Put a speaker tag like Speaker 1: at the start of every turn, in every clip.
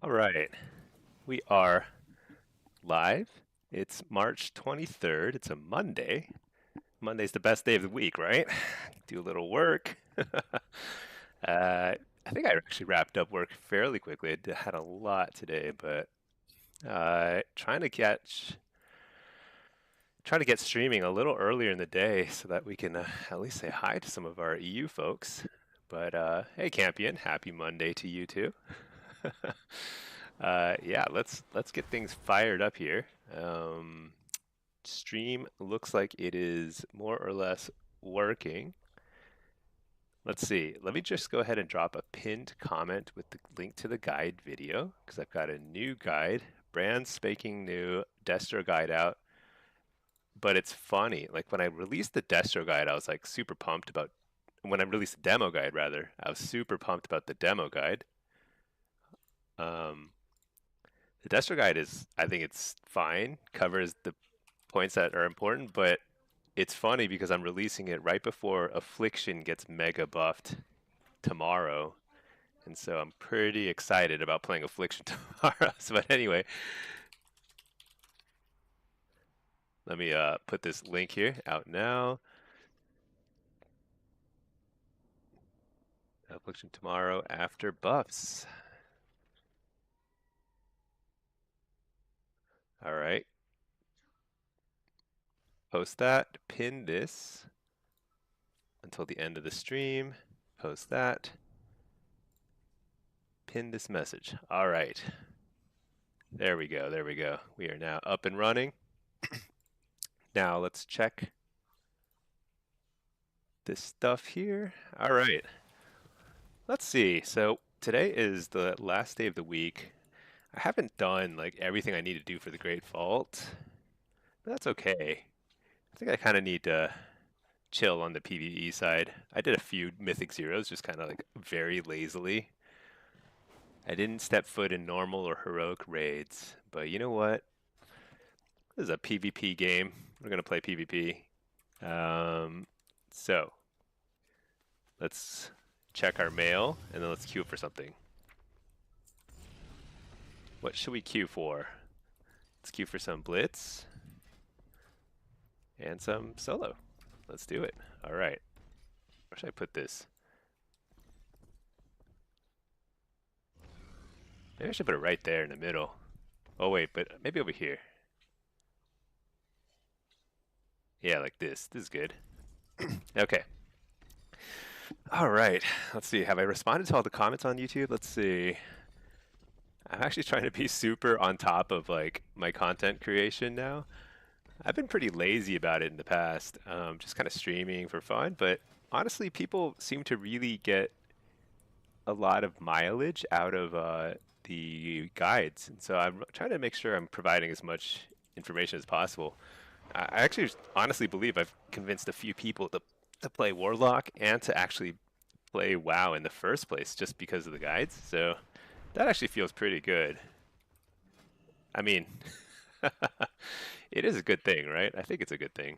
Speaker 1: All right, we are live. It's March 23rd. It's a Monday. Monday's the best day of the week, right? Do a little work. I think I actually wrapped up work fairly quickly. Had a lot today, but trying to get streaming a little earlier in the day so that we can at least say hi to some of our EU folks. But hey, Campion, happy Monday to you too. Yeah, let's get things fired up here. Stream looks like it is more or less working. Let's see. Let me just go ahead and drop a pinned comment with the link to the guide video because I've got a new guide, brand spanking new Destro guide out. But it's funny, like when I released the Destro guide, I was like super pumped about. When I released the demo guide, rather, I was super pumped about the demo guide. Um, the Destro guide is, I think it's fine, covers the points that are important, but it's funny because I'm releasing it right before Affliction gets mega buffed tomorrow. And so I'm pretty excited about playing Affliction tomorrow. But anyway, let me put this link here out now. Affliction tomorrow after buffs. All right. Post that, pin this until the end of the stream. Post that. Pin this message. All right. There we go. There we go. We are now up and running. Now let's check this stuff here. All right. Let's see. So today is the last day of the week. I haven't done like everything I need to do for the Great Vault, but that's okay. I think I kind of need to chill on the PvE side. I did a few Mythic Zeros just kind of like very lazily. I didn't step foot in normal or heroic raids, but you know what? This is a PvP game. We're gonna play PvP. So let's check our mail and then let's queue for something. What should we queue for? Let's queue for some Blitz and some solo. Let's do it. All right. Where should I put this? Maybe I should put it right there in the middle. Oh wait, but maybe over here. Yeah, like this. This is good. Okay. All right. Let's see. Have I responded to all the comments on YouTube? Let's see. I'm actually trying to be super on top of like my content creation now. I've been pretty lazy about it in the past, just kind of streaming for fun. But honestly, people seem to really get a lot of mileage out of the guides, and so I'm trying to make sure I'm providing as much information as possible. I actually honestly believe I've convinced a few people to play Warlock and to actually play WoW in the first place just because of the guides. So that actually feels pretty good. I mean, it is a good thing, right? I think it's a good thing.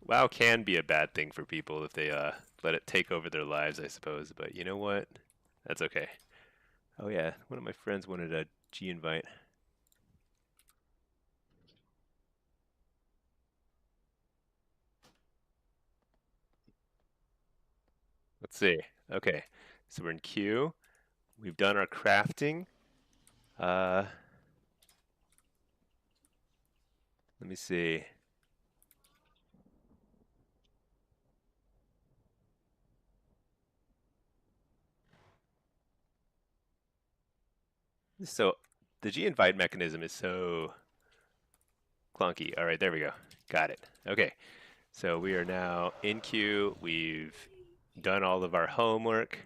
Speaker 1: WoW can be a bad thing for people if they let it take over their lives, I suppose. But you know what? That's okay. Oh yeah, one of my friends wanted a G invite. Let's see. Okay, so we're in queue. We've done our crafting. Uh, Let me see. So the G invite mechanism is so clunky. All right, there we go. Got it. Okay, so we are now in queue. We've done all of our homework.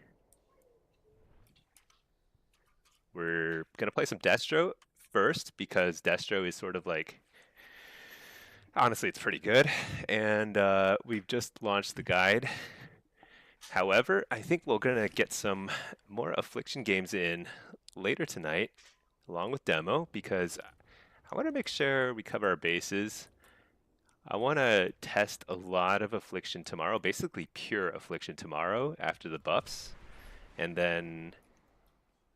Speaker 1: We're gonna play some Destro first because Destro is sort of like, honestly, it's pretty good. And we've just launched the guide. However, I think we're gonna get some more Affliction games in later tonight, along with demo, because I want to make sure we cover our bases. I want to test a lot of Affliction tomorrow, basically pure Affliction tomorrow after the buffs, and then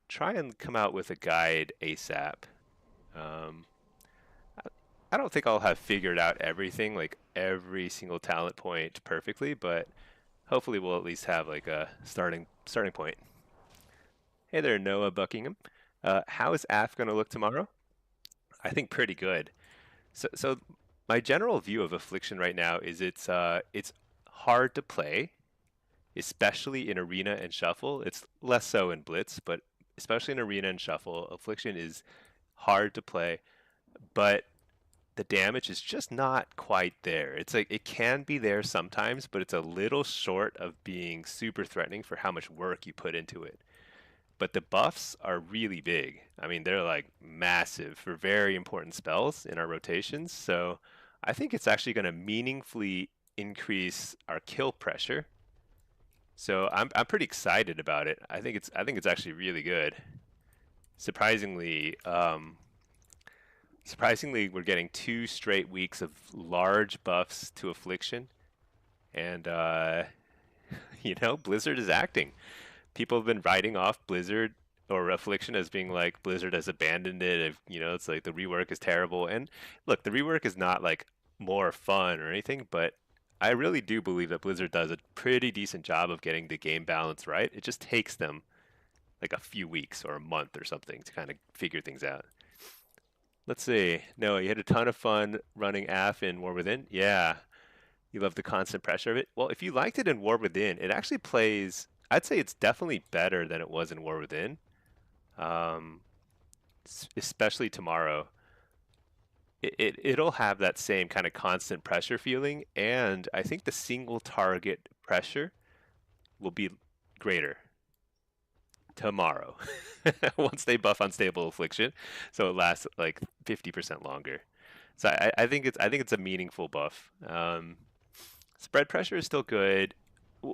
Speaker 1: try and come out with a guide ASAP. Um, I don't think I'll have figured out everything, like every single talent point perfectly, but hopefully we'll at least have like a starting point. Hey there, Noah Buckingham. How is AF going to look tomorrow? I think pretty good. So my general view of Affliction right now is it's hard to play, especially in Arena and Shuffle. It's less so in Blitz, but especially in Arena and Shuffle, Affliction is hard to play, but the damage is just not quite there. It's like it can be there sometimes, but it's a little short of being super threatening for how much work you put into it. But the buffs are really big. I mean, they're like massive for very important spells in our rotations. So I think it's actually going to meaningfully increase our kill pressure. So I'm pretty excited about it. I think it's actually really good. Surprisingly, surprisingly, we're getting 2 straight weeks of large buffs to Affliction, and Blizzard is acting. People have been writing off Blizzard or Affliction as being like Blizzard has abandoned it. It's like the rework is terrible. And look, the rework is not like more fun or anything, but I really do believe that Blizzard does a pretty decent job of getting the game balance right. It just takes them like a few weeks or a month or something to kind of figure things out. Let's see. No, you had a ton of fun running AF in War Within. Yeah, you love the constant pressure of it. Well, if you liked it in War Within, it actually plays. I'd say it's definitely better than it was in War Within, um, especially tomorrow. It'll have that same kind of constant pressure feeling, and I think the single target pressure will be greater tomorrow once they buff Unstable Affliction, so it lasts like 50% longer. So I think it's a meaningful buff. Spread pressure is still good.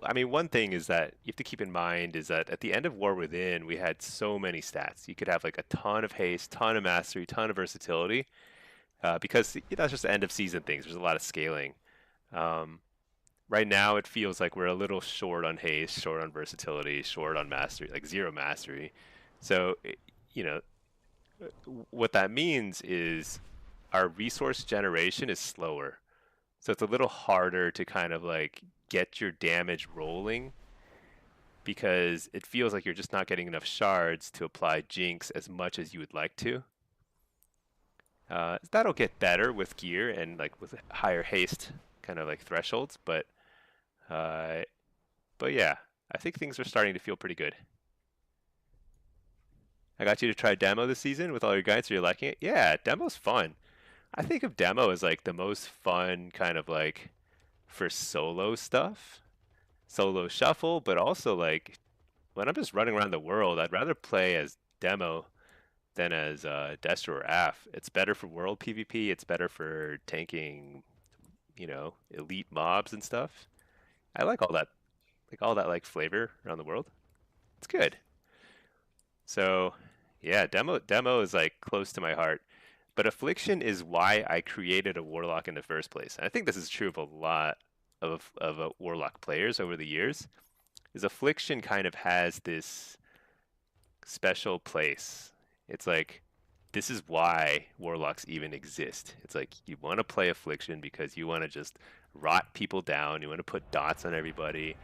Speaker 1: I mean, one thing is that you have to keep in mind is that at the end of War Within, we had so many stats. You could have like a ton of haste, ton of mastery, ton of versatility, because it's just the end of season things. There's a lot of scaling. Um, right now, it feels like we're a little short on haste, short on versatility, short on mastery, like zero mastery. So, you know, what that means is our resource generation is slower. So it's a little harder to kind of like get your damage rolling because it feels like you're just not getting enough shards to apply Jinx as much as you would like to. That'll get better with gear and like with higher haste kind of like thresholds, uh, but yeah, I think things are starting to feel pretty good. I got you to try demo this season with all your guides. Are you liking it? Yeah, demo's fun. I think of demo as like the most fun kind of like for solo stuff, solo shuffle, but also like when I'm just running around the world, I'd rather play as demo than as Destro or AF. It's better for world PvP. It's better for tanking, elite mobs and stuff. I like all that like flavor around the world. It's good. So, yeah, demo is like close to my heart. But affliction is why I created a warlock in the first place. And I think this is true of a lot of warlock players over the years. Is affliction kind of has this special place. It's like this is why warlocks even exist. It's like you want to play affliction because you want to just rot people down. You want to put dots on everybody,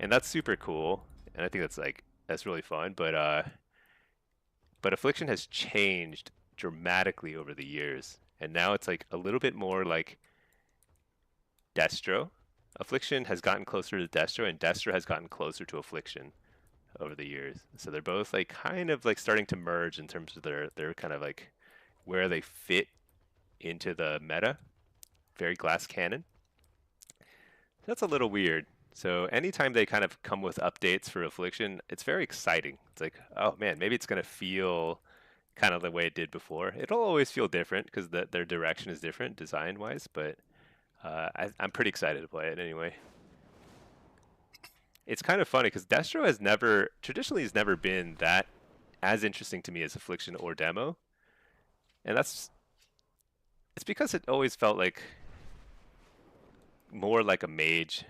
Speaker 1: and that's super cool. And I think that's really fun. But affliction has changed dramatically over the years, and now it's like a little bit more like Destro. Affliction has gotten closer to Destro, and Destro has gotten closer to affliction over the years. So they're both like kind of like starting to merge in terms of their kind of like where they fit into the meta. Very glass cannon. That's a little weird. So anytime they kind of come with updates for Affliction, it's very exciting. It's like, oh man, maybe it's gonna feel kind of the way it did before. It'll always feel different because their direction is different design-wise, but I'm pretty excited to play it anyway. It's kind of funny because Destro traditionally has never been that as interesting to me as Affliction or Demo, and it's because it always felt like more like a mage,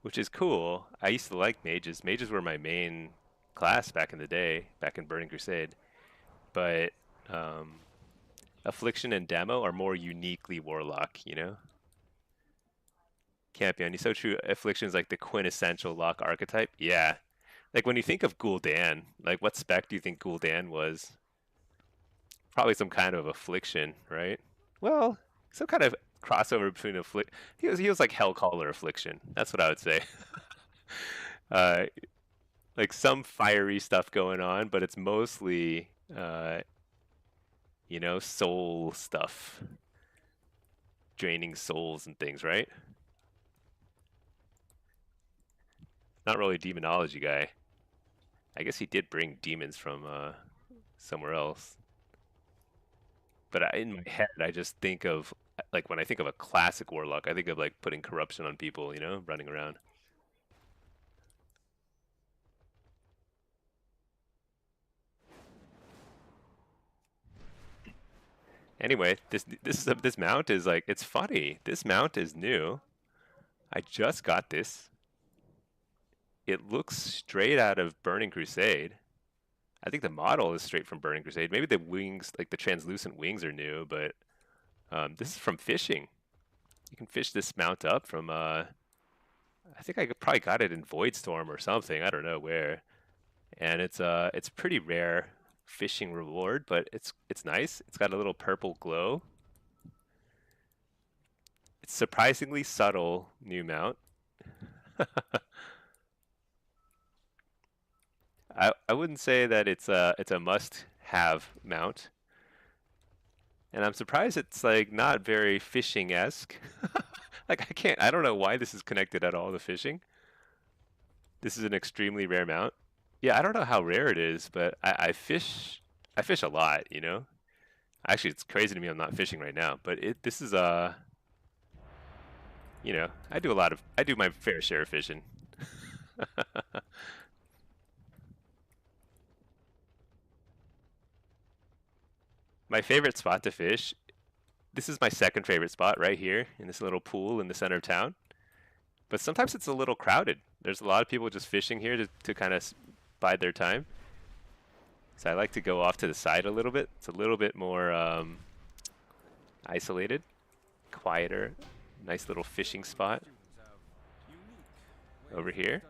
Speaker 1: which is cool. I used to like mages. Mages were my main class back in the day, back in Burning Crusade. But Affliction and Demo are more uniquely Warlock, you know? Campion, you're so true. Affliction is like the quintessential lock archetype. Yeah. Like when you think of Gul'dan, like what spec do you think Gul'dan was? Probably some kind of affliction, right? Well, some kind of crossover between afflict. He was like Hellcaller affliction. That's what I would say. uh, like some fiery stuff going on, but it's mostly you know, soul stuff, draining souls and things, right? Not really a demonology guy. I guess he did bring demons from somewhere else. But in my head, I just think of, like, when I think of a classic warlock, I think of, like, putting corruption on people, you know, running around. Anyway, this mount is like, it's funny. This mount is new. I just got this. It looks straight out of Burning Crusade. I think the model is straight from Burning Crusade. Maybe the wings, like the translucent wings, are new, but this is from fishing. You can fish this mount up from, I think I probably got it in Voidstorm or something. I don't know where. And it's pretty rare fishing reward, but it's nice. It's got a little purple glow. It's surprisingly subtle new mount. I wouldn't say that it's a must-have mount. And I'm surprised it's like not very fishing-esque. Like I don't know why this is connected at all to fishing. This is an extremely rare mount. Yeah, I don't know how rare it is, but I fish a lot, you know? Actually, it's crazy to me I'm not fishing right now, but this is you know, I do my fair share of fishing. My favorite spot to fish, this is my second favorite spot right here in this little pool in the center of town. But sometimes it's a little crowded. There's a lot of people just fishing here to kind of bide their time. So I like to go off to the side a little bit. It's a little bit more isolated, quieter, nice little fishing spot over here.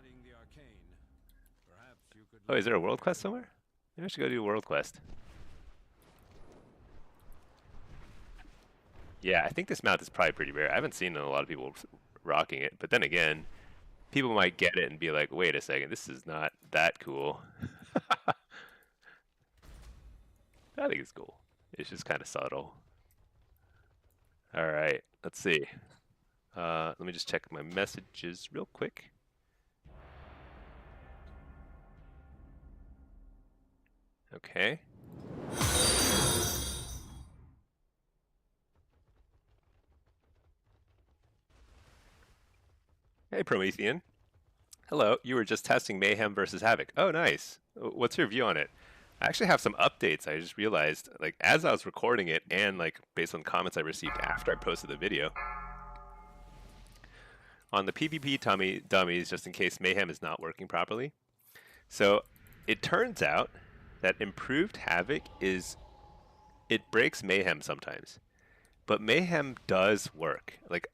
Speaker 1: Oh, is there a world quest somewhere? Maybe I should go do a world quest. Yeah, I think this mount is probably pretty rare. I haven't seen a lot of people rocking it, but then again, people might get it and be like, wait a second, this is not that cool. I think it's cool. It's just kind of subtle. All right, let's see. Let me just check my messages real quick. Okay. Hey, Promethean. Hello, you were just testing Mayhem versus Havoc. Oh, nice. What's your view on it? I actually have some updates. I just realized, like, as I was recording it and, like, based on comments I received after I posted the video, on the PvP dummies, just in case Mayhem is not working properly. So, it turns out that improved Havoc it breaks Mayhem sometimes. But Mayhem does work. Like,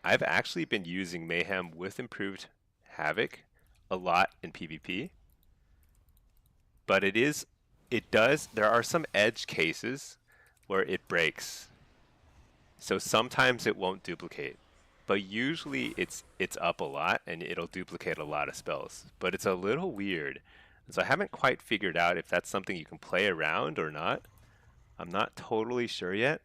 Speaker 1: I've actually been using Mayhem with improved Havoc a lot in PvP. But there are some edge cases where it breaks. So sometimes it won't duplicate. But usually it's up a lot and it'll duplicate a lot of spells. But it's a little weird. And so I haven't quite figured out if that's something you can play around or not. I'm not totally sure yet.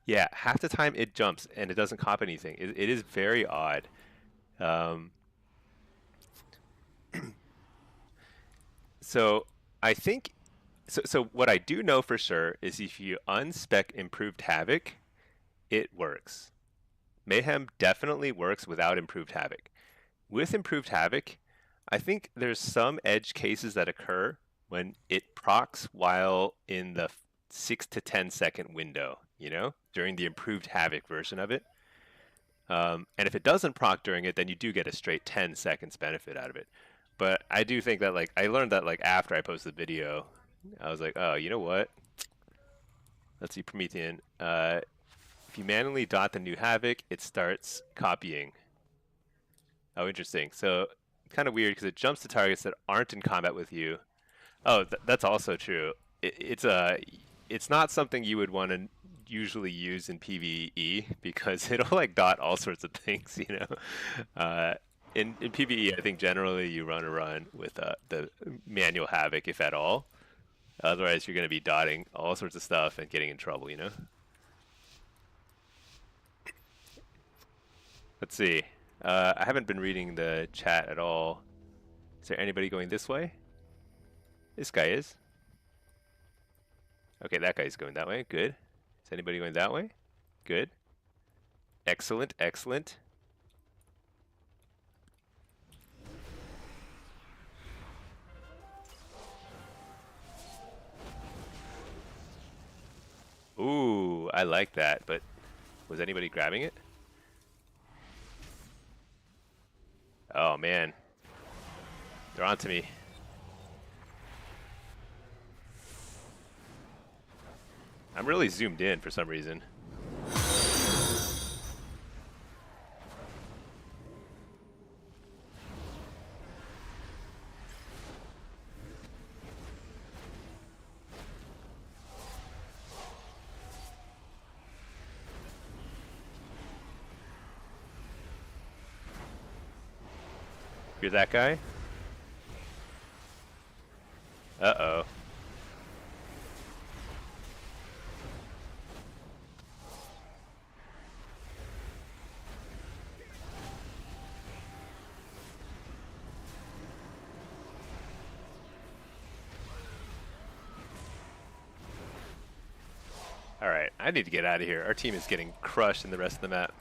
Speaker 1: Yeah, half the time it jumps and it doesn't cop anything. It is very odd. So I think, so what I do know for sure is if you unspec improved Havoc, it works. Mayhem definitely works without improved Havoc. With improved Havoc, I think there's some edge cases that occur when it procs while in the 6 to 10 second window, you know, during the improved Havoc version of it. And if it doesn't proc during it, then you do get a straight 10 seconds benefit out of it. But I do think that, like, I learned that, like, after I posted the video, I was like, oh, you know what? Let's see, Promethean. If you manually dot the new Havoc, it starts copying. Oh, interesting. So, kind of weird because it jumps to targets that aren't in combat with you. Oh, that's also true. It's not something you would want to usually use in PvE because it'll like dot all sorts of things, you know. In PvE, I think generally you run a run with the manual Havoc, if at all. Otherwise, you're going to be dotting all sorts of stuff and getting in trouble, you know. Let's see. I haven't been reading the chat at all. Is there anybody going this way? This guy is. Okay, that guy's going that way. Good. Is anybody going that way? Good. Excellent, excellent. Ooh, I like that, but was anybody grabbing it? Oh man. They're onto me. I'm really zoomed in for some reason. You're that guy? Uh-oh. Alright, I need to get out of here. Our team is getting crushed in the rest of the map.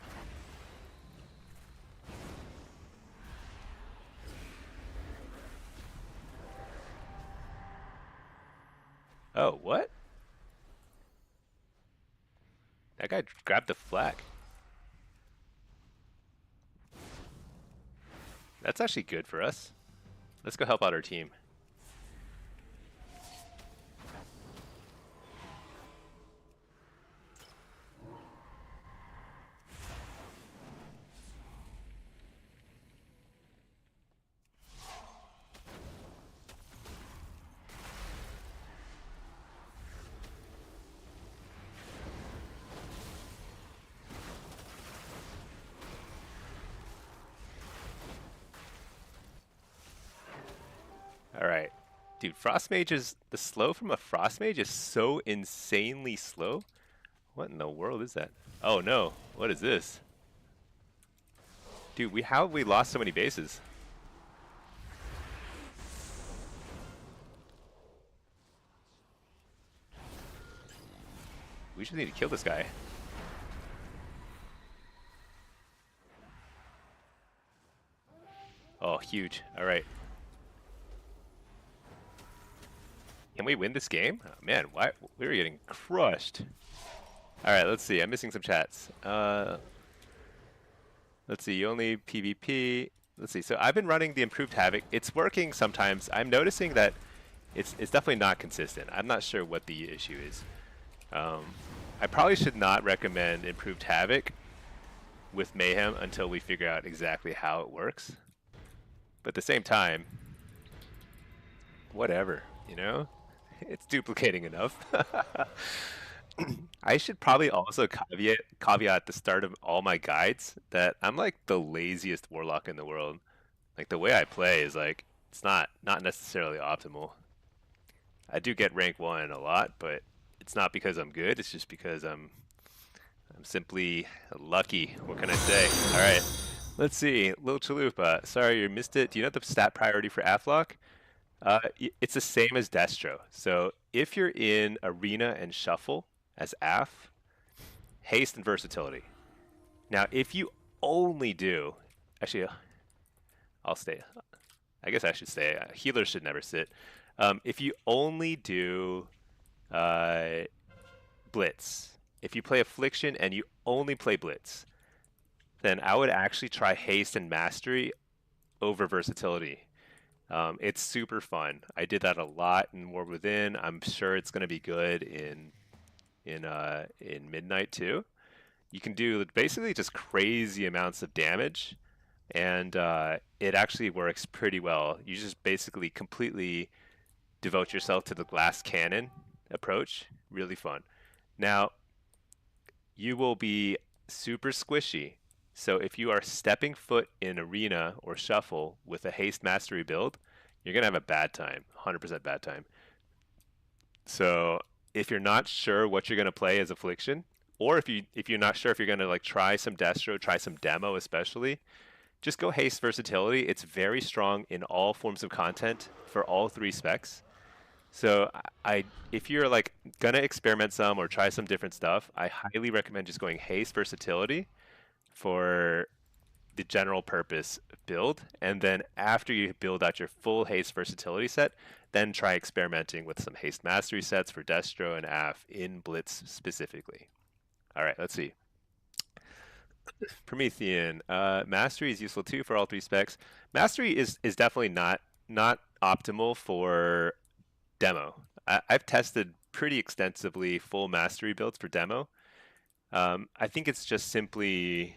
Speaker 1: Oh, what? That guy grabbed the flag. That's actually good for us. Let's go help out our team. Alright. Dude, Frost Mage is... The slow from a Frost Mage is so insanely slow. What in the world is that? Oh no. What is this? Dude, how have we lost so many bases? We just need to kill this guy. Oh, huge. Alright. Can we win this game? Oh, man, why we were getting crushed. All right, let's see. I'm missing some chats. Let's see. You only PvP. Let's see. So I've been running the improved Havoc. It's working sometimes. I'm noticing that it's definitely not consistent. I'm not sure what the issue is. I probably should not recommend improved Havoc with Mayhem until we figure out exactly how it works. But at the same time, whatever, you know? It's duplicating enough. I should probably also caveat at the start of all my guides that I'm like the laziest Warlock in the world. Like the way I play is like it's not necessarily optimal. I do get rank 1 a lot, but it's not because I'm good, it's just because I'm simply lucky. What can I say? All right. Let's see. Lil Chalupa. Sorry you missed it. Do you know the stat priority for AFF? It's the same as Destro. So if you're in Arena and Shuffle as AF, haste and versatility. Now, if you only do, actually, I'll stay. I guess I should stay. Healers should never sit. If you only do Blitz, if you play Affliction and you only play Blitz, then I would actually try haste and mastery over versatility. It's super fun. I did that a lot in War Within. I'm sure it's going to be good in Midnight too. You can do basically just crazy amounts of damage, and it actually works pretty well. You just basically completely devote yourself to the glass cannon approach. Really fun. Now, you will be super squishy. So if you are stepping foot in arena or shuffle with a haste mastery build, you're gonna have a bad time, 100% bad time. So if you're not sure what you're gonna play as affliction, or if you're not sure if you're gonna like try some Destro, try some demo especially, just go haste versatility. It's very strong in all forms of content for all three specs. So if you're like gonna experiment some or try some different stuff, I highly recommend just going haste versatility for the general purpose build, and then after you build out your full haste versatility set, then try experimenting with some haste mastery sets for Destro and AFF in Blitz specifically. All right, let's see. Promethean. Mastery is useful too for all three specs. Mastery is definitely not optimal for demo. I've tested pretty extensively full mastery builds for demo. I think it's just simply,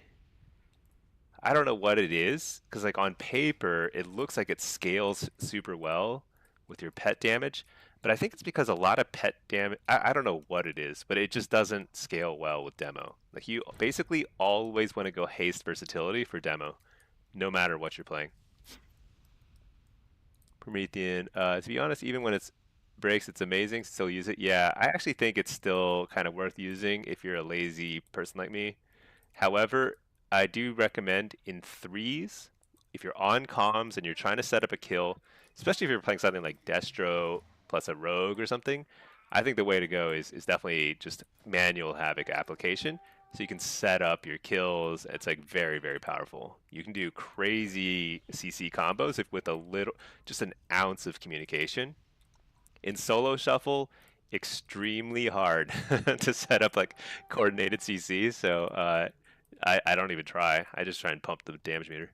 Speaker 1: I don't know what it is, because like on paper it looks like it scales super well with your pet damage, but I think it's because a lot of pet damage, I don't know what it is, but it just doesn't scale well with demo. Like you basically always want to go haste versatility for demo, no matter what you're playing. Promethean, to be honest, even when it's breaks, it's amazing. Still use it. Yeah, I actually think it's still kind of worth using if you're a lazy person like me. However, I do recommend in threes, if you're on comms and you're trying to set up a kill, especially if you're playing something like Destro plus a rogue or something, I think the way to go is definitely just manual havoc application. So you can set up your kills. It's like very, very powerful. You can do crazy CC combos if with a little, just an ounce of communication. In solo shuffle, extremely hard to set up like coordinated CC. So I don't even try. I just try and pump the damage meter.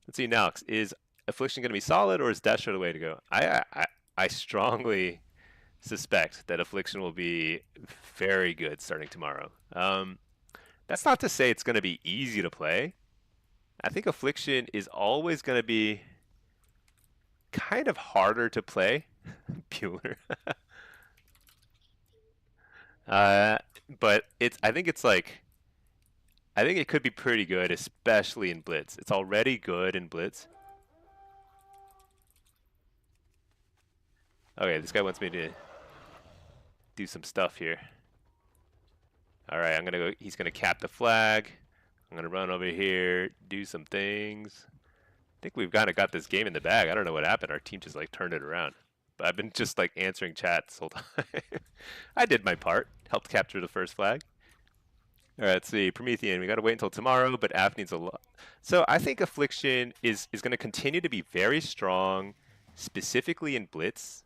Speaker 1: Let's see, Naux, is affliction going to be solid, or is Destro the way to go? I strongly suspect that affliction will be very good starting tomorrow. That's not to say it's going to be easy to play. I think affliction is always going to be kind of harder to play. Bueller. But I think it's like, I think it could be pretty good, especially in Blitz. It's already good in Blitz. Okay, this guy wants me to do some stuff here. All right, I'm gonna go. He's gonna cap the flag. I'm gonna run over here, do some things. I think we've kind of got this game in the bag. I don't know what happened. Our team just like turned it around. But I've been just like answering chat this whole time. I did my part. Helped capture the first flag. All right, let's see. Promethean, we got to wait until tomorrow, but AF needs a lot. So I think Affliction is going to continue to be very strong, specifically in Blitz.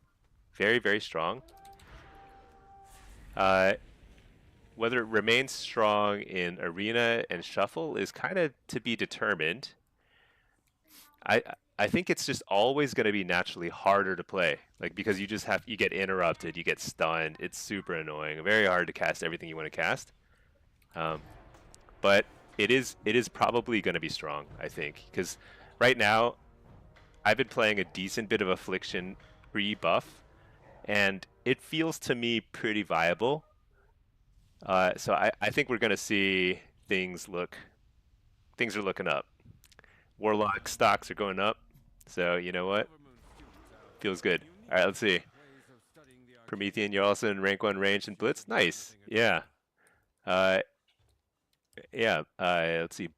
Speaker 1: Very, very strong. Whether it remains strong in Arena and Shuffle is kind of to be determined. I think it's just always going to be naturally harder to play, like because you get interrupted, you get stunned. It's super annoying. Very hard to cast everything you want to cast. But it is probably going to be strong, I think, because right now I've been playing a decent bit of Affliction pre-buff, and it feels to me pretty viable. So I think we're going to see things are looking up. Warlock stocks are going up, so you know what? Feels good. All right, let's see. Promethean, you're also in rank 1 range in Blitz. Nice. Yeah. Let's see.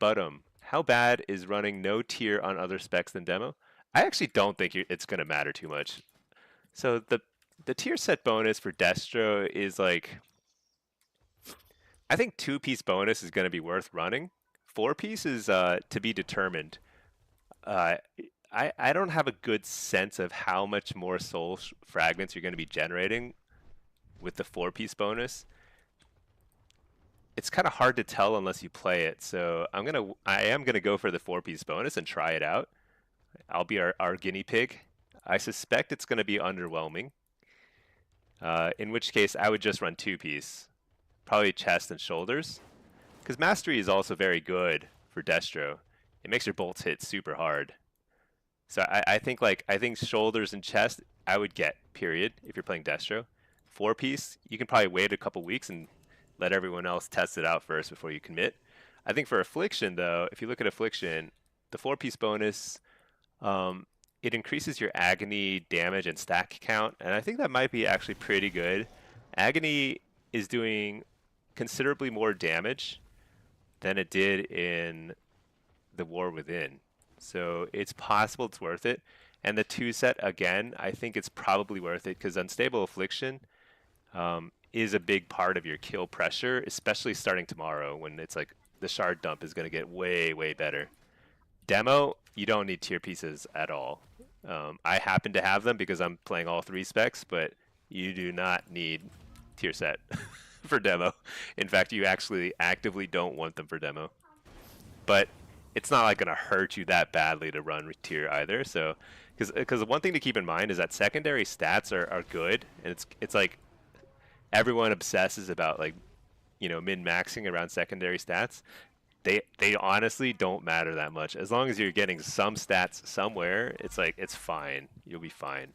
Speaker 1: Bottom. How bad is running no tier on other specs than demo? I actually don't think it's going to matter too much. So the tier set bonus for Destro is like, I think 2-piece bonus is going to be worth running. 4-piece is to be determined. I don't have a good sense of how much more soul fragments you're going to be generating with the 4-piece bonus. it's kind of hard to tell unless you play it. So I am gonna go for the 4-piece bonus and try it out. I'll be our guinea pig. I suspect it's gonna be underwhelming. In which case I would just run 2-piece, probably chest and shoulders, because mastery is also very good for Destro. It makes your bolts hit super hard. So I think shoulders and chest I would get, period, if you're playing Destro. 4-piece, you can probably wait a couple weeks and let everyone else test it out first before you commit. I think for affliction though, if you look at affliction, the 4-piece bonus, it increases your agony damage and stack count, and I think that might be actually pretty good. Agony is doing considerably more damage than it did in the War Within. So it's possible it's worth it. And the 2 set, again, I think it's probably worth it because Unstable Affliction is a big part of your kill pressure, especially starting tomorrow when it's like the shard dump is going to get way, way better. Demo, you don't need tier pieces at all. I happen to have them because I'm playing all 3 specs, but you do not need tier set for demo. In fact, you actually actively don't want them for demo. But it's not like going to hurt you that badly to run tier either. So, because one thing to keep in mind is that secondary stats are good, and it's like everyone obsesses about like, you know, min-maxing around secondary stats. They honestly don't matter that much. As long as you're getting some stats somewhere, it's like it's fine. You'll be fine.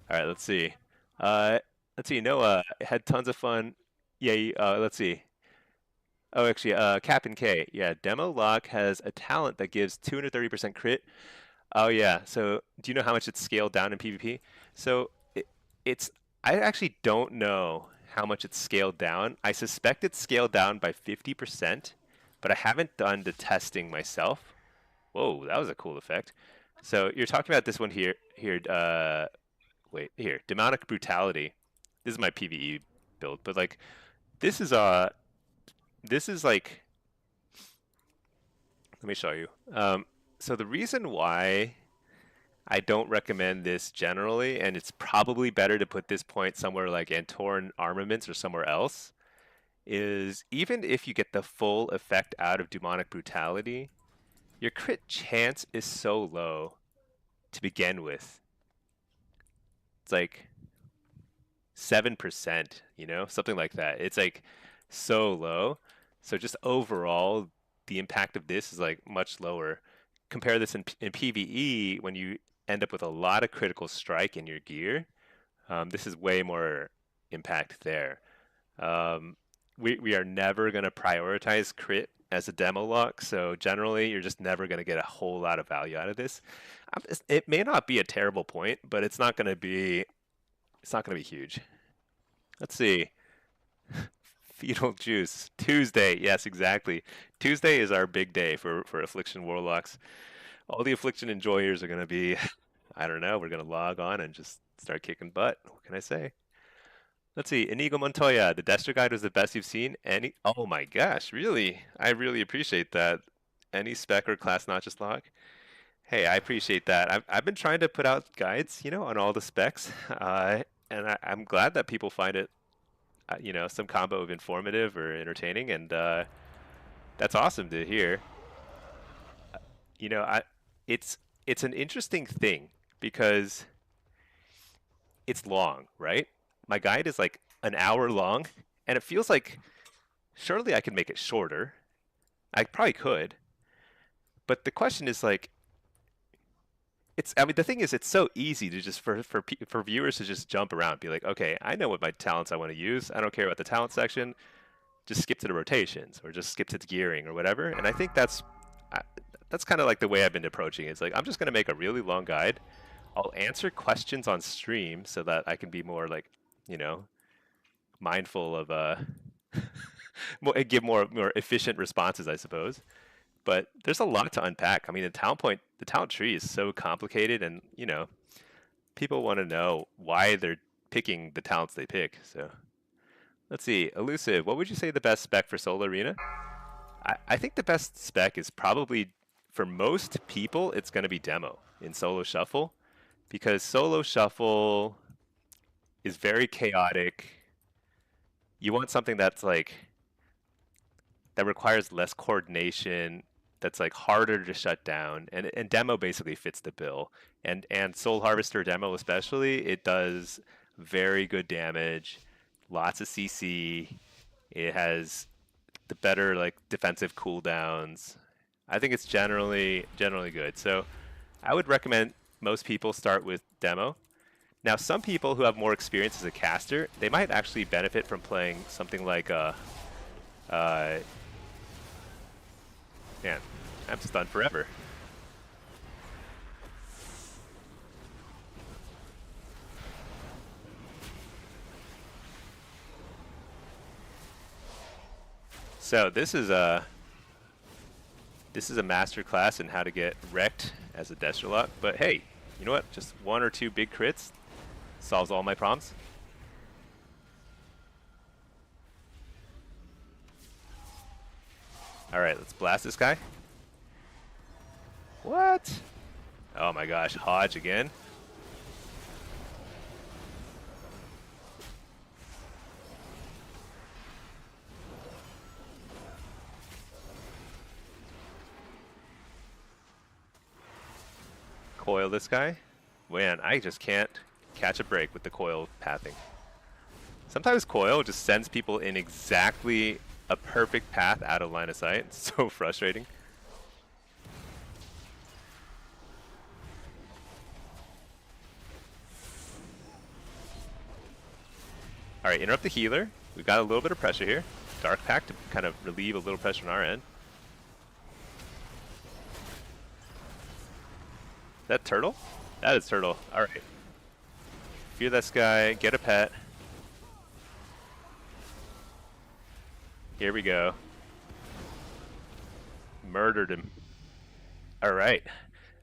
Speaker 1: All right, let's see. Noah had tons of fun. Yeah, let's see. Oh, actually, Captain K. Yeah, Demo Lock has a talent that gives 230% crit. Oh yeah. So do you know how much it's scaled down in PvP? So it's I actually don't know how much it's scaled down. I suspect it's scaled down by 50%, but I haven't done the testing myself. Whoa, that was a cool effect. So you're talking about this one here. Wait, here, Demonic Brutality. This is my PvE build, but like, this is like, let me show you. So the reason why I don't recommend this generally, and it's probably better to put this point somewhere like Antoran Armaments or somewhere else, is even if you get the full effect out of Demonic Brutality, your crit chance is so low to begin with. It's like 7%, you know, something like that. It's like so low. So just overall, the impact of this is like much lower. Compare this in PvE when you end up with a lot of critical strike in your gear. This is way more impact there. We are never going to prioritize crit as a demo lock, so generally you're just never going to get a whole lot of value out of this. It may not be a terrible point, but it's not going to be huge. Let's see. Fetal Juice. Tuesday. Yes, exactly. Tuesday is our big day for Affliction Warlocks. All the Affliction enjoyers are going to be, I don't know, we're going to log on and just start kicking butt. What can I say? Let's see. Inigo Montoya, the Destro guide was the best you've seen. Oh my gosh, really? I really appreciate that. Any spec or class not just log? Hey, I appreciate that. I've been trying to put out guides, you know, on all the specs, and I'm glad that people find it, you know, some combo of informative or entertaining, and that's awesome to hear. You know, it's an interesting thing because it's long, right? My guide is like an hour long, and it feels like surely I could make it shorter. I probably could, but the question is like, I mean, the thing is, it's so easy to just for viewers to just jump around, be like, okay, I know what my talents I want to use. I don't care about the talent section. Just skip to the rotations, or just skip to the gearing, or whatever. And I think that's kind of like the way I've been approaching it. It's like I'm just going to make a really long guide. I'll answer questions on stream so that I can be more like, you know, mindful of give more efficient responses, I suppose. But there's a lot to unpack. I mean, the talent tree is so complicated, and you know, people want to know why they're picking the talents they pick. So let's see, Elusive, what would you say the best spec for Solo Arena? I think the best spec is probably, for most people, it's going to be Demo in Solo Shuffle, because Solo Shuffle is very chaotic. You want something that's like that requires less coordination, that's like harder to shut down, and demo basically fits the bill. And Soul Harvester demo especially, it does very good damage, lots of CC. It has the better like defensive cooldowns. I think it's generally good. So I would recommend most people start with demo. Now, some people who have more experience as a caster, they might actually benefit from playing something like uh, man, I'm stunned forever. So this is a master class in how to get wrecked as a Destro. But hey, you know what? Just one or two big crits solves all my problems. All right, let's blast this guy. What? Oh my gosh, Hodge again. Coil this guy. Man, I just can't catch a break with the coil pathing. Sometimes coil just sends people in exactly a perfect path out of line of sight. It's so frustrating. All right, interrupt the healer. We've got a little bit of pressure here. Dark Pact to kind of relieve a little pressure on our end. Is that turtle? That is turtle. All right. Fear this guy. Get a pet. Here we go. Murdered him. All right.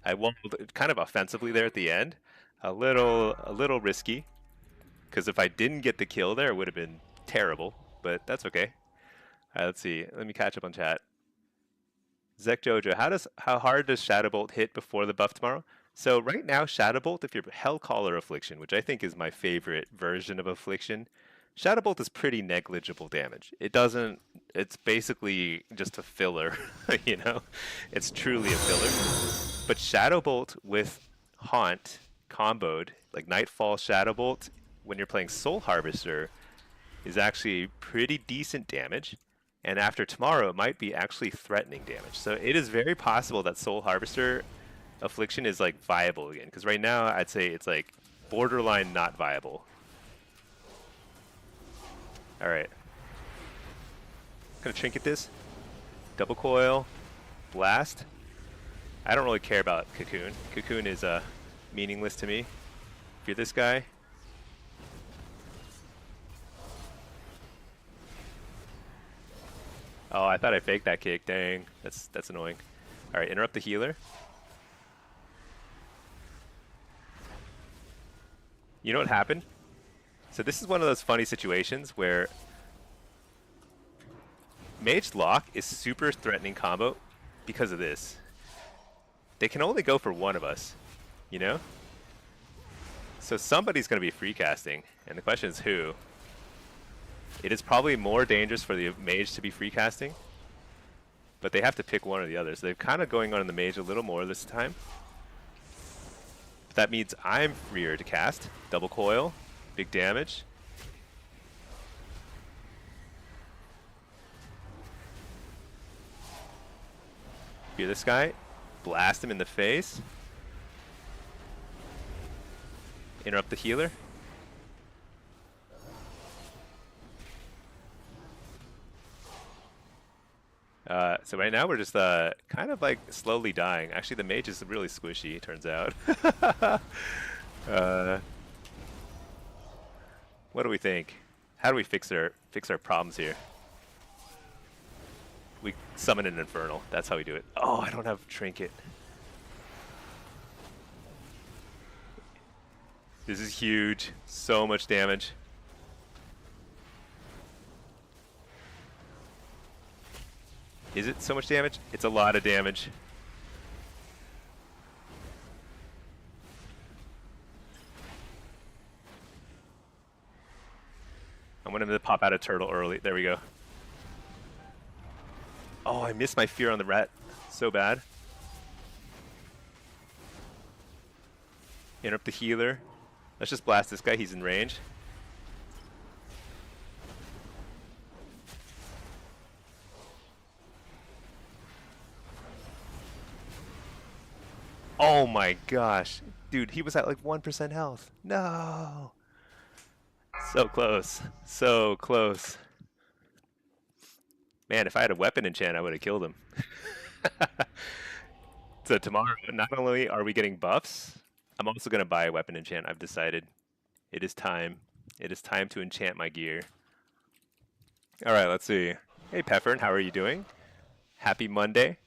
Speaker 1: I won kind of offensively there at the end. A little risky, because if I didn't get the kill there, it would have been terrible. But that's okay. All right, let's see. Let me catch up on chat. Zek Jojo, how hard does Shadowbolt hit before the buff tomorrow? So right now, Shadowbolt, if you're Hellcaller Affliction, which I think is my favorite version of Affliction, Shadowbolt is pretty negligible damage. It's basically just a filler, you know? It's truly a filler. But Shadowbolt with Haunt comboed, like Nightfall Shadowbolt, when you're playing Soul Harvester, is actually pretty decent damage. And after tomorrow, it might be actually threatening damage. So it is very possible that Soul Harvester Affliction is like viable again. Because right now, I'd say it's like borderline not viable. All right. Gonna trinket this. Double coil. Blast. I don't really care about Cocoon. Cocoon is meaningless to me. Fear this guy. Oh, I thought I faked that kick. Dang, that's annoying. All right, interrupt the healer. You know what happened? So this is one of those funny situations where Mage Lock is super threatening combo because of this. They can only go for one of us, you know? So somebody's going to be free casting, and the question is who. It is probably more dangerous for the mage to be free casting, but they have to pick one or the other. So they're kind of going on the mage a little more this time. But that means I'm freer to cast. Double coil, big damage. Fear this guy, blast him in the face. Interrupt the healer. So right now we're just kind of like slowly dying. Actually, the mage is really squishy, it turns out. What do we think? How do we fix our problems here? We summon an infernal. That's how we do it. Oh, I don't have trinket. This is huge. So much damage. Is it so much damage? It's a lot of damage. I want him to pop out a turtle early. There we go. Oh, I missed my fear on the rat so bad. Interrupt the healer. Let's just blast this guy, he's in range. Oh my gosh. Dude, he was at like 1% health. No. So close. So close. Man, if I had a weapon enchant, I would have killed him. So tomorrow, not only are we getting buffs, I'm also going to buy a weapon enchant. I've decided. It is time. It is time to enchant my gear. All right, let's see. Hey, Peffern, how are you doing? Happy Monday.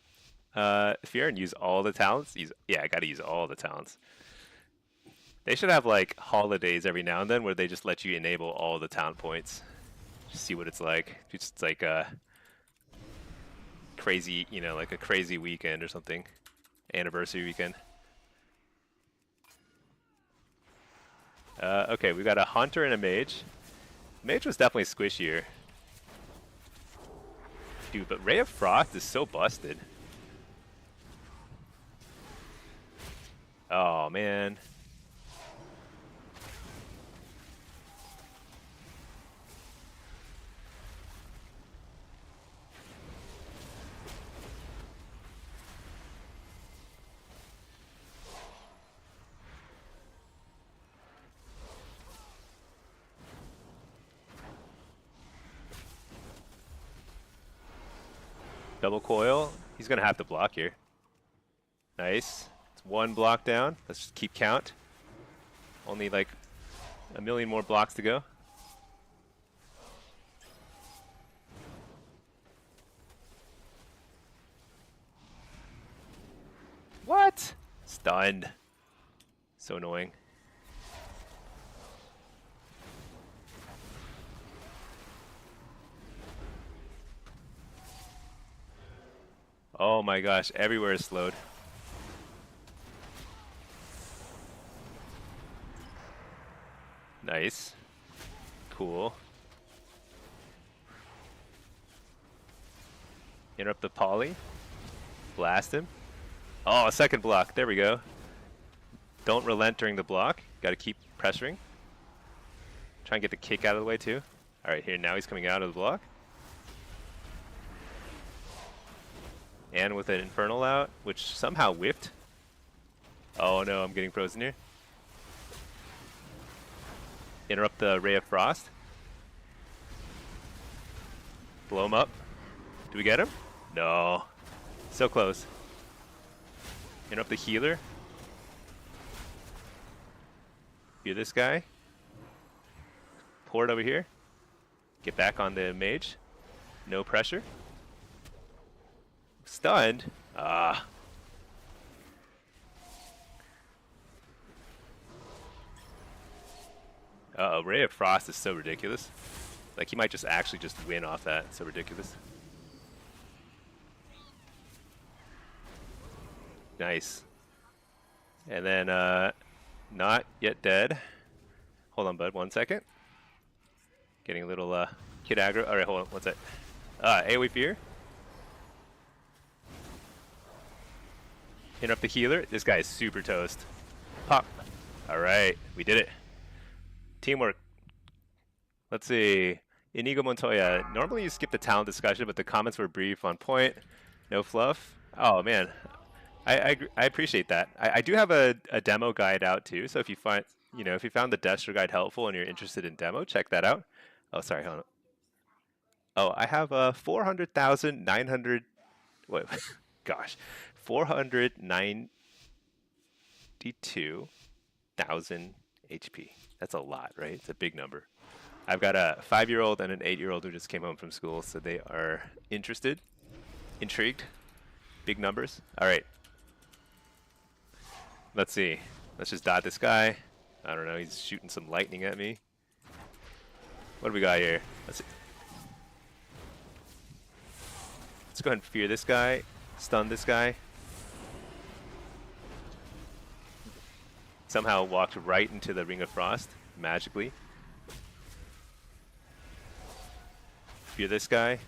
Speaker 1: Fear and use all the talents. Yeah, I got to use all the talents. They should have like holidays every now and then where they just let you enable all the talent points. Just see what it's like. It's like a crazy, you know, like a crazy weekend or something. Anniversary weekend. Okay, we got a hunter and a mage. Mage was definitely squishier. Dude, but Ray of Frost is so busted. Oh, man. Double coil. He's going to have to block here. Nice. It's one block down. Let's just keep count. Only like a million more blocks to go. What? Stunned. So annoying. Oh my gosh, everywhere is slowed. Nice. Cool. Interrupt the poly. Blast him. Oh, a second block. There we go. Don't relent during the block. Got to keep pressuring. Try and get the kick out of the way too. All right, here now he's coming out of the block. And with an Infernal out, which somehow whiffed. Oh no, I'm getting frozen here. Interrupt the Ray of Frost. Blow him up. Do we get him? No. So close. Interrupt the healer. Fear this guy. Pour it over here. Get back on the mage. No pressure. Stunned. Ah. Uh-oh, Ray of Frost is so ridiculous. Like, he might just actually just win off that. It's so ridiculous. Nice. And then, not yet dead. Hold on, bud, 1 second. Getting a little, kid aggro. Alright, hold on, what's that? AoE Fear. Interrupt the healer. This guy is super toast. Pop. Alright, we did it. Teamwork. Let's see. Inigo Montoya. Normally you skip the talent discussion, but the comments were brief, on point, no fluff. Oh man, I appreciate that. I do have a demo guide out too, so if you find, you know, if you found the Destro guide helpful and you're interested in demo, check that out. Oh, sorry, hold on. Oh, I have 400,900. Wait, gosh, 492,000 HP. That's a lot, right? It's a big number. I've got a 5-year-old and an 8-year-old who just came home from school, so they are interested, intrigued. Big numbers. All right. Let's see. Let's just dot this guy. I don't know. He's shooting some lightning at me. What do we got here? Let's see. Let's go ahead and fear this guy. Stun this guy. Somehow walked right into the Ring of Frost, magically. Fear this guy.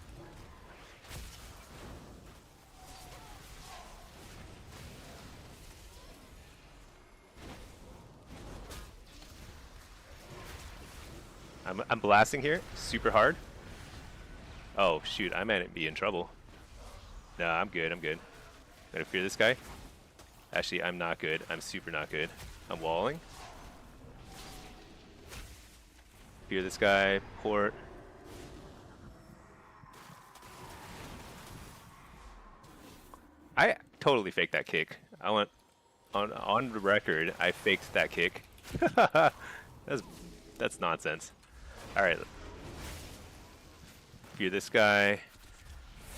Speaker 1: I'm blasting here super hard. Oh shoot, I might be in trouble. No, I'm good. I'm good. Gonna fear this guy. Actually, I'm not good. I'm super not good. I'm walling. Fear this guy. Port. I totally faked that kick. I went on the record. I faked that kick. That's nonsense. All right. Fear this guy.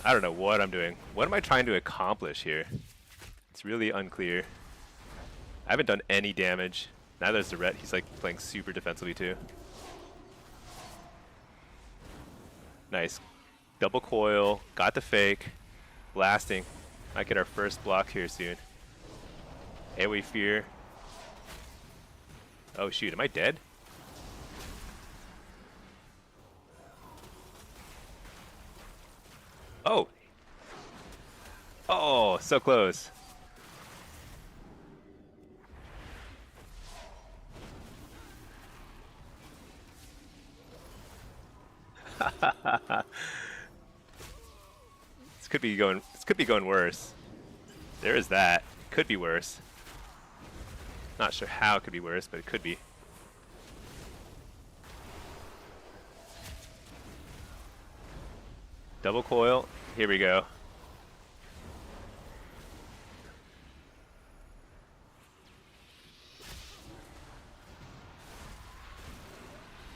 Speaker 1: I don't know what I'm doing. What am I trying to accomplish here? It's really unclear. I haven't done any damage. Neither is the Ret. He's like playing super defensively too. Nice. Double coil. Got the fake. Blasting. Might get our first block here soon. AoE fear. Oh shoot, am I dead? Oh! Oh, so close. This could be going worse. There is that. Could be worse. Not sure how it could be worse, but it could be. Double coil. Here we go.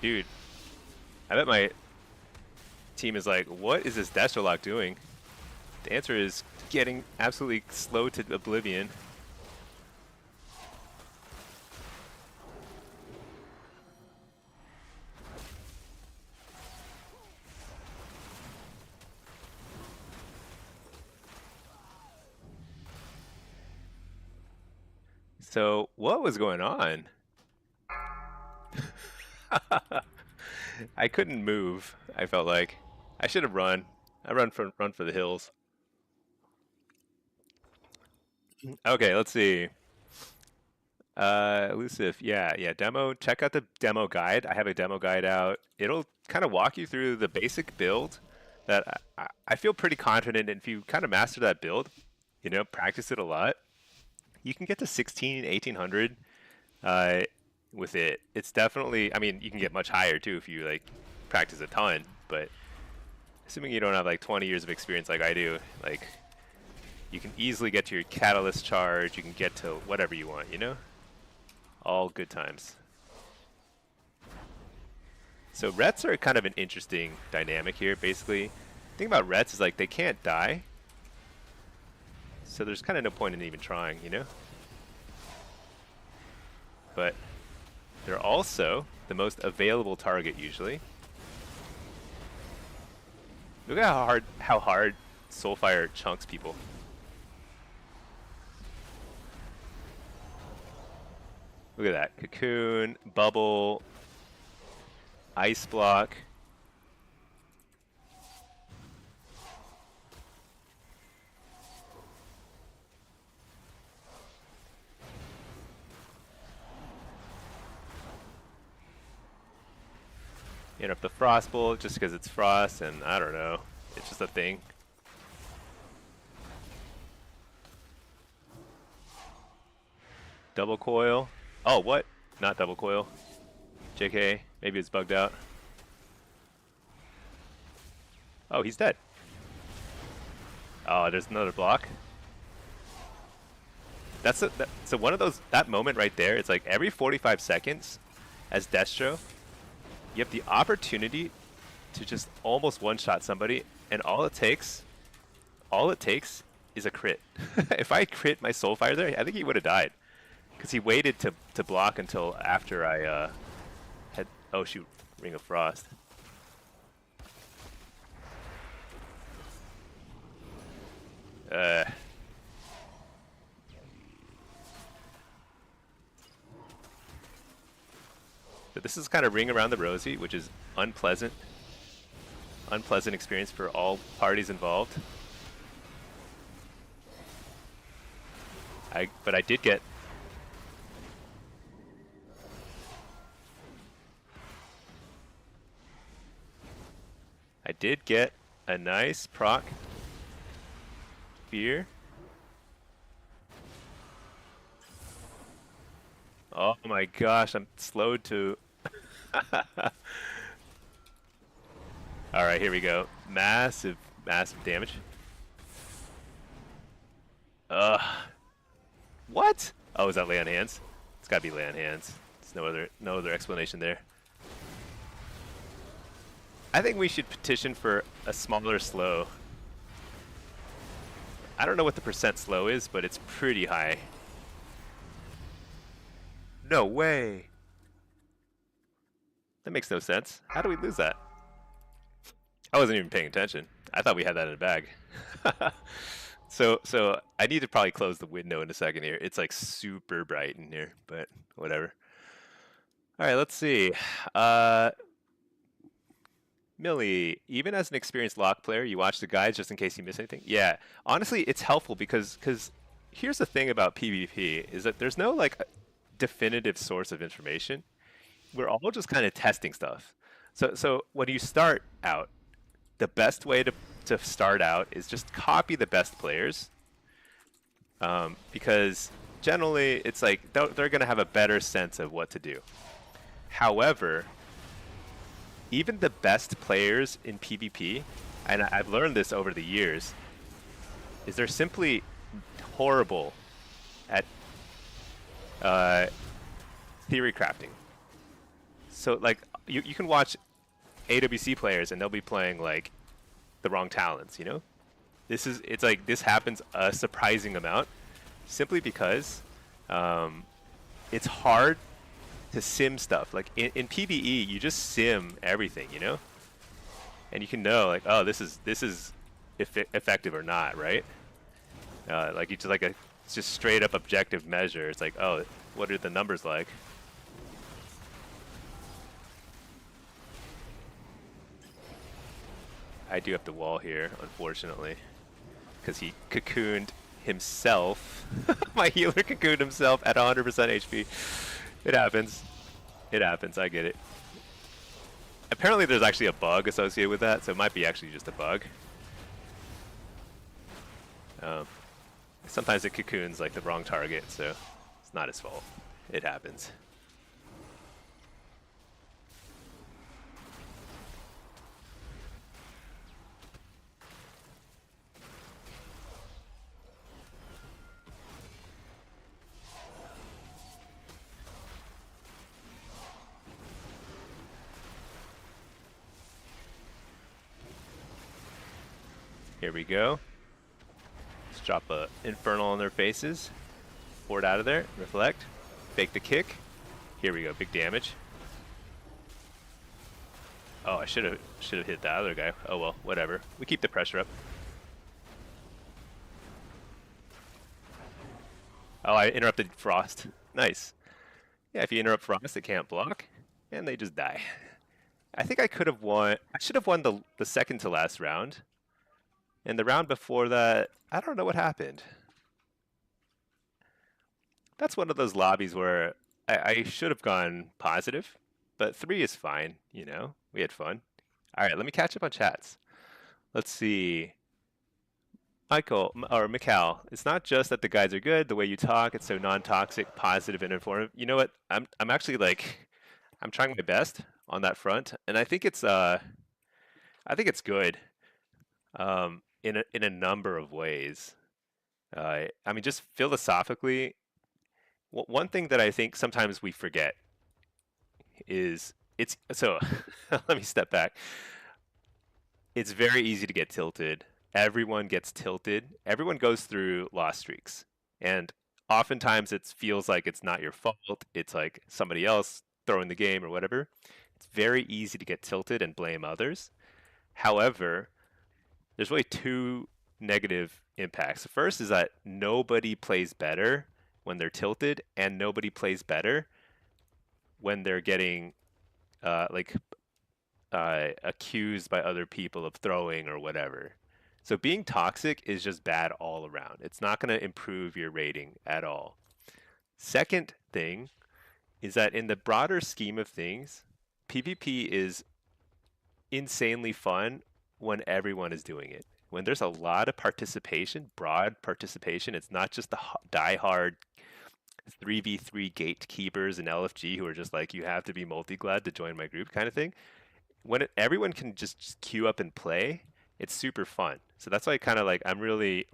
Speaker 1: Dude, I bet my team is like, what is this Destro lock doing? The answer is getting absolutely slow to oblivion. So, what was going on? I couldn't move. I felt like I should have run. I run for the hills. Okay, let's see. Elusive, yeah, demo. Check out the demo guide. I have a demo guide out. It'll kind of walk you through the basic build that I feel pretty confident in. If you kind of master that build, you know, practice it a lot, you can get to 16, 1800 with it. It's definitely, I mean, you can get much higher too if you like practice a ton, but assuming you don't have like 20 years of experience like I do, like you can easily get to your catalyst charge, you can get to whatever you want, you know? All good times. So Rets are kind of an interesting dynamic here, basically. The thing about Rets is like they can't die. So there's kind of no point in even trying, you know? But they're also the most available target usually. Look at how hard Soulfire chunks people. Look at that. Cocoon, Bubble, Ice Block. Interrupt the Frost Bolt just because it's Frost, and I don't know. It's just a thing. Double coil. Oh, what? Not double coil. JK. Maybe it's bugged out. Oh, he's dead. Oh, there's another block. So one of those, that moment right there, it's like every 45 seconds as Destro, you have the opportunity to just almost one-shot somebody, and all it takes is a crit. If I crit my Soulfire there, I think he would have died. Because he waited to block until after I had... Oh shoot, Ring of Frost. So this is kind of Ring Around the Rosie, which is unpleasant. Unpleasant experience for all parties involved. But I did get... did get a nice proc fear. Oh my gosh, I'm slowed to... Alright, here we go. Massive, massive damage. Ugh. What? Oh, is that lay on hands? It's gotta be lay on hands. There's no other explanation there. I think we should petition for a smaller slow. I don't know what the percent slow is, but it's pretty high. No way. That makes no sense. How do we lose that? I wasn't even paying attention. I thought we had that in a bag. So I need to probably close the window in a second here. It's like super bright in here, but whatever. All right, let's see. Millie, even as an experienced lock player, you watch the guides just in case you miss anything? Yeah, honestly, it's helpful because here's the thing about PvP is that there's no like definitive source of information. We're all just kind of testing stuff. So when you start out, the best way to start out is just copy the best players, because generally it's like they're going to have a better sense of what to do. However, even the best players in PvP, and I've learned this over the years, is they're simply horrible at theory crafting. So like you can watch AWC players and they'll be playing like the wrong talents, you know? It's like this happens a surprising amount simply because it's hard to sim stuff. Like in PvE, you just sim everything, you know? And you can know like, oh, this is effective or not, right? Like you just like it's just straight up objective measure. It's like, oh, what are the numbers like? I do have the wall here, unfortunately, because he cocooned himself. My healer cocooned himself at 100% HP. It happens. It happens. I get it. Apparently, there's actually a bug associated with that, so it might be actually just a bug. Sometimes it cocoons like the wrong target, so it's not his fault. It happens. Here we go. Let's drop a infernal on their faces. Board out of there. Reflect. Fake the kick. Here we go. Big damage. Oh, I should have hit that other guy. Oh well, whatever. We keep the pressure up. Oh, I interrupted Frost. Nice. Yeah, if you interrupt Frost, it can't block, and they just die. I think I could have won. I should have won the second to last round. And the round before that, I don't know what happened. That's one of those lobbies where I should have gone positive, but 3 is fine, you know? We had fun. All right, let me catch up on chats. Let's see. Michael, or Mikal, it's not just that the guides are good, the way you talk, it's so non-toxic, positive, and informative. You know what? I'm actually like, I'm trying my best on that front, and I think it's good. In a number of ways. I mean, just philosophically, one thing that I think sometimes we forget is it's so. Let me step back. It's very easy to get tilted. Everyone gets tilted. Everyone goes through loss streaks, and oftentimes it feels like it's not your fault. It's like somebody else throwing the game or whatever. It's very easy to get tilted and blame others. However, there's really 2 negative impacts. The first is that nobody plays better when they're tilted, and nobody plays better when they're getting accused by other people of throwing or whatever. So being toxic is just bad all around. It's not going to improve your rating at all. Second thing is that in the broader scheme of things, PvP is insanely fun when everyone is doing it. When there's a lot of participation, broad participation, it's not just the die-hard 3v3 gatekeepers and LFG who are just like, you have to be multi-glad to join my group kind of thing. When everyone can just queue up and play, it's super fun. So that's why kind of like I'm really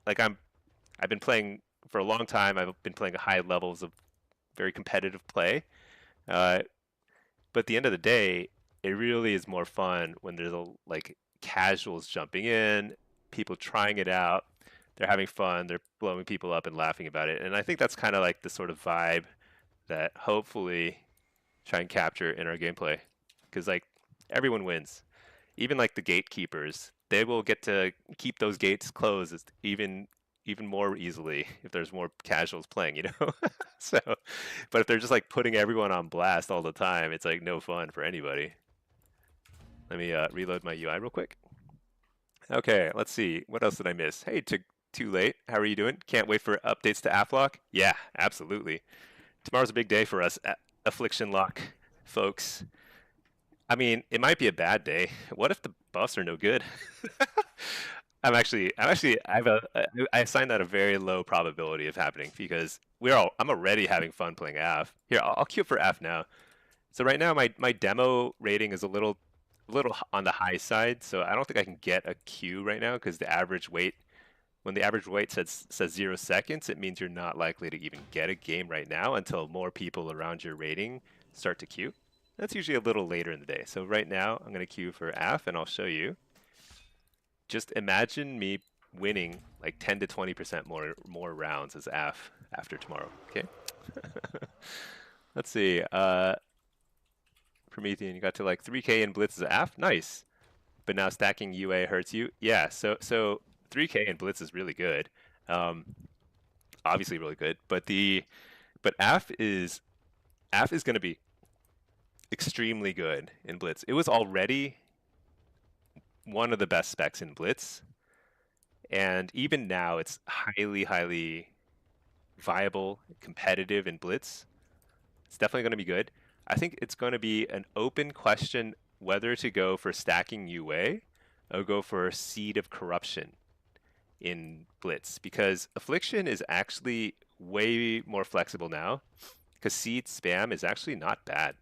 Speaker 1: I've been playing for a long time. I've been playing high levels of very competitive play. Uh, but at the end of the day, it really is more fun when there's like casuals jumping in, people trying it out, they're having fun, they're blowing people up and laughing about it. And I think that's kind of like the sort of vibe that hopefully try and capture in our gameplay. Because like everyone wins. Even like the gatekeepers, they will get to keep those gates closed even more easily if there's more casuals playing, you know? So, but if they're just like putting everyone on blast all the time, it's like no fun for anybody. Let me reload my UI real quick. Okay, let's see. What else did I miss? Hey, too late. How are you doing? Can't wait for updates to AFF. Yeah, absolutely. Tomorrow's a big day for us, Affliction Lock folks. I mean, it might be a bad day. What if the buffs are no good? I assigned that a very low probability of happening because I'm already having fun playing AF. Here, I'll queue for AF now. So right now my demo rating is a little on the high side, so I don't think I can get a queue right now because the average wait, when the average wait says 0 seconds, it means you're not likely to even get a game right now until more people around your rating start to queue. That's usually a little later in the day. So right now I'm going to queue for AF and I'll show you. Just imagine me winning like 10 to 20% more rounds as AF after tomorrow, okay? Let's see. Promethean, you got to like 3K in Blitz as AF? Nice. But now stacking UA hurts you? Yeah, so 3K in Blitz is really good. Obviously really good, but AF is going to be extremely good in Blitz. It was already one of the best specs in Blitz, and even now it's highly viable, competitive in Blitz. It's definitely going to be good. I think it's going to be an open question whether to go for stacking UA or go for Seed of Corruption in Blitz, because Affliction is actually way more flexible now, because Seed spam is actually not bad.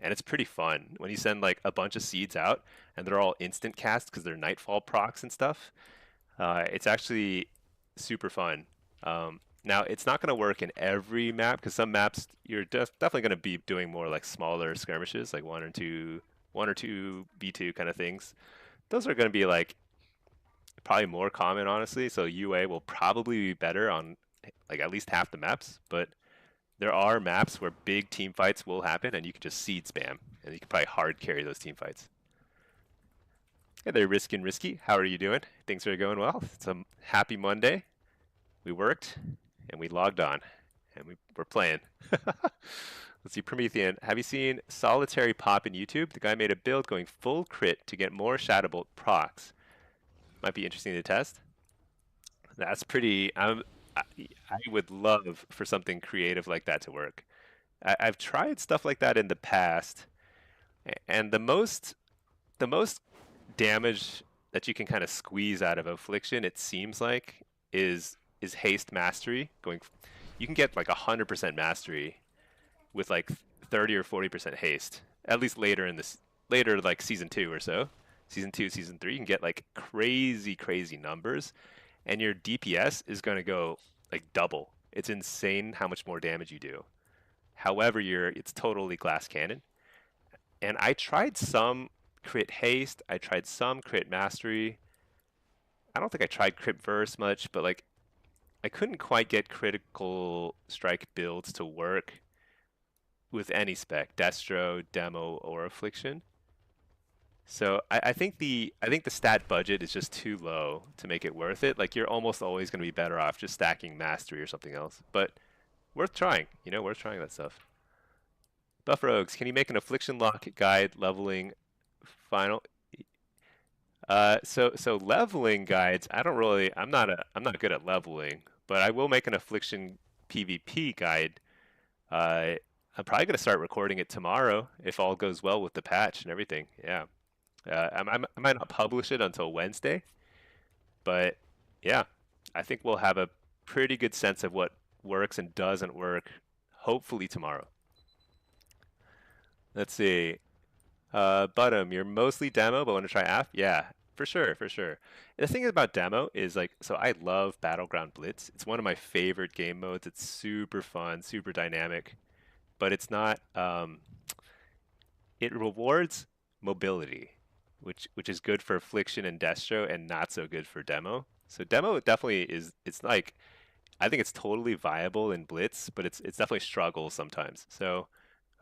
Speaker 1: And it's pretty fun when you send like a bunch of seeds out and they're all instant cast because they're nightfall procs and stuff. It's actually super fun. Now it's not going to work in every map because some maps you're definitely going to be doing more like smaller skirmishes, like one or two B2 kind of things. Those are going to be like probably more common, honestly. So UA will probably be better on like at least half the maps, but there are maps where big team fights will happen and you can just seed spam and you can probably hard carry those team fights. Hey there, Risky. How are you doing? Things are going well. It's a happy Monday. We worked and we logged on and we're playing. Let's see, Promethean. Have you seen Solitary Pop in YouTube? The guy made a build going full crit to get more Shadowbolt procs. Might be interesting to test. That's pretty... I would love for something creative like that to work. I've tried stuff like that in the past, and the most damage that you can kind of squeeze out of Affliction, it seems like, is haste mastery. You can get like 100% mastery with like 30 or 40% haste. At least later like season 2 or so, season 2, season 3, you can get like crazy numbers. And your DPS is going to go like double. It's insane how much more damage you do. However, it's totally glass cannon. And I tried some crit haste. I tried some crit mastery. I don't think I tried crit verse much, but like I couldn't quite get critical strike builds to work with any spec, Destro, Demo, or Affliction. So I think the stat budget is just too low to make it worth it. Like you're almost always going to be better off just stacking mastery or something else. But worth trying, worth trying that stuff. Buff Rogues, can you make an Affliction Lock guide leveling final? So leveling guides, I'm not good at leveling, but I will make an Affliction PvP guide. I'm probably going to start recording it tomorrow if all goes well with the patch and everything. Yeah. I might not publish it until Wednesday, but yeah, I think we'll have a pretty good sense of what works and doesn't work, hopefully tomorrow. Let's see. Bottom, you're mostly demo, but want to try AF? Yeah, for sure, for sure. The thing about demo is like, so I love Battleground Blitz. It's one of my favorite game modes. It's super fun, super dynamic, but it's not. It rewards mobility, which is good for affliction and Destro, and not so good for demo. So demo definitely is. It's like I think it's totally viable in Blitz, but it's definitely struggles sometimes.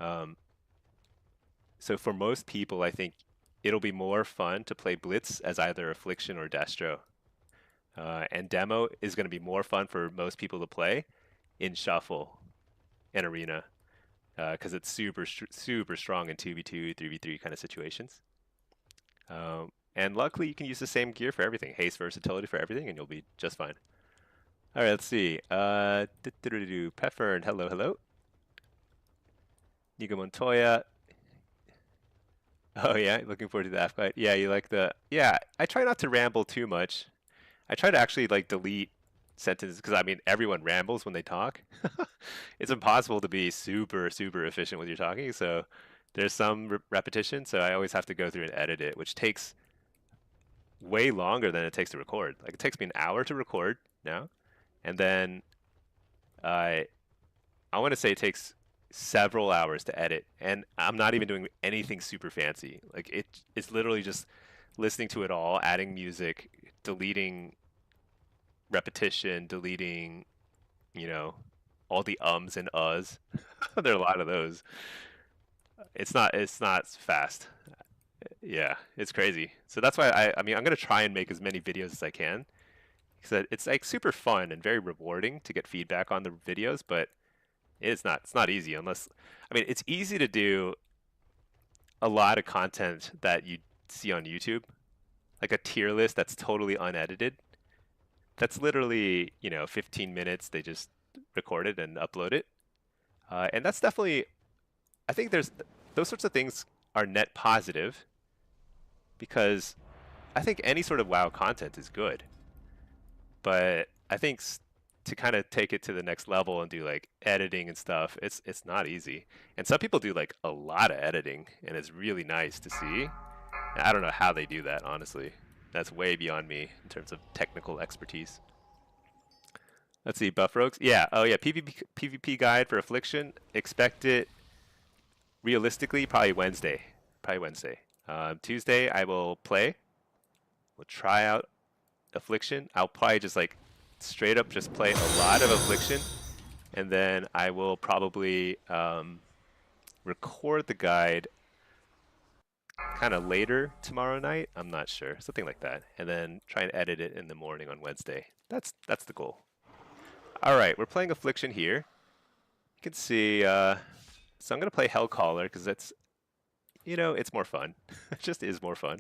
Speaker 1: Um, so for most people, I think it'll be more fun to play Blitz as either Affliction or Destro. And Demo is going to be more fun for most people to play in Shuffle and Arena because it's super strong in 2v2, 3v3 kind of situations. And luckily, you can use the same gear for everything, haste versatility for everything, and you'll be just fine. All right, let's see. Petfern, hello, hello. Nico Montoya. Oh yeah, looking forward to the AFF fight. Yeah, you like the. Yeah, I try not to ramble too much. I try to actually like delete sentences because I mean everyone rambles when they talk. It's impossible to be super efficient when you're talking, so there's some repetition. So I always have to go through and edit it, which takes way longer than it takes to record. Like it takes me an hour to record now, and then I want to say it takes several hours to edit, and I'm not even doing anything super fancy. Like it's literally just listening to it all, adding music, deleting repetition, deleting, you know, all the ums and uhs. There are a lot of those. It's not fast. Yeah, it's crazy. So that's why I mean I'm gonna try and make as many videos as I can because it's like super fun and very rewarding to get feedback on the videos, but it's not easy unless I mean it's easy to do a lot of content that you see on YouTube, like a tier list that's totally unedited. That's literally, 15 minutes they just record it and upload it. And that's definitely I think there's those sorts of things are net positive because I think any sort of WoW content is good. But I think to kind of take it to the next level and do like editing and stuff, it's not easy. And some people do like a lot of editing, and it's really nice to see. I don't know how they do that, honestly. That's way beyond me in terms of technical expertise. Let's see, Buff Rogues. Yeah, oh yeah, PvP guide for Affliction. Expect it realistically probably Wednesday. Probably Wednesday. Tuesday I will play. We'll try out Affliction. I'll probably just like straight up just play a lot of Affliction, and then I will probably record the guide kind of later tomorrow night. I'm not sure, something like that, and then try and edit it in the morning on Wednesday. That's the goal. All right, we're playing Affliction here. You can see. So I'm gonna play Hellcaller because it's it's more fun. It just is more fun.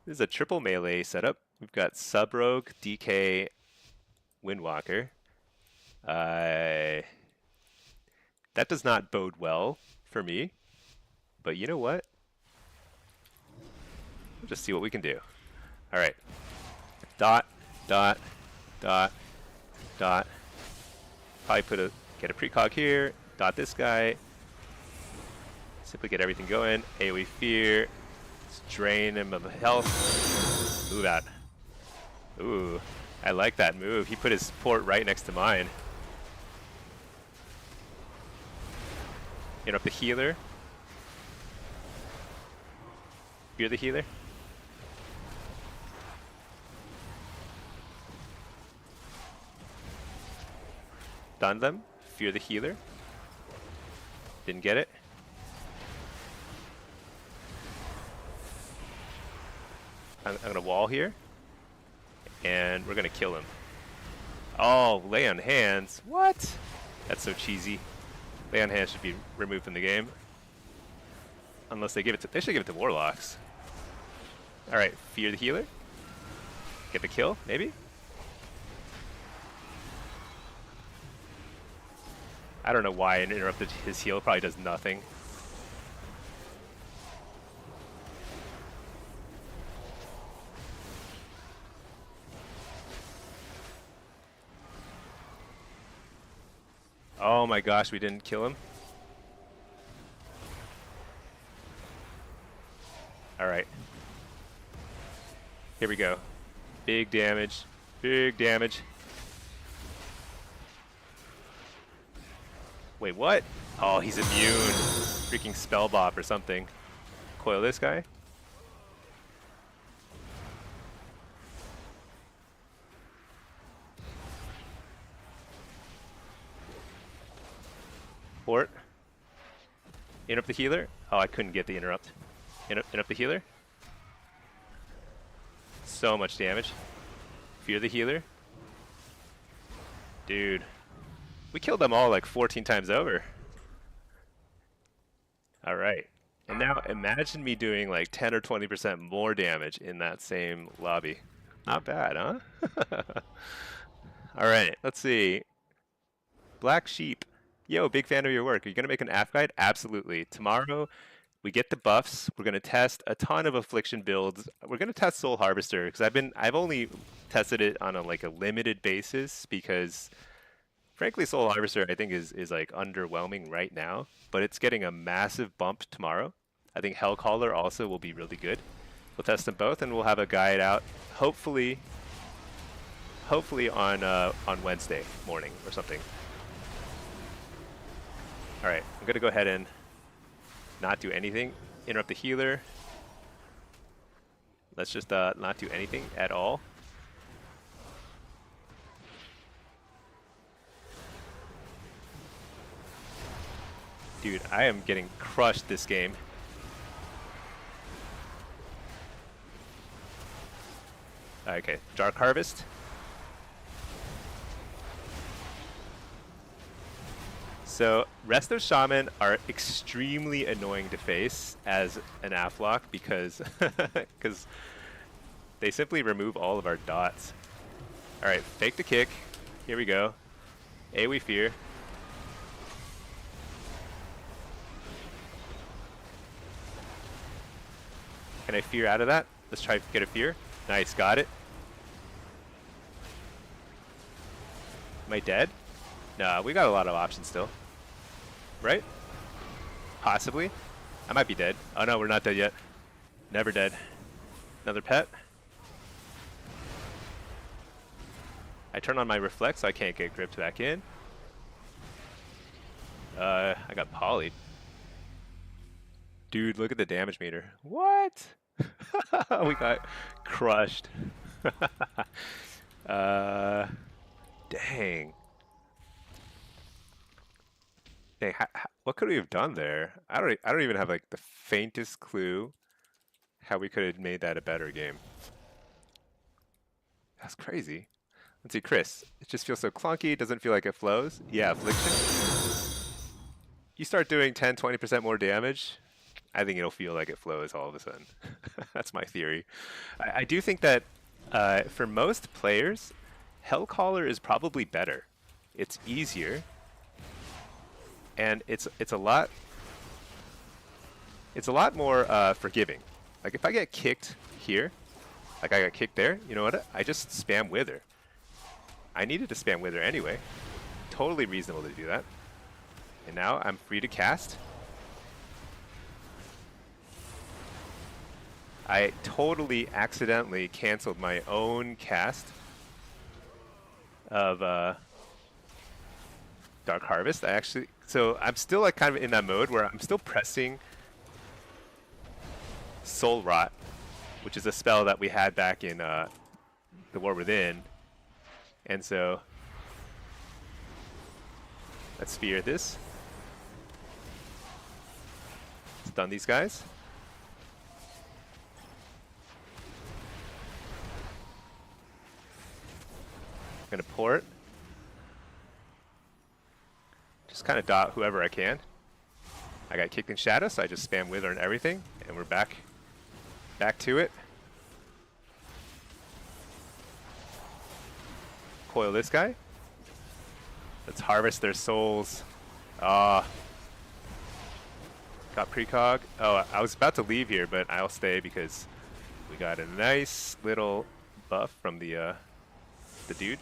Speaker 1: This is a triple melee setup. We've got Sub Rogue, DK, Windwalker. That does not bode well for me, but you know what? We'll just see what we can do. All right. Dot, dot, dot, dot. Probably get a precog here. Dot this guy. Simply get everything going. AoE Fear. Let's drain him of health. Move out. Ooh, I like that move. He put his port right next to mine. Interrupt the healer. Fear the healer. Stun them. Fear the healer. Didn't get it. I'm going to wall here. And we're going to kill him. Oh, lay on hands. What? That's so cheesy. Lay on hands should be removed from the game. Unless they give it to... They should give it to Warlocks. Alright, fear the healer. Get the kill, maybe? I don't know why I interrupted his heal. Probably does nothing. Oh my gosh, we didn't kill him. Alright. Here we go. Big damage. Big damage. Wait, what? Oh, he's immune. Freaking spell bop or something. Coil this guy. Port. Interrupt the healer. Oh, I couldn't get the interrupt. Interrupt the healer. So much damage. Fear the healer. Dude. We killed them all like 14 times over. Alright. And now imagine me doing like 10 or 20% more damage in that same lobby. Not bad, huh? Alright, let's see. Black Sheep. Yo, big fan of your work. Are you going to make an AFF guide? Absolutely. Tomorrow, we get the buffs. We're going to test a ton of affliction builds. We're going to test Soul Harvester because I've only tested it on a limited basis because frankly Soul Harvester I think is like underwhelming right now, but it's getting a massive bump tomorrow. I think Hellcaller also will be really good. We'll test them both and we'll have a guide out hopefully on Wednesday morning or something. All right, I'm gonna go ahead and not do anything. Interrupt the healer. Let's just not do anything at all. Dude, I am getting crushed this game. Okay, Dark Harvest. So, Resto Shaman are extremely annoying to face as an AFF because they simply remove all of our dots. Alright, fake the kick. Here we go. AoE Fear. Can I fear out of that? Let's try to get a fear. Nice, got it. Am I dead? Nah, we got a lot of options still. Right? Possibly. I might be dead. Oh no, we're not dead yet. Never dead. Another pet. I turn on my reflect so I can't get gripped back in. I got polyed. Dude, look at the damage meter. What? We got crushed. Dang. Dang, what could we have done there? I don't even have like the faintest clue how we could have made that a better game. That's crazy. Let's see, Chris. It just feels so clunky. It doesn't feel like it flows. Yeah, affliction. You start doing 10, 20% more damage, I think it'll feel like it flows all of a sudden. That's my theory. I do think that for most players, Hellcaller is probably better. It's easier, and it's a lot more forgiving. Like if I get kicked here, like I got kicked there, you know what? I just spam Wither. I needed to spam Wither anyway. Totally reasonable to do that. And now I'm free to cast. I totally accidentally canceled my own cast of Dark Harvest. So I'm still like kind of in that mode where I'm still pressing Soul Rot, which is a spell that we had back in the War Within. And so let's fear this. Stun these guys. Gonna port. Just kind of dot whoever I can. I got kicked in shadow, so I just spam Wither and everything, and we're back to it. Coil this guy. Let's harvest their souls. Got precog. Oh, I was about to leave here, but I'll stay because we got a nice little buff from the dude.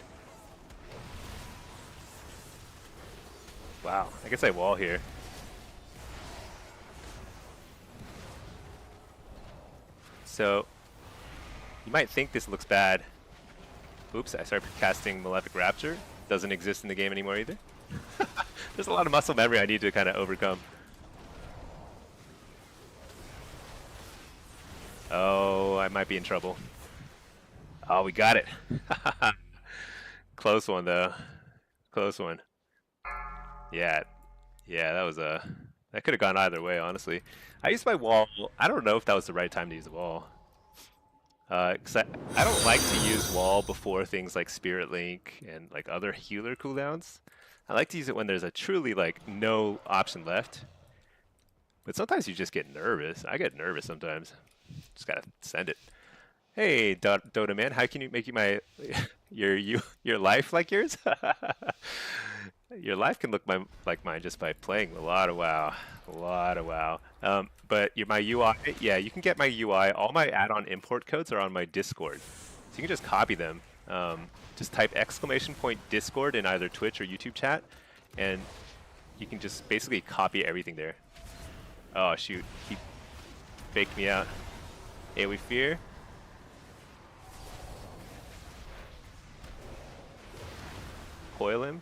Speaker 1: Wow, I guess I wall here. So, you might think this looks bad. Oops, I started casting Malefic Rapture. Doesn't exist in the game anymore either. There's a lot of muscle memory I need to kind of overcome. Oh, I might be in trouble. Oh, we got it. Close one, though. Close one. Yeah. Yeah, that was a... That could have gone either way, honestly. I used my wall. I don't know if that was the right time to use the wall. Because I don't like to use wall before things like Spirit Link and like other healer cooldowns. I like to use it when there's a truly like no option left. But sometimes you just get nervous. I get nervous sometimes. Just gotta send it. Hey, Dota man, how can you make my your life like yours? Your life can look like mine just by playing a lot of WoW, a lot of WoW. But my UI, yeah, you can get my UI. All my add-on import codes are on my Discord, so you can just copy them. Just type !Discord in either Twitch or YouTube chat, and you can just basically copy everything there. Oh shoot, he faked me out. AoE Fear. Coil him.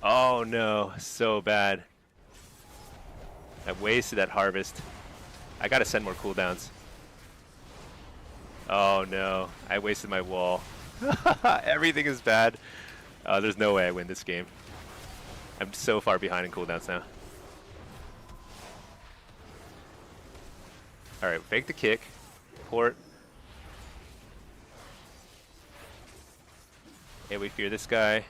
Speaker 1: Oh no, so bad. I wasted that harvest. I gotta send more cooldowns. Oh no, I wasted my wall. Everything is bad. There's no way I win this game. I'm so far behind in cooldowns now. Alright, fake the kick. Port. Hey, we fear this guy.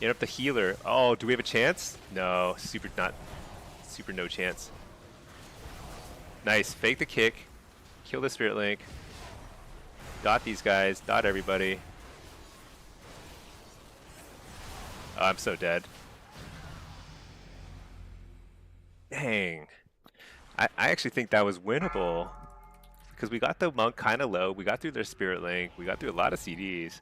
Speaker 1: Interrupt the healer. Oh, do we have a chance? No, super no chance. Nice, fake the kick. Kill the Spirit Link. Dot these guys, dot everybody. Oh, I'm so dead. Dang. I actually think that was winnable. Because we got the monk kind of low. We got through their Spirit Link. We got through a lot of CDs.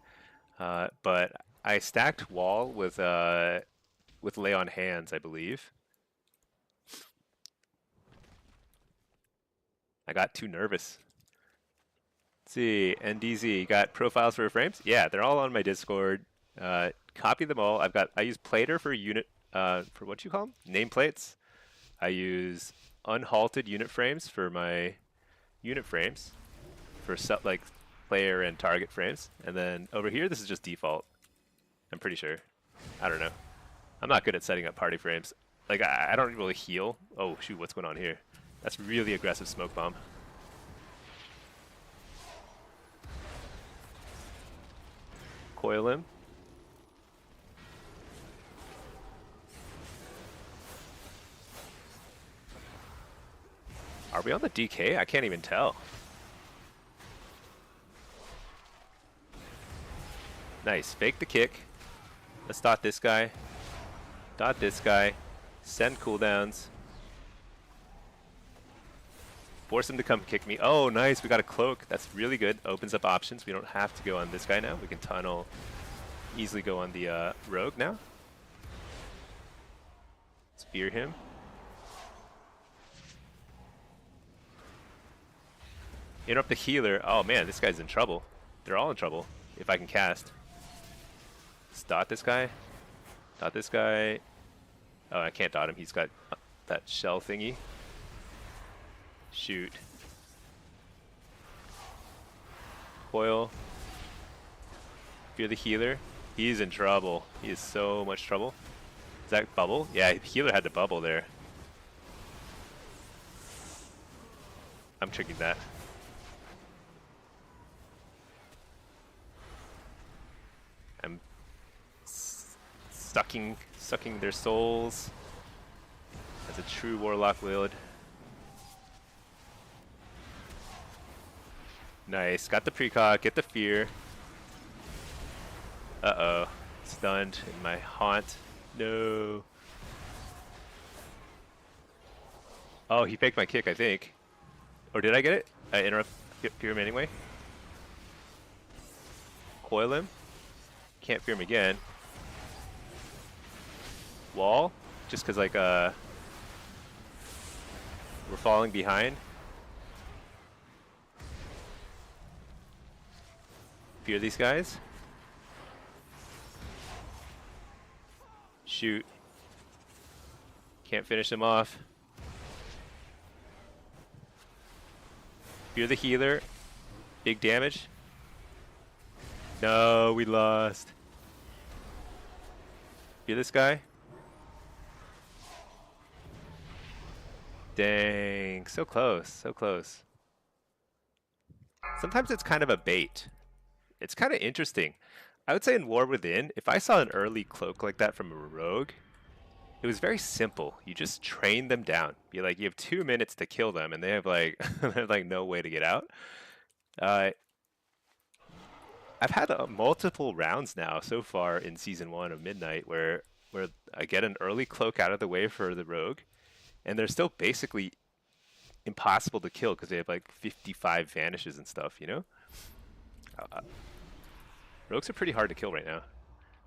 Speaker 1: But I stacked wall with Lay on Hands, I believe. I got too nervous. Let's see, NDZ, got profiles for frames? Yeah, they're all on my Discord. Copy them all. I use Plater for unit, for what you call them? Nameplates. I use unhalted unit frames for my unit frames, for like player and target frames. And then over here, this is just default. I'm pretty sure. I don't know. I'm not good at setting up party frames. Like, I don't really heal. Oh, shoot, what's going on here? That's really aggressive smoke bomb. Coil him. Are we on the DK? I can't even tell. Nice. Fake the kick. Let's dot this guy. Dot this guy. Send cooldowns. Force him to come kick me. Oh, nice. We got a cloak. That's really good. Opens up options. We don't have to go on this guy now. We can tunnel. Easily go on the rogue now. Spear him. Interrupt the healer. Oh man, this guy's in trouble. They're all in trouble. If I can cast. Let's dot this guy. Dot this guy. Oh, I can't dot him. He's got that shell thingy. Shoot. Coil. Fear the healer. He's in trouble. He is so much trouble. Is that bubble? Yeah, healer had to bubble there. I'm tricking that. I'm sucking their souls as a true Warlock wield. Nice, got the precog, get the fear. Uh-oh, stunned in my haunt. No. Oh, he faked my kick, I think. Or did I get it? I interrupt fear him anyway. Coil him. Can't fear him again. Wall. Just because, like, we're falling behind. Fear these guys. Shoot. Can't finish him off. Fear the healer. Big damage. No, we lost. Fear this guy. Dang, so close, so close. Sometimes it's kind of a bait. It's kind of interesting. I would say in War Within, if I saw an early cloak like that from a rogue, it was very simple. You just train them down. Be like, you have 2 minutes to kill them, and they have like, they have like no way to get out. I've had multiple rounds now so far in Season 1 of Midnight where I get an early cloak out of the way for the rogue, and they're still basically impossible to kill because they have like 55 vanishes and stuff, you know? Rogues are pretty hard to kill right now.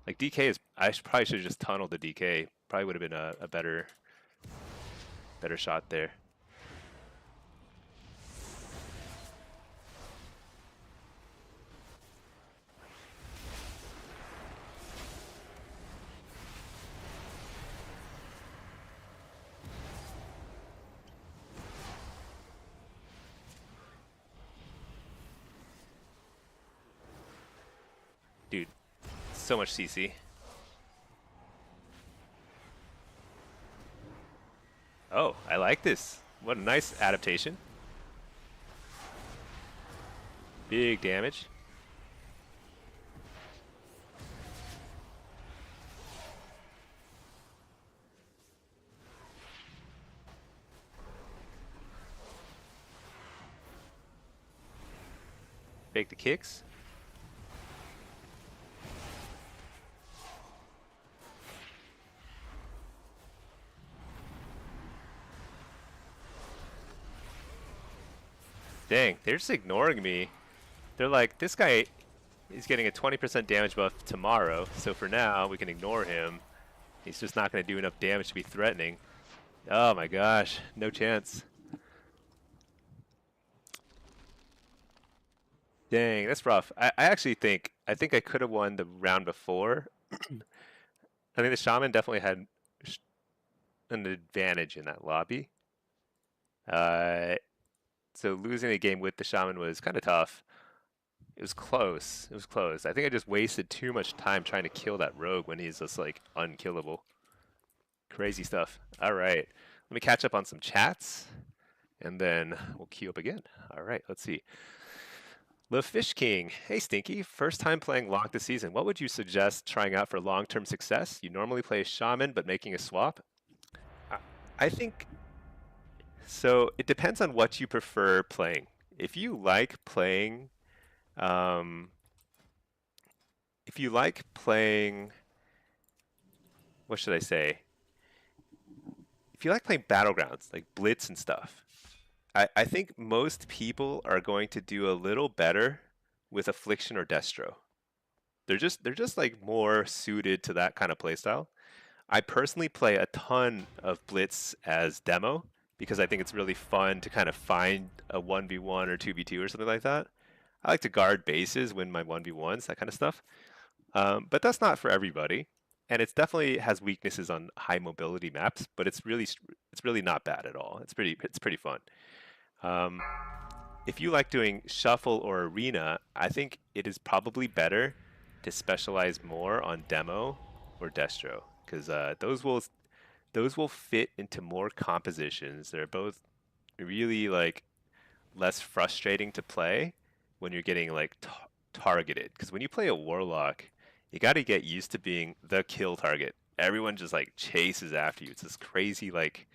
Speaker 1: Like DK is, probably should have just tunneled the DK. Probably would have been a better shot there. Dude, so much CC. Oh, I like this. What a nice adaptation. Big damage. Fake the kicks. Dang, they're just ignoring me. They're like, this guy is getting a 20% damage buff tomorrow, so for now, we can ignore him. He's just not going to do enough damage to be threatening. Oh my gosh, no chance. Dang, that's rough. I actually think, I could have won the round before. I think the Shaman definitely had an advantage in that lobby. So losing the game with the Shaman was kind of tough. It was close. It was close. I think I just wasted too much time trying to kill that rogue when he's just like unkillable. Crazy stuff. All right. Let me catch up on some chats and then we'll queue up again. All right. Let's see. The Fish King. Hey, Stinky. First time playing Lock this season. What would you suggest trying out for long-term success? You normally play Shaman, but making a swap? I think so. It depends on what you prefer playing. If you like playing what should I say? If you like playing Battlegrounds, like Blitz and stuff, I think most people are going to do a little better with Affliction or Destro. They're just like more suited to that kind of playstyle. I personally play a ton of Blitz as demo because I think it's really fun to kind of find a 1v1 or 2v2 or something like that. I like to guard bases, win my 1v1s, that kind of stuff. But that's not for everybody. And it definitely has weaknesses on high mobility maps, but it's really not bad at all. It's pretty fun. If you like doing shuffle or arena, I think it is probably better to specialize more on demo or destro because those will fit into more compositions. They're both really like less frustrating to play when you're getting like targeted. Because when you play a warlock, you got to get used to being the kill target. Everyone just like chases after you. It's this crazy like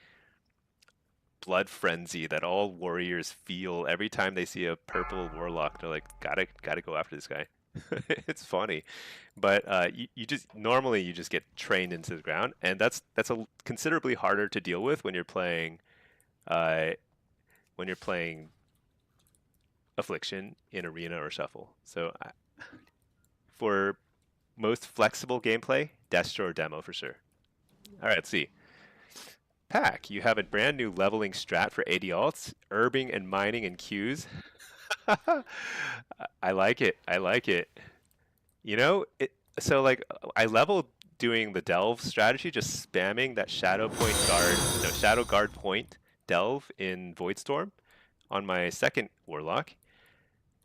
Speaker 1: blood frenzy that all warriors feel every time they see a purple warlock. They're like, gotta go after this guy. It's funny, but you just normally you just get trained into the ground, and that's a considerably harder to deal with when you're playing uh, when you're playing Affliction in Arena or Shuffle. So for most flexible gameplay, Destro or Demo for sure. All right, let's see. Pack, you have a brand new leveling strat for AD alts, herbing and mining and Qs. I like it. I like it. You know, so like I leveled doing the delve strategy, just spamming that shadow point guard, no, shadow guard point delve in Voidstorm on my second Warlock.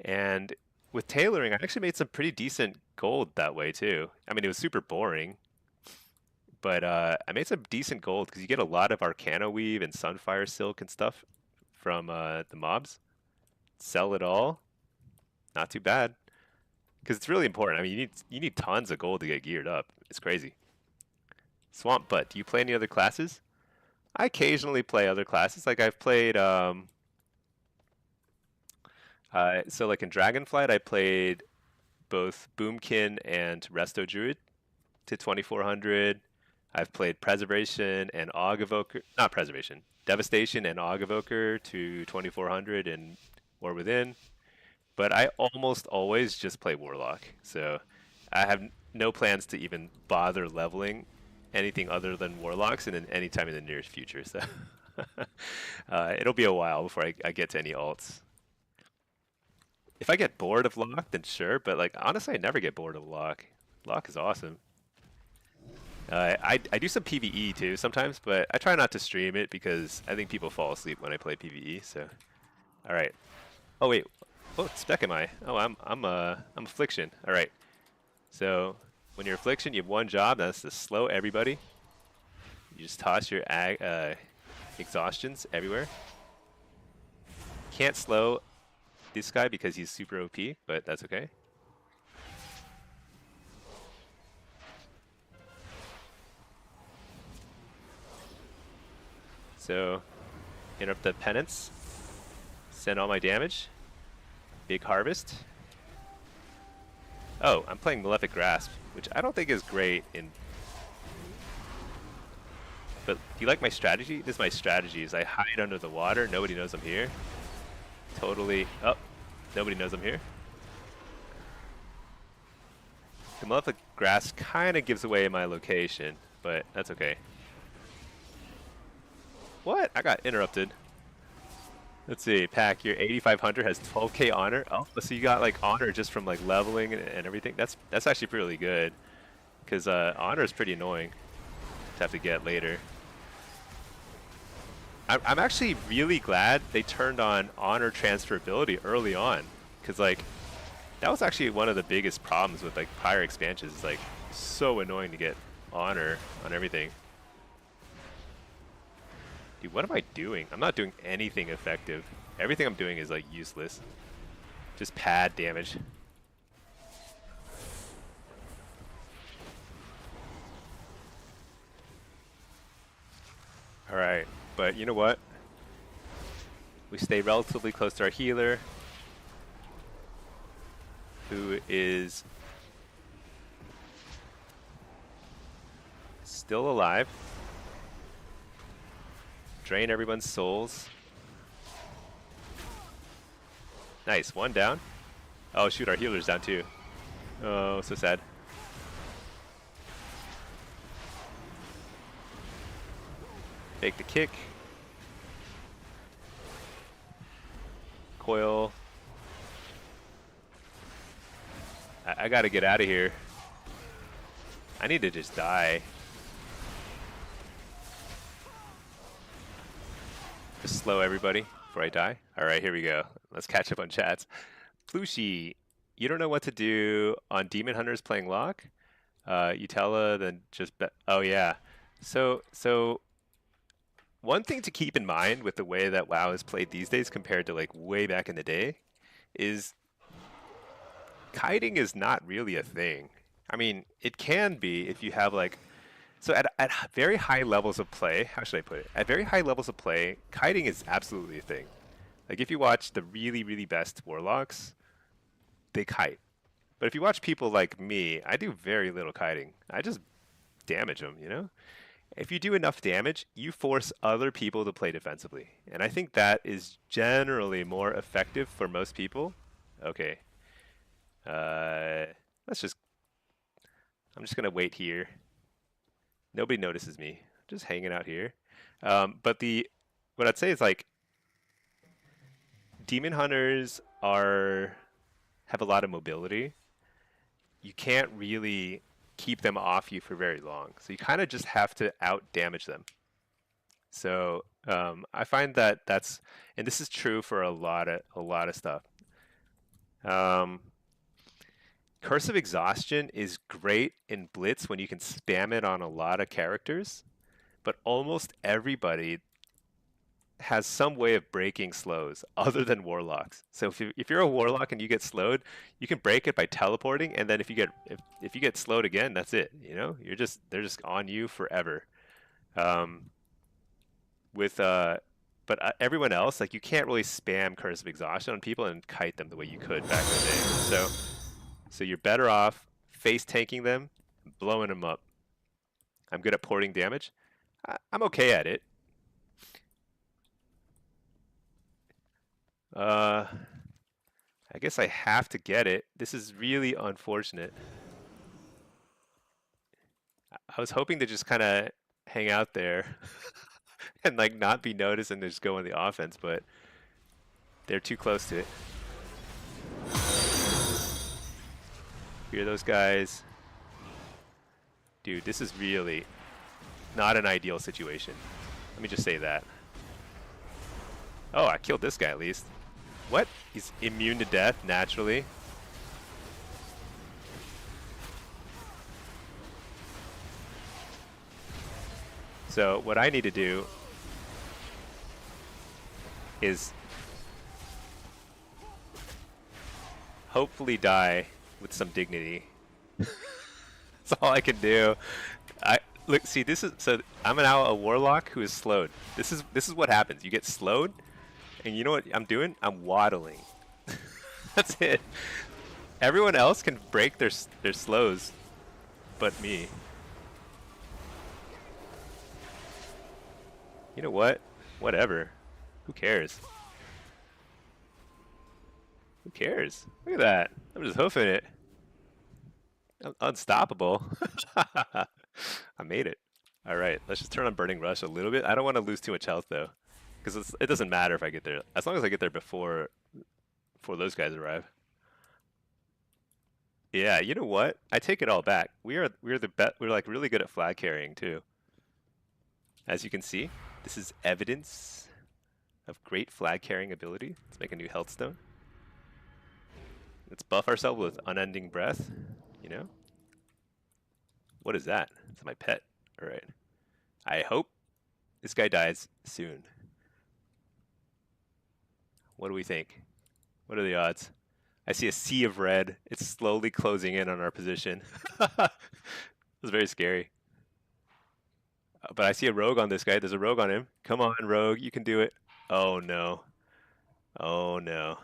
Speaker 1: And with tailoring, I actually made some pretty decent gold that way too. I mean, it was super boring, but I made some decent gold because you get a lot of Arcana Weave and Sunfire Silk and stuff from the mobs. Sell it all, not too bad, because it's really important. I mean, you need tons of gold to get geared up. It's crazy. Swamp Butt, do you play any other classes? I occasionally play other classes. Like I've played, so like in Dragonflight, I played both Boomkin and Resto Druid to 2400. I've played Preservation and Aug Evoker, not Preservation, Devastation and Aug Evoker to 2400 and War Within. But I almost always just play Warlock. So I have no plans to even bother leveling anything other than Warlocks and any time in the near future. So it'll be a while before I get to any alts. If I get bored of Lock, then sure. But like honestly, I never get bored of Lock. Lock is awesome. I do some PvE too sometimes, but I try not to stream it because I think people fall asleep when I play PvE. So, all right. Oh wait, what spec am I? Oh, I'm affliction. All right. So when you're affliction, you have one job. That's to slow everybody. You just toss your exhaustions everywhere. Can't slow this guy because he's super OP, but that's okay. So interrupt the penance. Send all my damage. Big harvest. Oh, I'm playing Malefic Grasp, which I don't think is great in. But do you like my strategy? This is my strategy. Is I hide under the water. Nobody knows I'm here. Totally. Oh, nobody knows I'm here. The Malefic Grasp kind of gives away my location, but that's okay. What? I got interrupted. Let's see, Pack, your 8500 has 12k honor. Oh, so you got like honor just from like leveling and everything. That's actually really good, because honor is pretty annoying to have to get later. I'm actually really glad they turned on honor transferability early on, because like that was actually one of the biggest problems with like prior expansions. It's like so annoying to get honor on everything. Dude, what am I doing? I'm not doing anything effective. Everything I'm doing is like useless. Just pad damage. Alright, but you know what? We stay relatively close to our healer, who is still alive. Drain everyone's souls. Nice, one down. Oh shoot, our healer's down too. Oh, so sad. Take the kick. Coil. I gotta get out of here. I need to just die. Just slow everybody before I die. Alright, here we go. Let's catch up on chats. Plushy, you don't know what to do on Demon Hunters playing Lock? Utella, then just... Oh, yeah. So one thing to keep in mind with the way that WoW is played these days compared to like way back in the day is kiting is not really a thing. I mean, it can be if you have like... So at very high levels of play, how should I put it? At very high levels of play, kiting is absolutely a thing. Like if you watch the really, really best Warlocks, they kite. But if you watch people like me, I do very little kiting. I just damage them, you know? If you do enough damage, you force other people to play defensively. And I think that is generally more effective for most people. Okay. Let's just... I'm just going to wait here. Nobody notices me. Just hanging out here. But what I'd say is like demon hunters have a lot of mobility. You can't really keep them off you for very long, so you kind of just have to out damage them. So I find that and this is true for a lot of stuff. Curse of Exhaustion is great in Blitz when you can spam it on a lot of characters, but almost everybody has some way of breaking slows other than warlocks. So if you're a warlock and you get slowed, you can break it by teleporting, and then if you get slowed again, that's it. You know, they're just on you forever. But everyone else, like, you can't really spam Curse of Exhaustion on people and kite them the way you could back in the day. So you're better off face tanking them, blowing them up. I'm good at porting damage. I'm okay at it. I guess I have to get it. This is really unfortunate. I was hoping to just kind of hang out there and like not be noticed and just go on the offense, but they're too close to it. Hear those guys. Dude, this is really not an ideal situation. Let me just say that. Oh, I killed this guy at least. What? He's immune to death naturally. So what I need to do is hopefully die with some dignity. That's all I can do. Look, see, I'm now a warlock who is slowed. This is what happens. You get slowed, and you know what I'm doing? I'm waddling. That's it. Everyone else can break their slows, but me. You know what? Whatever. Who cares? Who cares? Look at that. I'm just hoofing it. Unstoppable. I made it. All right, let's just turn on Burning Rush a little bit. I don't want to lose too much health though, because it doesn't matter if I get there. As long as I get there before those guys arrive. Yeah, you know what? I take it all back. We're like really good at flag carrying too. As you can see, this is evidence of great flag carrying ability. Let's make a new health stone. Let's buff ourselves with unending breath, you know? What is that? It's my pet. All right. I hope this guy dies soon. What do we think? What are the odds? I see a sea of red. It's slowly closing in on our position. It was very scary. But I see a rogue on this guy. There's a rogue on him. Come on, rogue. You can do it. Oh, no. Oh, no.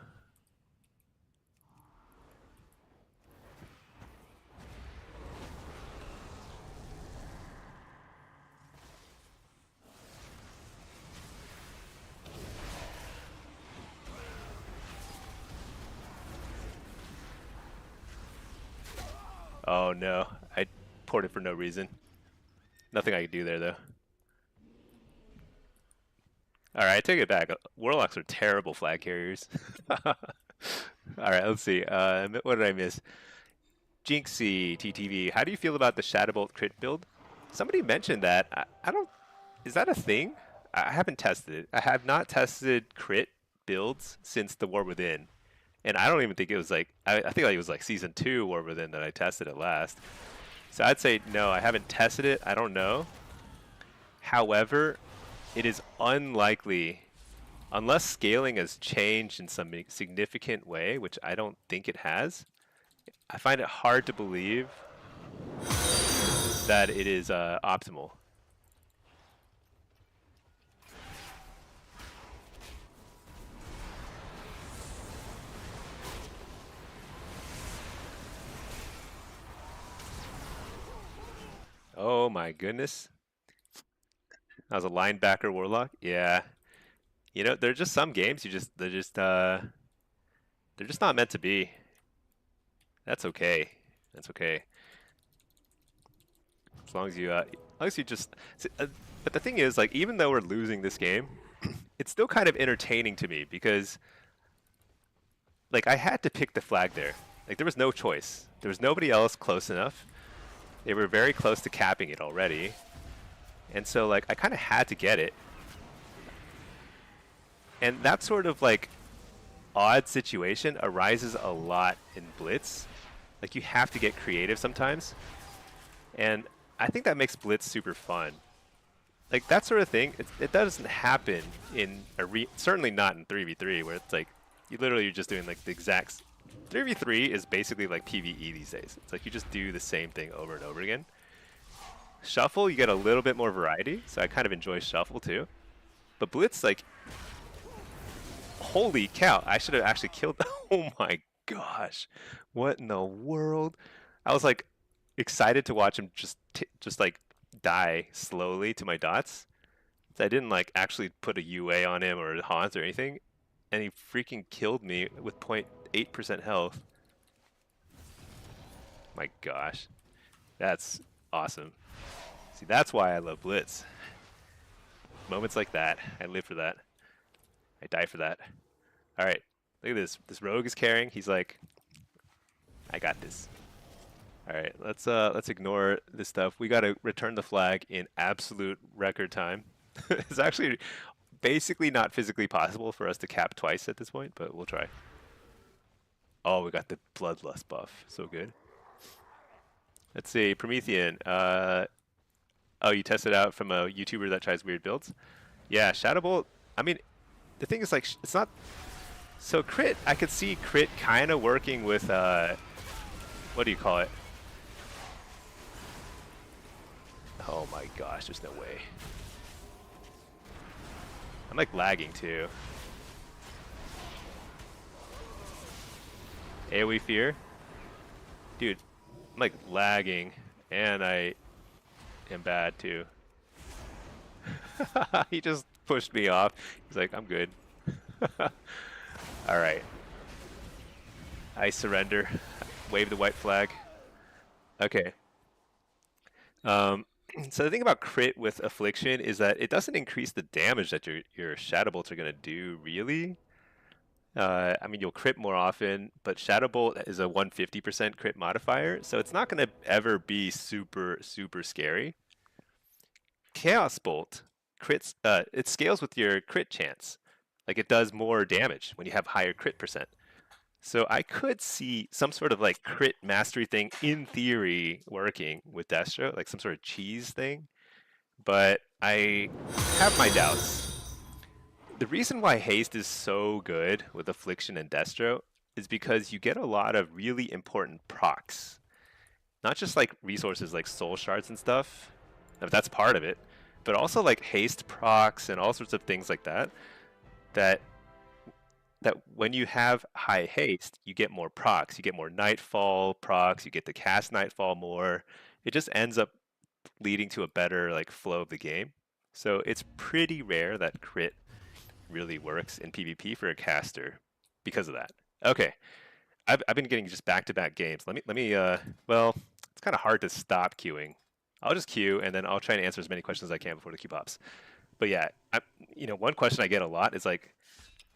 Speaker 1: Oh, no. I ported for no reason. Nothing I could do there, though. Alright, I take it back. Warlocks are terrible flag carriers. Alright, let's see. What did I miss? Jinxie, TTV. How do you feel about the Shadowbolt crit build? Somebody mentioned that. I don't... Is that a thing? I haven't tested it. I have not tested crit builds since the War Within. And I don't even think it was like... I think it was like Season 2 War Within that I tested it last. So I'd say, no, I haven't tested it. I don't know. However, it is unlikely, unless scaling has changed in some significant way, which I don't think it has. I find it hard to believe that it is optimal. Oh my goodness. I was a linebacker Warlock. Yeah. You know, there are just some games they're just not meant to be. That's okay. That's okay. As long as you just. But the thing is, like, even though we're losing this game, it's still kind of entertaining to me because, like, I had to pick the flag there. Like, there was no choice. There was nobody else close enough. They were very close to capping it already, and so like I kind of had to get it. And that sort of like odd situation arises a lot in Blitz. Like you have to get creative sometimes. And I think that makes Blitz super fun. Like that sort of thing, it doesn't happen in certainly not in 3v3 where it's like you literally are just doing like the exact 3v3 is basically like PvE these days. It's like you just do the same thing over and over again. Shuffle, you get a little bit more variety, so I kind of enjoy Shuffle too. But Blitz, like, holy cow, I should have actually killed. Oh my gosh, what in the world? I was like excited to watch him just like die slowly to my dots. So I didn't like actually put a UA on him or haunt or anything, and he freaking killed me with 0.8% health. My gosh, that's awesome. See, that's why I love Blitz. Moments like that, I live for that. I die for that. All right, look at this. This rogue is carrying. He's like, I got this. All right, let's ignore this stuff. We got to return the flag in absolute record time. It's actually basically not physically possible for us to cap twice at this point, but we'll try. Oh, we got the bloodlust buff. So good. Let's see, Promethean. Oh, you tested out from a YouTuber that tries weird builds? Yeah, Shadowbolt. I mean, the thing is, like, it's not. So crit, I could see crit kind of working with what do you call it? Oh my gosh, there's no way. I'm like lagging too. AoE fear? Dude, I'm like lagging and I am bad too. He just pushed me off. He's like, I'm good. Alright. I surrender. Wave the white flag. Okay. So the thing about crit with affliction is that it doesn't increase the damage that your shadow bolts are gonna do, really. I mean, you'll crit more often, but Shadow Bolt is a 150% crit modifier, so it's not going to ever be super, super scary. Chaos Bolt crits, it scales with your crit chance. Like it does more damage when you have higher crit percent. So I could see some sort of like crit mastery thing in theory working with Destro, like some sort of cheese thing, but I have my doubts. The reason why haste is so good with affliction and Destro is because you get a lot of really important procs. Not just like resources like soul shards and stuff, if that's part of it, but also like haste procs and all sorts of things like that. That when you have high haste, you get more procs. You get more nightfall procs. You get to cast nightfall more. It just ends up leading to a better like flow of the game. So it's pretty rare that crit really works in PvP for a caster because of that. Okay, I've been getting just back-to-back games. Well, it's kind of hard to stop queuing. I'll just queue and then I'll try and answer as many questions as I can before the queue pops. But yeah, one question I get a lot is like,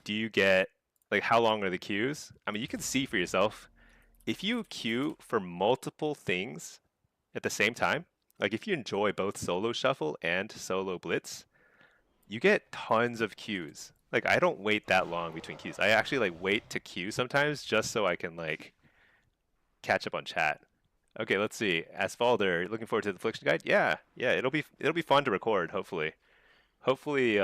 Speaker 1: do you get like how long are the queues? I mean, you can see for yourself if you queue for multiple things at the same time. Like if you enjoy both solo shuffle and solo blitz, you get tons of queues. Like I don't wait that long between queues. I actually like wait to queue sometimes just so I can like catch up on chat. Okay, let's see. Asphalder, looking forward to the Affliction Guide? Yeah, it'll be fun to record, hopefully. Hopefully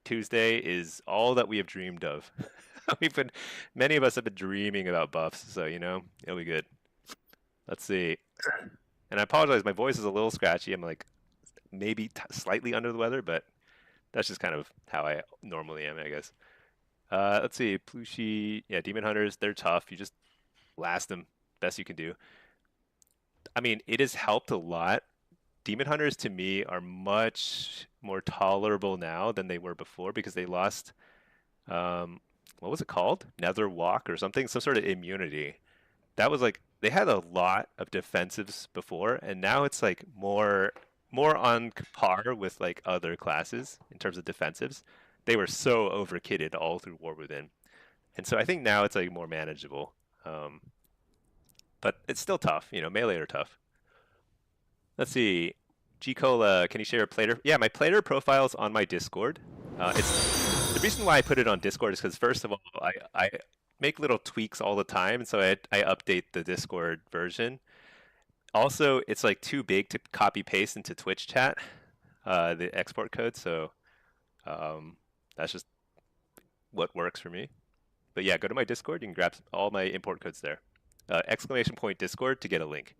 Speaker 1: Tuesday is all that we have dreamed of. Many of us have been dreaming about buffs, so it'll be good. Let's see. And I apologize, my voice is a little scratchy. I'm like maybe slightly under the weather, but that's just kind of how I normally am, I guess. Let's see, Plushi, yeah, Demon Hunters, they're tough. You just last them best you can do. I mean, it has helped a lot. Demon Hunters to me are much more tolerable now than they were before because they lost what was it called? Nether walk or something, some sort of immunity. That was like they had a lot of defensives before, and now it's like more on par with like other classes in terms of defensives. They were so overkitted all through War Within, and so I think now it's like more manageable. Um, but it's still tough. You know, melee are tough. Let's see. G Cola, can you share your player? Yeah, my player profile is on my Discord. It's the reason why I put it on Discord is because first of all, I make little tweaks all the time, and so I update the Discord version. Also, it's like too big to copy paste into Twitch chat, the export code. So um, that's just what works for me. But yeah, go to my Discord. You can grab all my import codes there. Exclamation point Discord to get a link.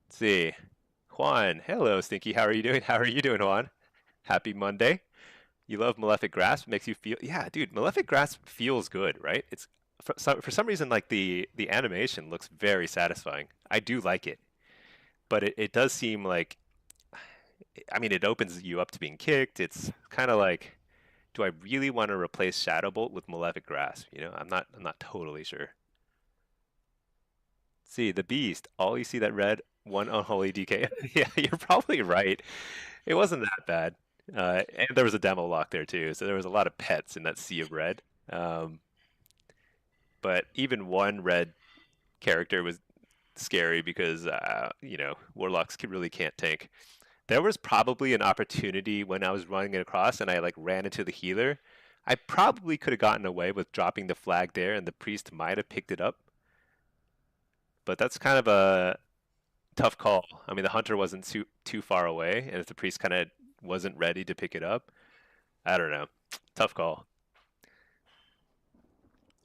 Speaker 1: Let's see. Juan, hello, Stinky. How are you doing? How are you doing, Juan? Happy Monday. You love Malefic Grasp. Makes you feel, yeah, dude. Malefic Grasp feels good, right? It's for some reason like the animation looks very satisfying. I do like it, but it does seem like, I mean, it opens you up to being kicked. It's kind of like, do I really want to replace Shadowbolt with Malefic Grasp? You know, I'm not totally sure. See, the Beast. All you see that red, one unholy DK. Yeah, you're probably right. It wasn't that bad. And there was a demo lock there too, so there was a lot of pets in that sea of red. Um, but even one red character was scary because you know, warlocks really can't tank. There was probably an opportunity when I was running it across and I like ran into the healer. I probably could have gotten away with dropping the flag there, and the priest might have picked it up. But that's kind of a tough call. I mean, the hunter wasn't too far away, and if the priest kind of wasn't ready to pick it up, I don't know. Tough call.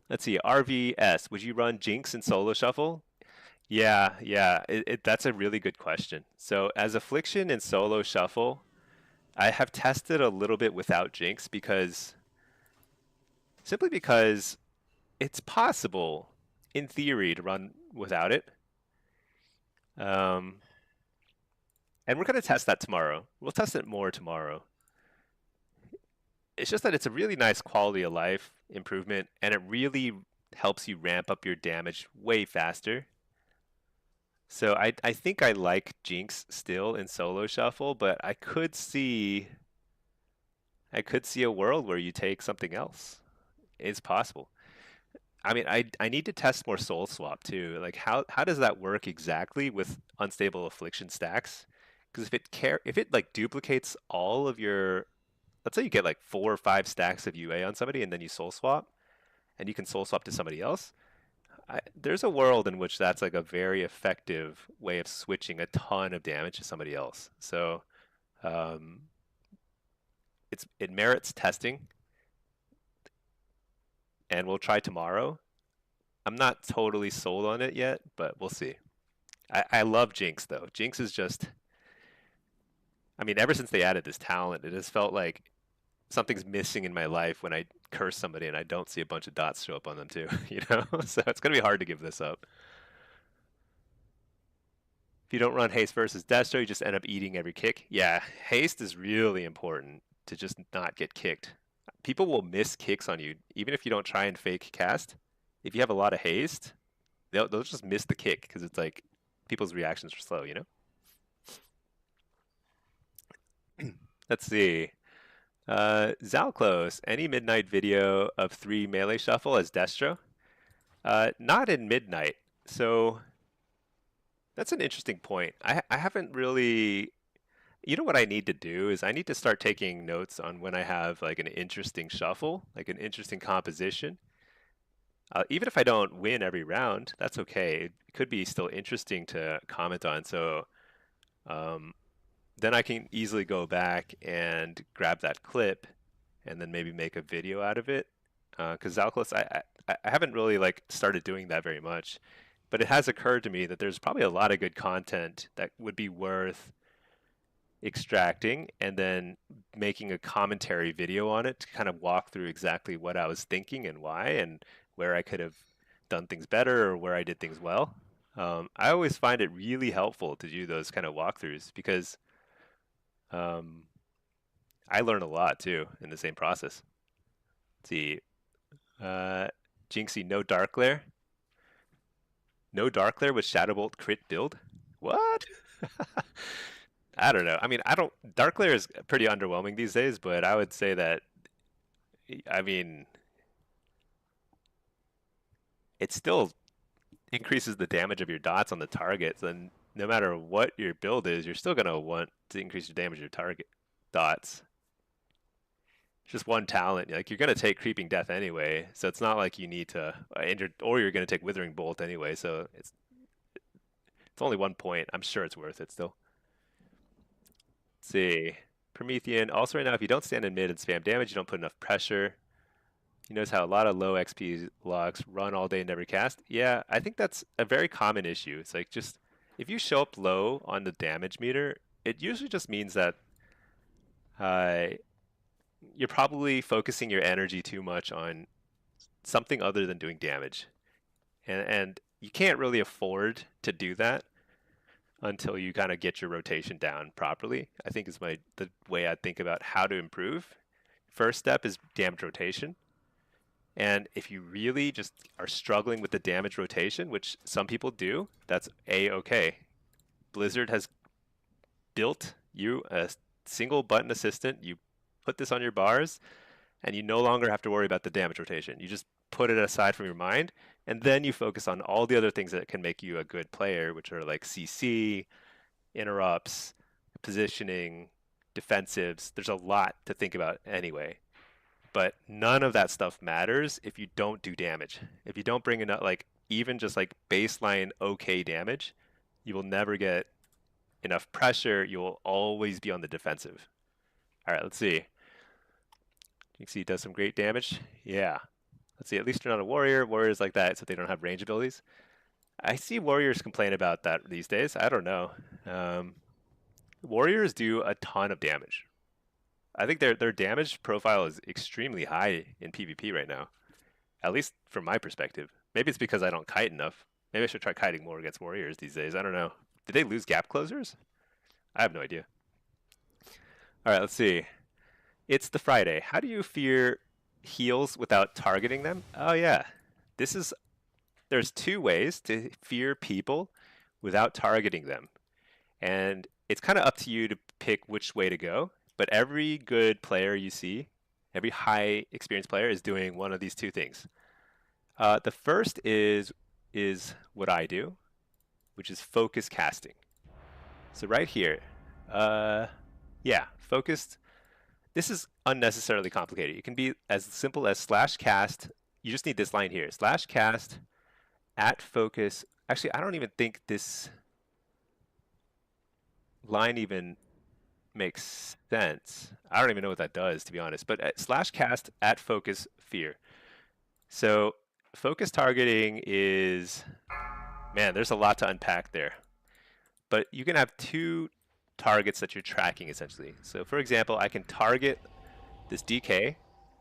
Speaker 1: Let's see. RVS, would you run Jinx in solo shuffle? Yeah, yeah. That's a really good question. So as Affliction in solo shuffle, I have tested a little bit without Jinx because simply because it's possible in theory to run without it. Um, and we're going to test that tomorrow. We'll test it more tomorrow. It's just that it's a really nice quality of life improvement, and it really helps you ramp up your damage way faster. So I think I like Jinx still in solo shuffle, but I could see a world where you take something else. It's possible. I mean, I need to test more soul swap too. Like how does that work exactly with unstable affliction stacks? Because if it like duplicates all of your, let's say you get like 4 or 5 stacks of UA on somebody and then you soul swap and you can soul swap to somebody else. There's a world in which that's like a very effective way of switching a ton of damage to somebody else. So um, it merits testing, and we'll try tomorrow. I'm not totally sold on it yet, but we'll see. I love Jinx though. Jinx is just, I mean, ever since they added this talent, it has felt like something's missing in my life when I curse somebody and I don't see a bunch of dots show up on them too, you know? So it's gonna be hard to give this up. If you don't run haste versus Destro, you just end up eating every kick. Yeah, haste is really important to just not get kicked. People will miss kicks on you, even if you don't try and fake cast. If you have a lot of haste, they'll just miss the kick because it's like people's reactions are slow, you know? Let's see. Zalclose, any midnight video of 3 melee shuffle as Destro? Not in midnight. So that's an interesting point. I haven't really, you know what I need to do is I need to start taking notes on when I have like an interesting shuffle, like an interesting composition. Even if I don't win every round, that's okay. It could be still interesting to comment on. So um, then I can easily go back and grab that clip and then maybe make a video out of it. Because Zalclus, I haven't really like started doing that very much, but it has occurred to me that there's probably a lot of good content that would be worth extracting and then making a commentary video on it to kind of walk through exactly what I was thinking and why and where I could have done things better or where I did things well. I always find it really helpful to do those kind of walkthroughs because um, I learn a lot too in the same process. Let's see, uh, Jinxie, no Dark Lair. No Dark Lair with Shadowbolt crit build? What? I don't know. I mean, I don't. Dark Lair is pretty underwhelming these days, but I would say that, I mean, it still increases the damage of your dots on the targets, and no matter what your build is, you're still gonna want to increase your damage of your target dots. It's just one talent. Like you're gonna take Creeping Death anyway, so it's not like you need to injure, or you're gonna take Withering Bolt anyway. So it's only 1 point. I'm sure it's worth it still. Let's see. Promethean. Also, right now, if you don't stand in mid and spam damage, you don't put enough pressure. You notice how a lot of low XP logs run all day and never cast? Yeah, I think that's a very common issue. It's like just if you show up low on the damage meter, it usually just means that uh, you're probably focusing your energy too much on something other than doing damage. And you can't really afford to do that until you kind of get your rotation down properly. I think is the way I think about how to improve. First step is damage rotation. And if you really just are struggling with the damage rotation, which some people do, that's A-okay. Blizzard has built you a single button assistant. You put this on your bars, and you no longer have to worry about the damage rotation. You just put it aside from your mind, and then you focus on all the other things that can make you a good player, which are like CC, interrupts, positioning, defensives. There's a lot to think about anyway. But none of that stuff matters if you don't do damage. If you don't bring enough, like even just like baseline okay damage, you will never get enough pressure. You will always be on the defensive. All right, let's see. You can see it does some great damage. Yeah. Let's see, at least you're not a warrior. Warriors like that, so they don't have range abilities. I see warriors complain about that these days. I don't know. Warriors do a ton of damage. I think their damage profile is extremely high in PvP right now, at least from my perspective. Maybe it's because I don't kite enough. Maybe I should try kiting more against warriors these days. I don't know. Did they lose gap closers? I have no idea. All right, let's see. It's the Friday. How do you fear heals without targeting them? Oh yeah, there's two ways to fear people without targeting them, and it's kind of up to you to pick which way to go. But every good player you see, every high experienced player is doing one of these two things. The first is what I do, which is focus casting. So right here, yeah, focused. This is unnecessarily complicated. It can be as simple as /cast. You just need this line here, /cast at focus. Actually, I don't even think this line even makes sense. I don't even know what that does, to be honest. But /cast at focus fear. So focus targeting is, man, there's a lot to unpack there. But you can have two targets that you're tracking essentially. So for example, I can target this DK.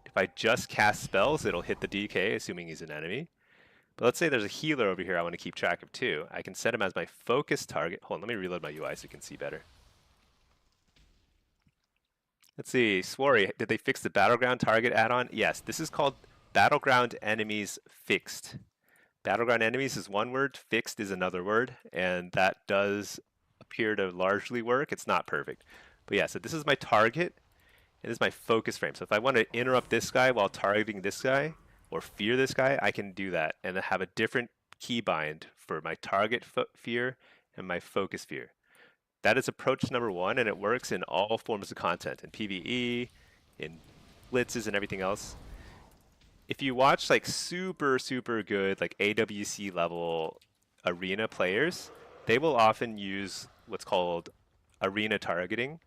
Speaker 1: If I just cast spells, it'll hit the DK, assuming he's an enemy. But let's say there's a healer over here I want to keep track of too. I can set him as my focus target. Hold on, let me reload my UI so you can see better. Let's see, Swarry, did they fix the Battleground target add-on? Yes, this is called Battleground Enemies Fixed. Battleground Enemies is one word, fixed is another word, and that does appear to largely work. It's not perfect. But yeah, so this is my target, and this is my focus frame. So if I want to interrupt this guy while targeting this guy, or fear this guy, I can do that, and have a different keybind for my target fear and my focus fear. That is approach number one, and it works in all forms of content, in PvE, in blitzes, and everything else. If you watch like super good like AWC level arena players, they will often use what's called arena targeting,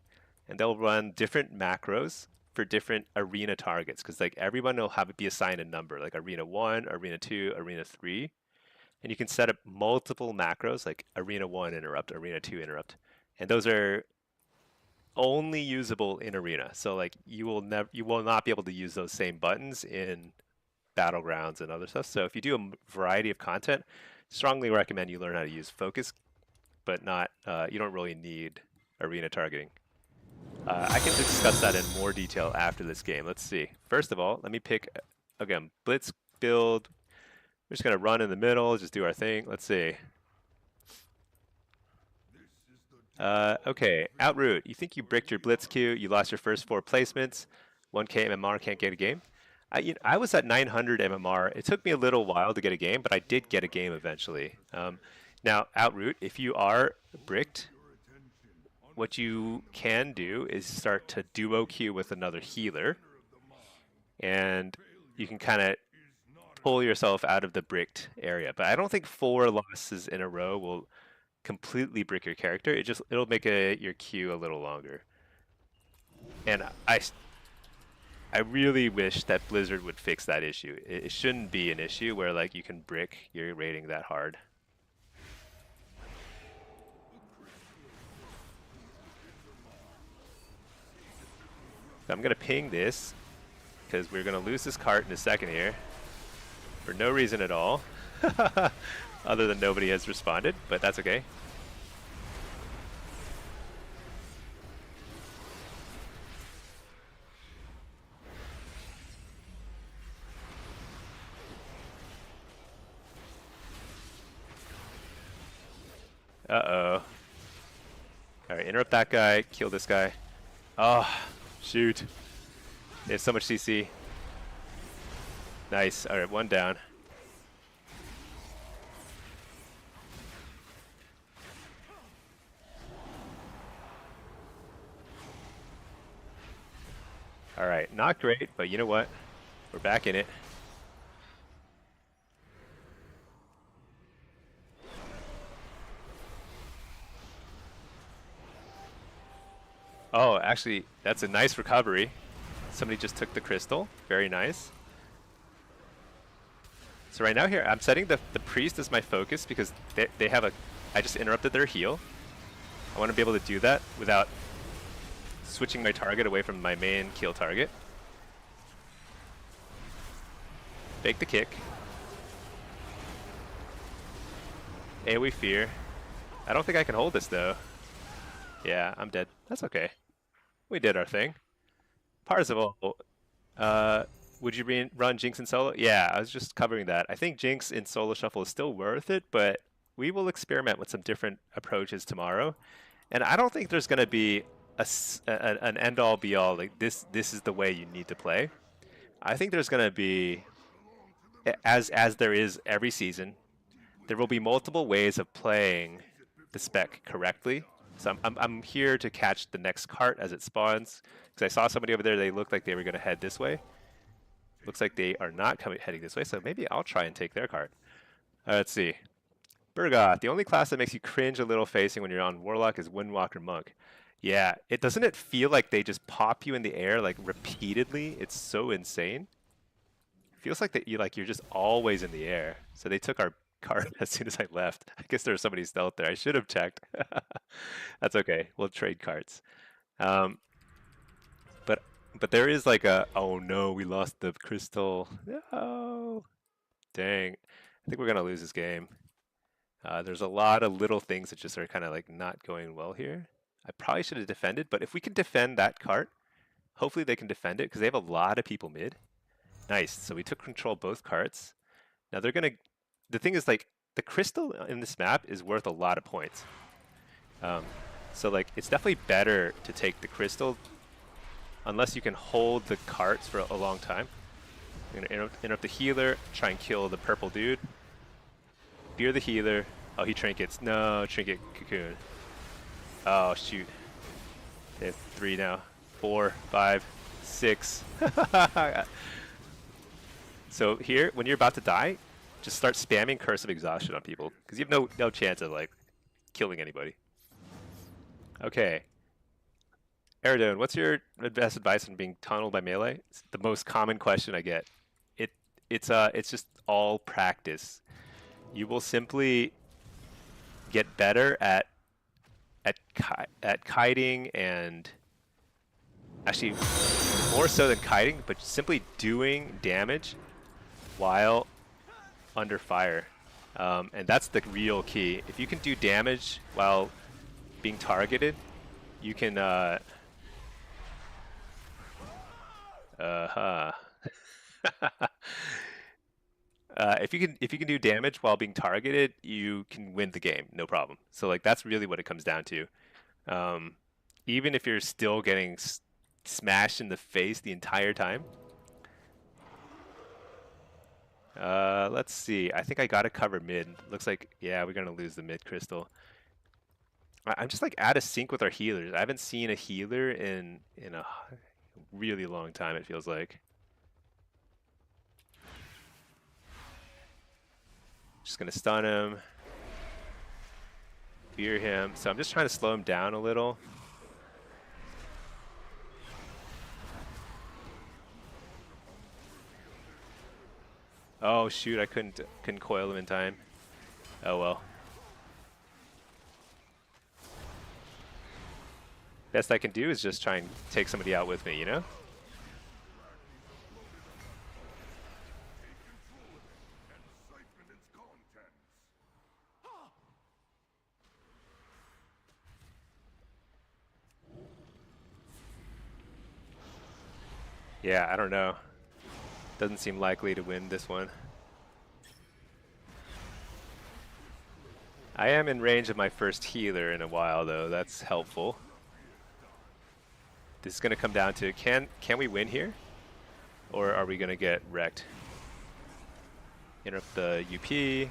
Speaker 1: and they'll run different macros for different arena targets, because like everyone will be assigned a number, like arena 1, arena 2, arena 3, and you can set up multiple macros like arena 1 interrupt, arena 2 interrupt, and those are only usable in arena. So like you will not be able to use those same buttons in battlegrounds and other stuff. So if you do a variety of content, strongly recommend you learn how to use focus, but not you don't really need arena targeting. I can discuss that in more detail after this game. Let's see. First of all, let me pick, again, Blitz build. We're just going to run in the middle, just do our thing. Let's see. Okay, Outroot. You think you bricked your Blitz queue, you lost your first 4 placements, 1k MMR, can't get a game. I was at 900 MMR. It took me a little while to get a game, but I did get a game eventually. Now, Outroot, if you are bricked, what you can do is start to duo queue with another healer, and you can kind of pull yourself out of the bricked area. But I don't think 4 losses in a row will completely brick your character. It'll make your queue a little longer. And I really wish that Blizzard would fix that issue. It shouldn't be an issue where like you can brick your rating that hard. I'm gonna ping this because we're gonna lose this cart in a second here for no reason at all, other than nobody has responded, but that's okay. Uh-oh. Alright, interrupt that guy, kill this guy. Oh, shoot. They have so much CC. Nice. Alright, 1 down. Alright, not great, but you know what? We're back in it. Oh, actually, that's a nice recovery. Somebody just took the crystal. Very nice. So right now here, I'm setting the priest as my focus because they have a... I just interrupted their heal. I want to be able to do that without switching my target away from my main kill target. Fake the kick. AoE fear. I don't think I can hold this though. Yeah, I'm dead. That's okay. We did our thing. Parzival, would you run Jinx in solo? Yeah, I was just covering that. I think Jinx in solo shuffle is still worth it, but we will experiment with some different approaches tomorrow. And I don't think there's going to be an end-all be-all, like this is the way you need to play. I think there's going to be, as there is every season, there will be multiple ways of playing the spec correctly. So I'm here to catch the next cart as it spawns, because I saw somebody over there, they looked like they were going to head this way. Looks like they are not heading this way, so maybe I'll try and take their cart. Let's see. Burgoth, the only class that makes you cringe a little facing when you're on Warlock is Windwalker Monk. Yeah, doesn't it feel like they just pop you in the air like repeatedly? It's so insane. It feels like that you're just always in the air. So they took our cart as soon as I left. I guess there was somebody stealth there. I should have checked. That's okay. We'll trade carts. But there is like a, oh no, we lost the crystal. No. Dang. I think we're going to lose this game. There's a lot of little things that just are kind of like not going well here. I probably should have defended, but if we can defend that cart, hopefully they can defend it because they have a lot of people mid. Nice. So we took control both carts. Now they're going to... The thing is, like, the crystal in this map is worth a lot of points. So, like, it's definitely better to take the crystal unless you can hold the carts for a long time. I'm going to interrupt the healer, try and kill the purple dude. Fear the healer. Oh, he trinkets. No, trinket cocoon. Oh, shoot. They have 3 now. 4, 5, 6. So here, when you're about to die, just start spamming Curse of Exhaustion on people, because you have no chance of like killing anybody. Okay. Eridone, what's your best advice on being tunneled by melee? It's the most common question I get. It's just all practice. You will simply get better at kiting, and actually more so than kiting, but simply doing damage while under fire. And that's the real key. If you can do damage while being targeted, you can Uh-huh. If you can do damage while being targeted, you can win the game, no problem. So like that's really what it comes down to. Um, Even if you're still getting smashed in the face the entire time. Let's see. I think I gotta cover mid. Looks like, yeah, we're gonna lose the mid crystal. I'm just like out of sync with our healers. I haven't seen a healer in a really long time, it feels like. Just gonna stun him. Fear him. So I'm just trying to slow him down a little. Oh shoot, I couldn't coil him in time. Oh well. Best I can do is just try and take somebody out with me, you know? Yeah, I don't know. Doesn't seem likely to win this one. I am in range of my first healer in a while, though. That's helpful. This is going to come down to, can we win here? Or are we going to get wrecked? Interrupt the UP.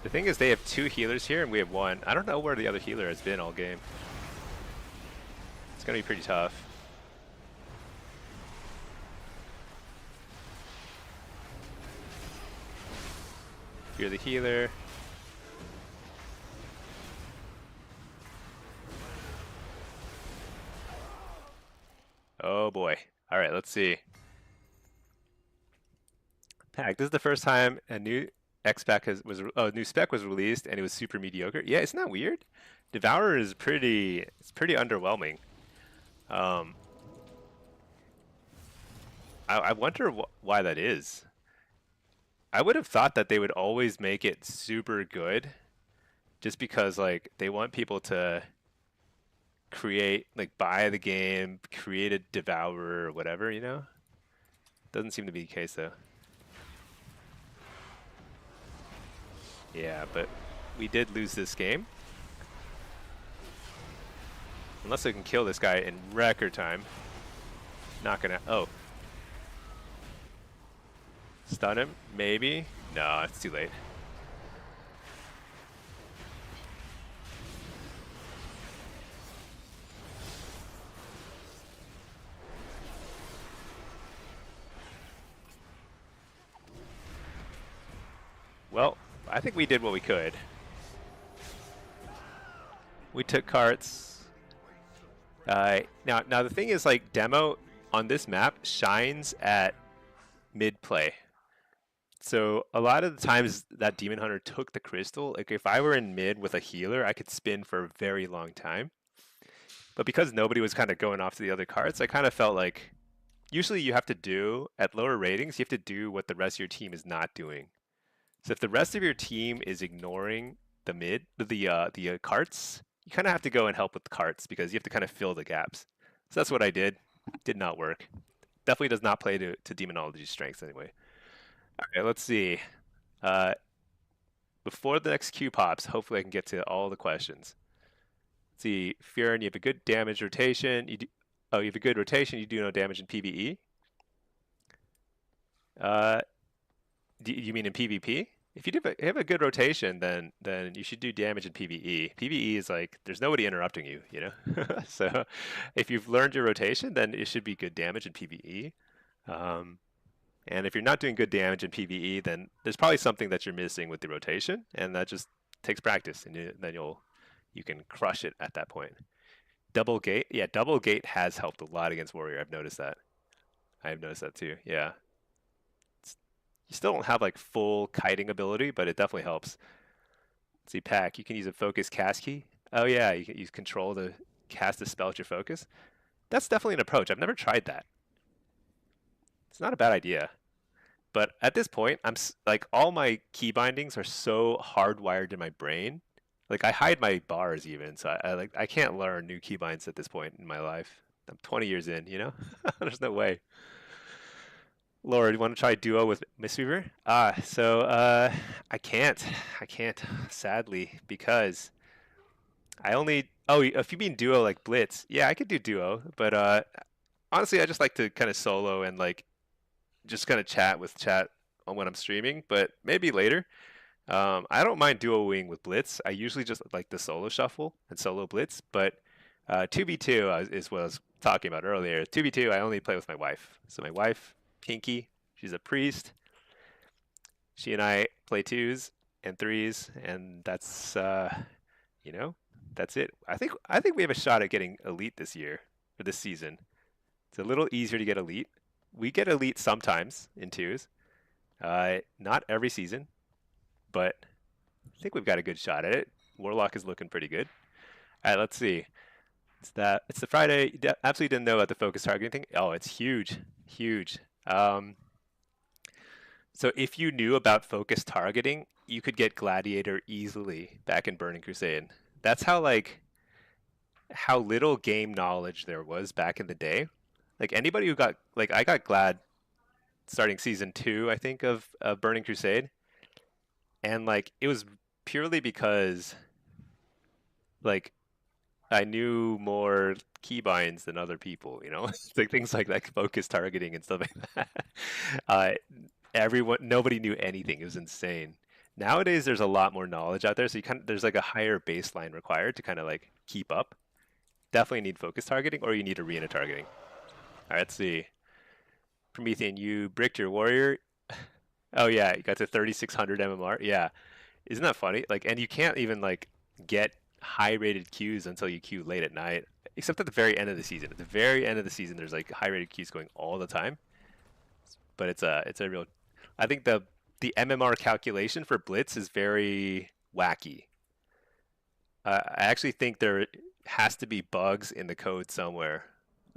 Speaker 1: The thing is, they have 2 healers here and we have 1. I don't know where the other healer has been all game. It's going to be pretty tough. You're the healer. Oh boy. All right, let's see. Pack, this is the first time a new new spec was released and it was super mediocre. Yeah, isn't that weird? Devourer is it's pretty underwhelming. I wonder why that is. I would have thought that they would always make it super good, just because like they want people to create, like buy the game, create a Devourer or whatever, you know? Doesn't seem to be the case though. Yeah, but we did lose this game. Unless I can kill this guy in record time. Not gonna, oh. Stun him, maybe? No, it's too late. Well, I think we did what we could. We took carts. Now the thing is, like, demo on this map shines at mid play. So a lot of the times that Demon Hunter took the crystal, like if I were in mid with a healer, I could spin for a very long time. But because nobody was kind of going off to the other carts, I kind of felt like usually you have to do, at lower ratings, you have to do what the rest of your team is not doing. So if the rest of your team is ignoring the carts, you kind of have to go and help with the carts because you have to kind of fill the gaps. So that's what I did. Did not work. Definitely does not play to demonology's strengths anyway. All right, let's see. Before the next queue pops, hopefully I can get to all the questions. Let's see, Furin, you have a good damage rotation. You have a good rotation. You do no damage in PvE. Do you mean in PvP? If you have a good rotation, then you should do damage in PvE. PvE is like there's nobody interrupting you, you know. So if you've learned your rotation, then it should be good damage in PvE. And if you're not doing good damage in PvE, then there's probably something that you're missing with the rotation, and that just takes practice, and then you can crush it at that point. Double gate, yeah, double gate has helped a lot against warrior. I've noticed that. I've noticed that too. Yeah. You still don't have like full kiting ability, but it definitely helps. Let's see, Pack, you can use a focus cast key. Oh yeah, you can use control to cast a spell with your focus. That's definitely an approach. I've never tried that. It's not a bad idea. But at this point, like all my key bindings are so hardwired in my brain. Like I hide my bars even, so I can't learn new keybinds at this point in my life. I'm 20 years in, you know? There's no way. Laura, do you want to try duo with Mistweaver? I can't. I can't, sadly, because I only. Oh, if you mean duo like Blitz, yeah, I could do duo. But honestly, I just like to kind of solo and like just kind of chat on when I'm streaming. But maybe later. I don't mind duoing with Blitz. I usually just like the solo shuffle and solo Blitz. But 2v2 is what I was talking about earlier. 2v2, I only play with my wife. So my wife, Pinky, she's a priest. She and I play twos and threes, and that's you know, that's it. I think we have a shot at getting elite this year or this season. It's a little easier to get elite. We get elite sometimes in twos, not every season, but I think we've got a good shot at it. Warlock is looking pretty good. All right, let's see. It's the Friday. Absolutely didn't know about the focus targeting thing. Oh, it's huge, huge. Um, so if you knew about focus targeting, you could get Gladiator easily back in Burning Crusade. That's how little game knowledge there was back in the day. Like anybody who got like I got Glad starting season 2, I think of Burning Crusade, and like it was purely because like I knew more keybinds than other people, you know, like things like focus targeting and stuff like that. Uh, nobody knew anything. It was insane. Nowadays, there's a lot more knowledge out there, so there's like a higher baseline required to kind of like keep up. Definitely need focus targeting, or you need arena targeting. All right, let's see. Promethean, you bricked your warrior. Oh yeah, you got to 3600 MMR. Yeah, isn't that funny? Like, and you can't even like get high rated queues until you queue late at night, except at the very end of the season. At the very end of the season, there's like high rated queues going all the time. But it's a real. I think the MMR calculation for Blitz is very wacky. I actually think there has to be bugs in the code somewhere.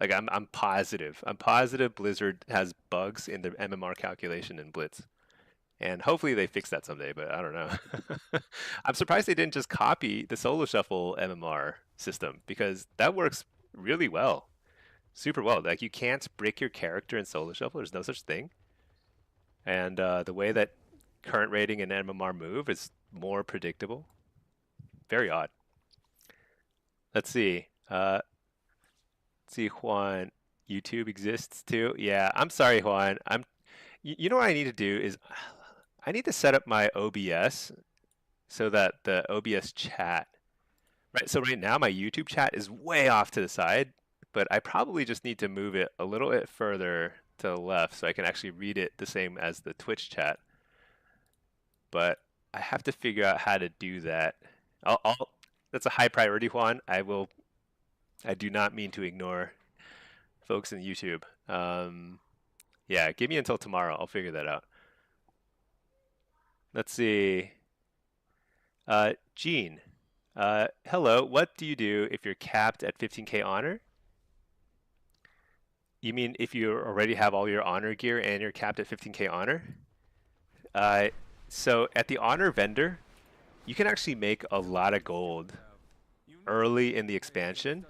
Speaker 1: Like I'm positive. I'm positive Blizzard has bugs in the MMR calculation in Blitz. And hopefully they fix that someday, but I don't know. I'm surprised they didn't just copy the solo shuffle MMR system because that works really well. Super well. Like you can't brick your character in solo shuffle. There's no such thing. And the way that current rating and MMR move is more predictable. Very odd. Let's see. Let's see, Juan. YouTube exists too. Yeah, I'm sorry, Juan. You know what I need to do is I need to set up my OBS so that the OBS chat, right? So right now my YouTube chat is way off to the side, but I probably just need to move it a little bit further to the left so I can actually read it the same as the Twitch chat. But I have to figure out how to do that. That's a high priority, Juan. I do not mean to ignore folks in YouTube. Yeah, give me until tomorrow. I'll figure that out. Let's see. Gene. Hello. What do you do if you're capped at 15k honor? You mean if you already have all your honor gear and you're capped at 15k honor? So at the honor vendor, you can actually make a lot of gold early in the expansion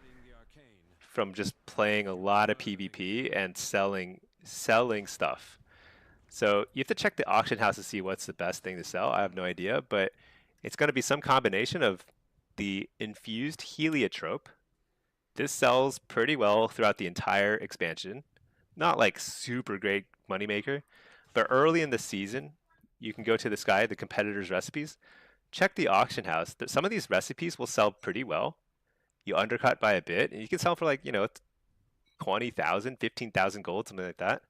Speaker 1: from just playing a lot of PvP and selling stuff. So you have to check the auction house to see what's the best thing to sell. I have no idea, but it's going to be some combination of the infused heliotrope. This sells pretty well throughout the entire expansion. Not like super great moneymaker, but early in the season, you can go to this guy, the competitors' recipes. Check the auction house. Some of these recipes will sell pretty well. You undercut by a bit, and you can sell for like, 20,000, 15,000 gold, something like that.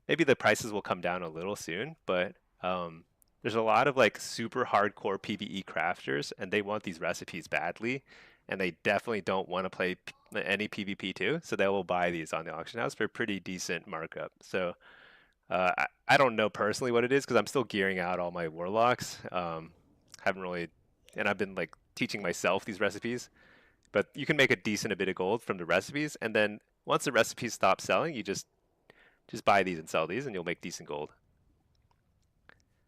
Speaker 1: Maybe the prices will come down a little soon, but there's a lot of like super hardcore PvE crafters, and they want these recipes badly, and they definitely don't want to play any PvP too, so they will buy these on the auction house for a pretty decent markup. So I don't know personally what it is because I'm still gearing out all my warlocks. Haven't really, and I've been like teaching myself these recipes. But you can make a decent bit of gold from the recipes, and then once the recipes stop selling, you just Just buy these and sell these, and you'll make decent gold.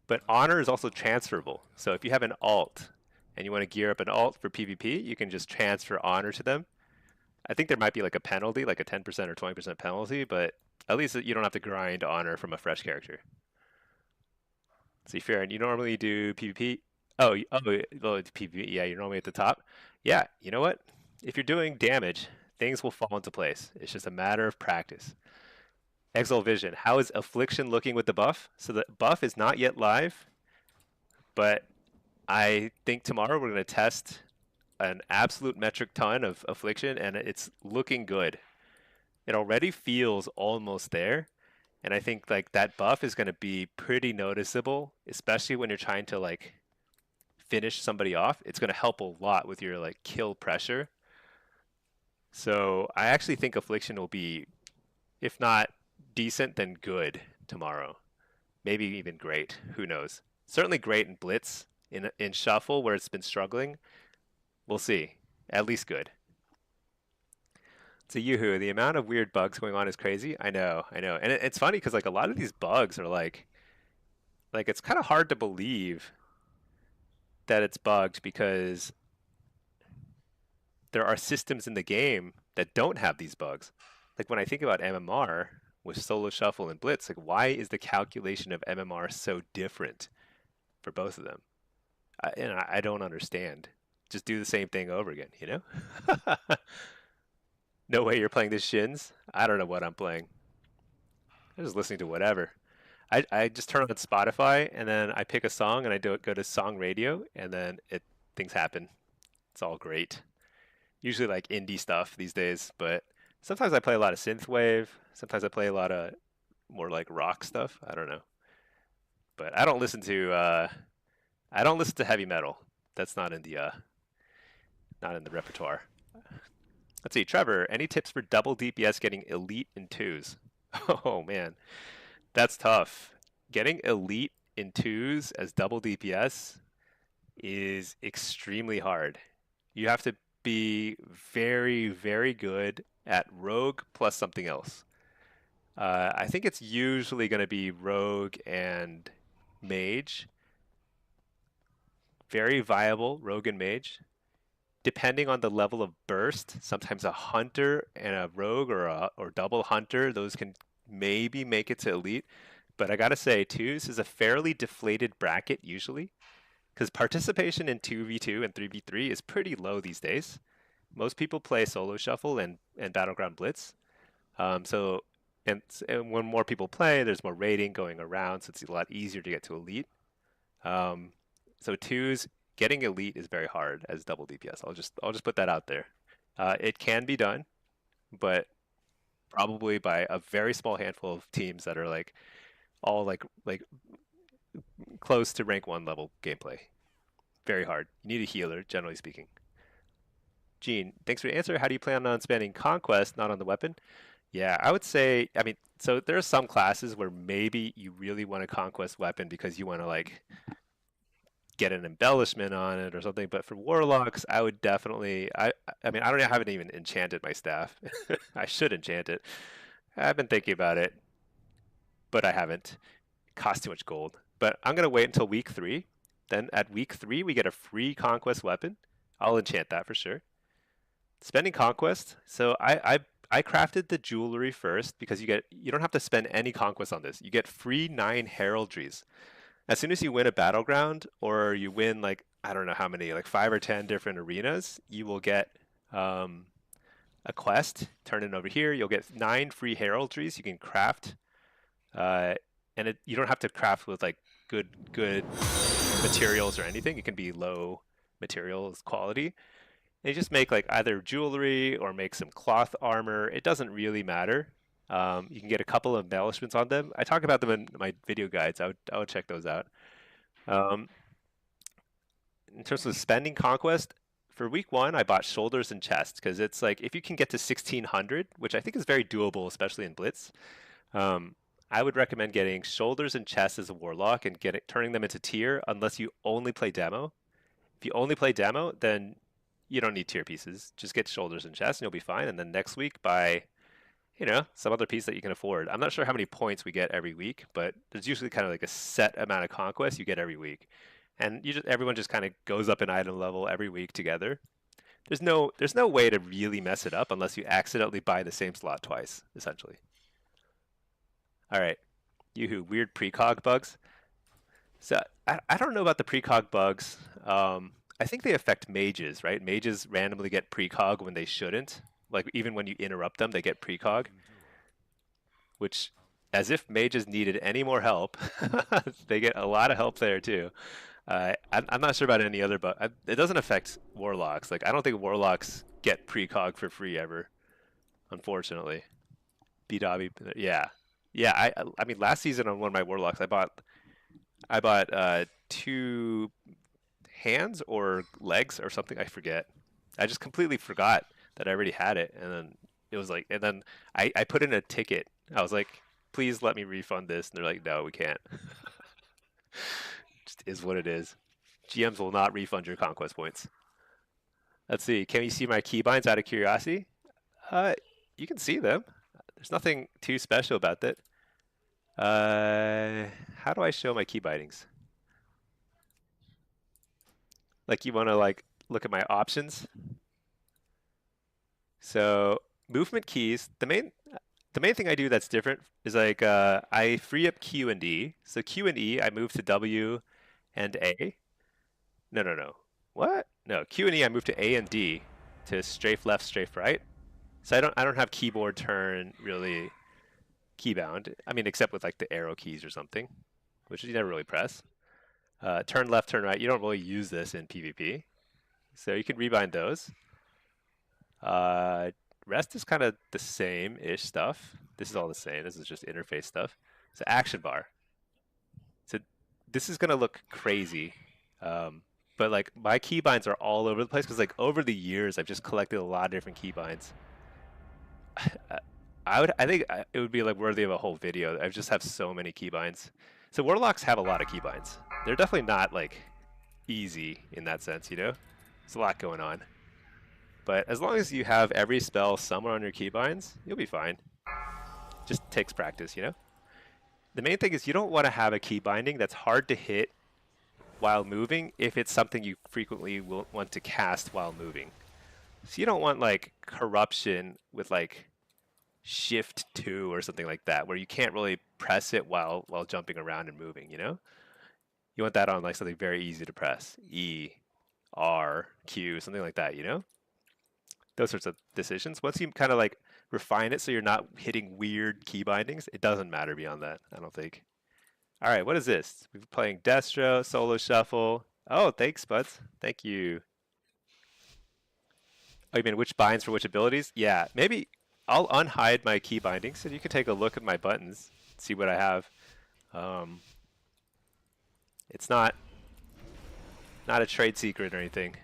Speaker 1: But honor is also transferable. So if you have an alt and you want to gear up an alt for PvP, you can just transfer honor to them. I think there might be like a penalty, like a 10% or 20% penalty, but at least you don't have to grind honor from a fresh character. See, Farron, you normally do PvP. Oh, PvP. Yeah, you're normally at the top. Yeah, you know what? If you're doing damage, things will fall into place. It's just a matter of practice. Exalt Vision. How is Affliction looking with the buff? So the buff is not yet live, but I think tomorrow we're going to test an absolute metric ton of Affliction, and it's looking good. It already feels almost there, and I think like that buff is going to be pretty noticeable, especially when you're trying to like finish somebody off. It's going to help a lot with your like kill pressure. So I actually think Affliction will be, if not decent, then good tomorrow. Maybe even great. Who knows? Certainly great in Blitz. In Shuffle, where it's been struggling, we'll see. At least good. So Yoo-hoo, the amount of weird bugs going on is crazy. I know. And it's funny because like a lot of these bugs are like it's kind of hard to believe that it's bugged because there are systems in the game that don't have these bugs. Like when I think about MMR with Solo Shuffle and Blitz, like why is the calculation of MMR so different for both of them? I don't understand. Just do the same thing over again, you know? No way you're playing this Shins? I don't know what I'm playing. I'm just listening to whatever. I just turn on Spotify and then I pick a song and I go to song radio and then things happen. It's all great. Usually like indie stuff these days, but sometimes I play a lot of synthwave. Sometimes I play a lot of more like rock stuff. I don't know. But I don't listen to heavy metal. That's not in the repertoire. Let's see, Trevor, any tips for double DPS getting elite in twos? Oh man, that's tough. Getting elite in twos as double DPS is extremely hard. You have to be very, very good at rogue plus something else. I think it's usually going to be rogue and mage. Very viable, rogue and mage. Depending on the level of burst, sometimes a hunter and a rogue or double hunter, those can maybe make it to elite. But I gotta say, twos is a fairly deflated bracket usually, because participation in 2v2 and 3v3 is pretty low these days. Most people play Solo Shuffle and Battleground Blitz. So when more people play, there's more rating going around, so it's a lot easier to get to elite. So twos, getting elite is very hard as double DPS. I'll just put that out there. It can be done, but probably by a very small handful of teams that are like all like close to rank 1 level gameplay. Very hard. You need a healer, generally speaking. Gene, thanks for the answer. How do you plan on spending conquest, not on the weapon? Yeah, I would say, I mean, so there are some classes where maybe you really want a conquest weapon because you want to like get an embellishment on it or something. But for warlocks, I would definitely, I mean, I haven't even enchanted my staff. I should enchant it. I've been thinking about it, but I haven't. It costs too much gold. But I'm gonna wait until week 3. Then at week 3, we get a free conquest weapon. I'll enchant that for sure. Spending conquest. So I crafted the jewelry first because you don't have to spend any conquest on this. You get free 9 heraldries. As soon as you win a battleground or you win like I don't know how many, like 5 or 10 different arenas, you will get a quest. Turn it over here. You'll get 9 free heraldries you can craft, and you don't have to craft with like good materials or anything. It can be low materials quality. And you just make like either jewelry or make some cloth armor. It doesn't really matter. You can get a couple of embellishments on them. I talk about them in my video guides. I would check those out. In terms of spending conquest, for week 1, I bought shoulders and chest because it's like if you can get to 1600, which I think is very doable, especially in Blitz, I would recommend getting shoulders and chest as a warlock and turning them into tier unless you only play demo. If you only play demo, then you don't need tier pieces. Just get shoulders and chest and you'll be fine. And then next week buy you know, some other piece that you can afford. I'm not sure how many points we get every week, but there's usually kind of like a set amount of conquest you get every week. And everyone just kind of goes up in item level every week together. There's no way to really mess it up unless you accidentally buy the same slot twice, essentially. All right. Yoo-hoo, weird precog bugs. So I don't know about the precog bugs. I think they affect mages, right? Mages randomly get precog when they shouldn't. Like even when you interrupt them, they get precog, which, as if mages needed any more help, they get a lot of help there too. I'm not sure about any other, but it doesn't affect warlocks. Like I don't think warlocks get precog for free ever, unfortunately. BW, yeah, yeah. I mean, last season on one of my warlocks, I bought two hands or legs or something. I forget. I just completely forgot that I already had it, and then it was like, and then I put in a ticket. I was like, please let me refund this, and they're like, no, we can't. Just is what it is. GMs will not refund your conquest points. Let's see. Can you see my keybinds out of curiosity? Uh, you can see them. There's nothing too special about that. How do I show my key bindings? Like you want to like look at my options. So movement keys. The main thing I do that's different is like I free up Q and D. So Q and E I move to W and A. No. What? No, Q and E I move to A and D to strafe left, strafe right. So I don't have keyboard turn really keybound. I mean, except with like the arrow keys or something, which you never really press. Turn left, turn right. You don't really use this in PvP, so you can rebind those. Uh, Rest is kind of the same-ish stuff. This is all the same. This is just interface stuff. So action bar. So this is gonna look crazy, but like my keybinds are all over the place because like over the years I've just collected a lot of different keybinds. I think it would be like worthy of a whole video. I just have so many keybinds. So warlocks have a lot of keybinds. They're definitely not like easy in that sense, you know? There's a lot going on. But as long as you have every spell somewhere on your keybinds, you'll be fine. Just takes practice, you know? The main thing is you don't want to have a key binding that's hard to hit while moving if it's something you frequently will want to cast while moving. So you don't want like corruption with like shift 2 or something like that where you can't really press it while jumping around and moving, you know? You want that on like something very easy to press. E, R, Q, something like that, you know? Those sorts of decisions. Once you kind of like refine it so you're not hitting weird key bindings, it doesn't matter beyond that, I don't think. All right, what is this? We're playing Destro, Solo Shuffle. Oh, thanks, buds. Thank you. Oh, you mean which binds for which abilities? Yeah, maybe I'll unhide my key bindings and you can take a look at my buttons, see what I have. It's not a trade secret or anything,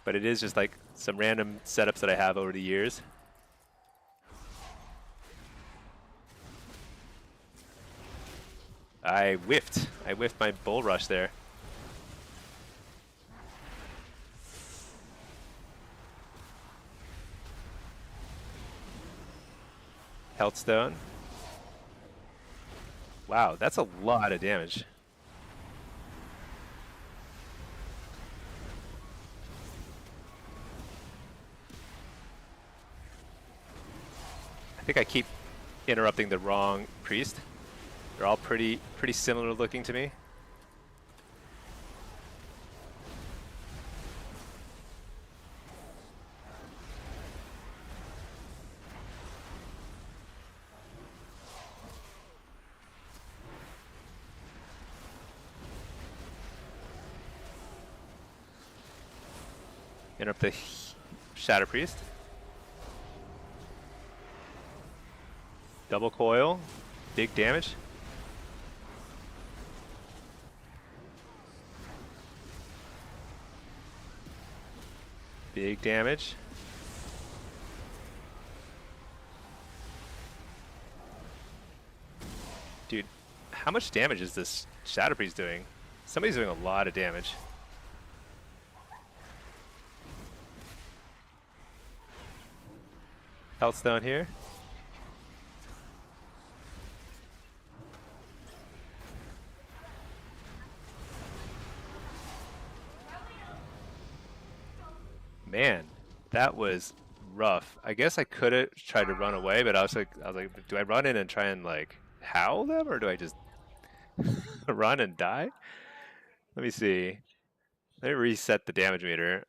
Speaker 1: but it is just like some random setups that I have over the years. I whiffed my bull rush there. Health stone. Wow, that's a lot of damage. I think I keep interrupting the wrong priest. They're all pretty similar looking to me. Interrupt the Shadow Priest. Double coil. Big damage. Big damage. Dude, how much damage is this Shadow Priest doing? Somebody's doing a lot of damage. Healthstone here. Man, that was rough. I guess I could have tried to run away, but I was like, do I run in and try and like howl them, or do I just run and die? Let me see. Let me reset the damage meter.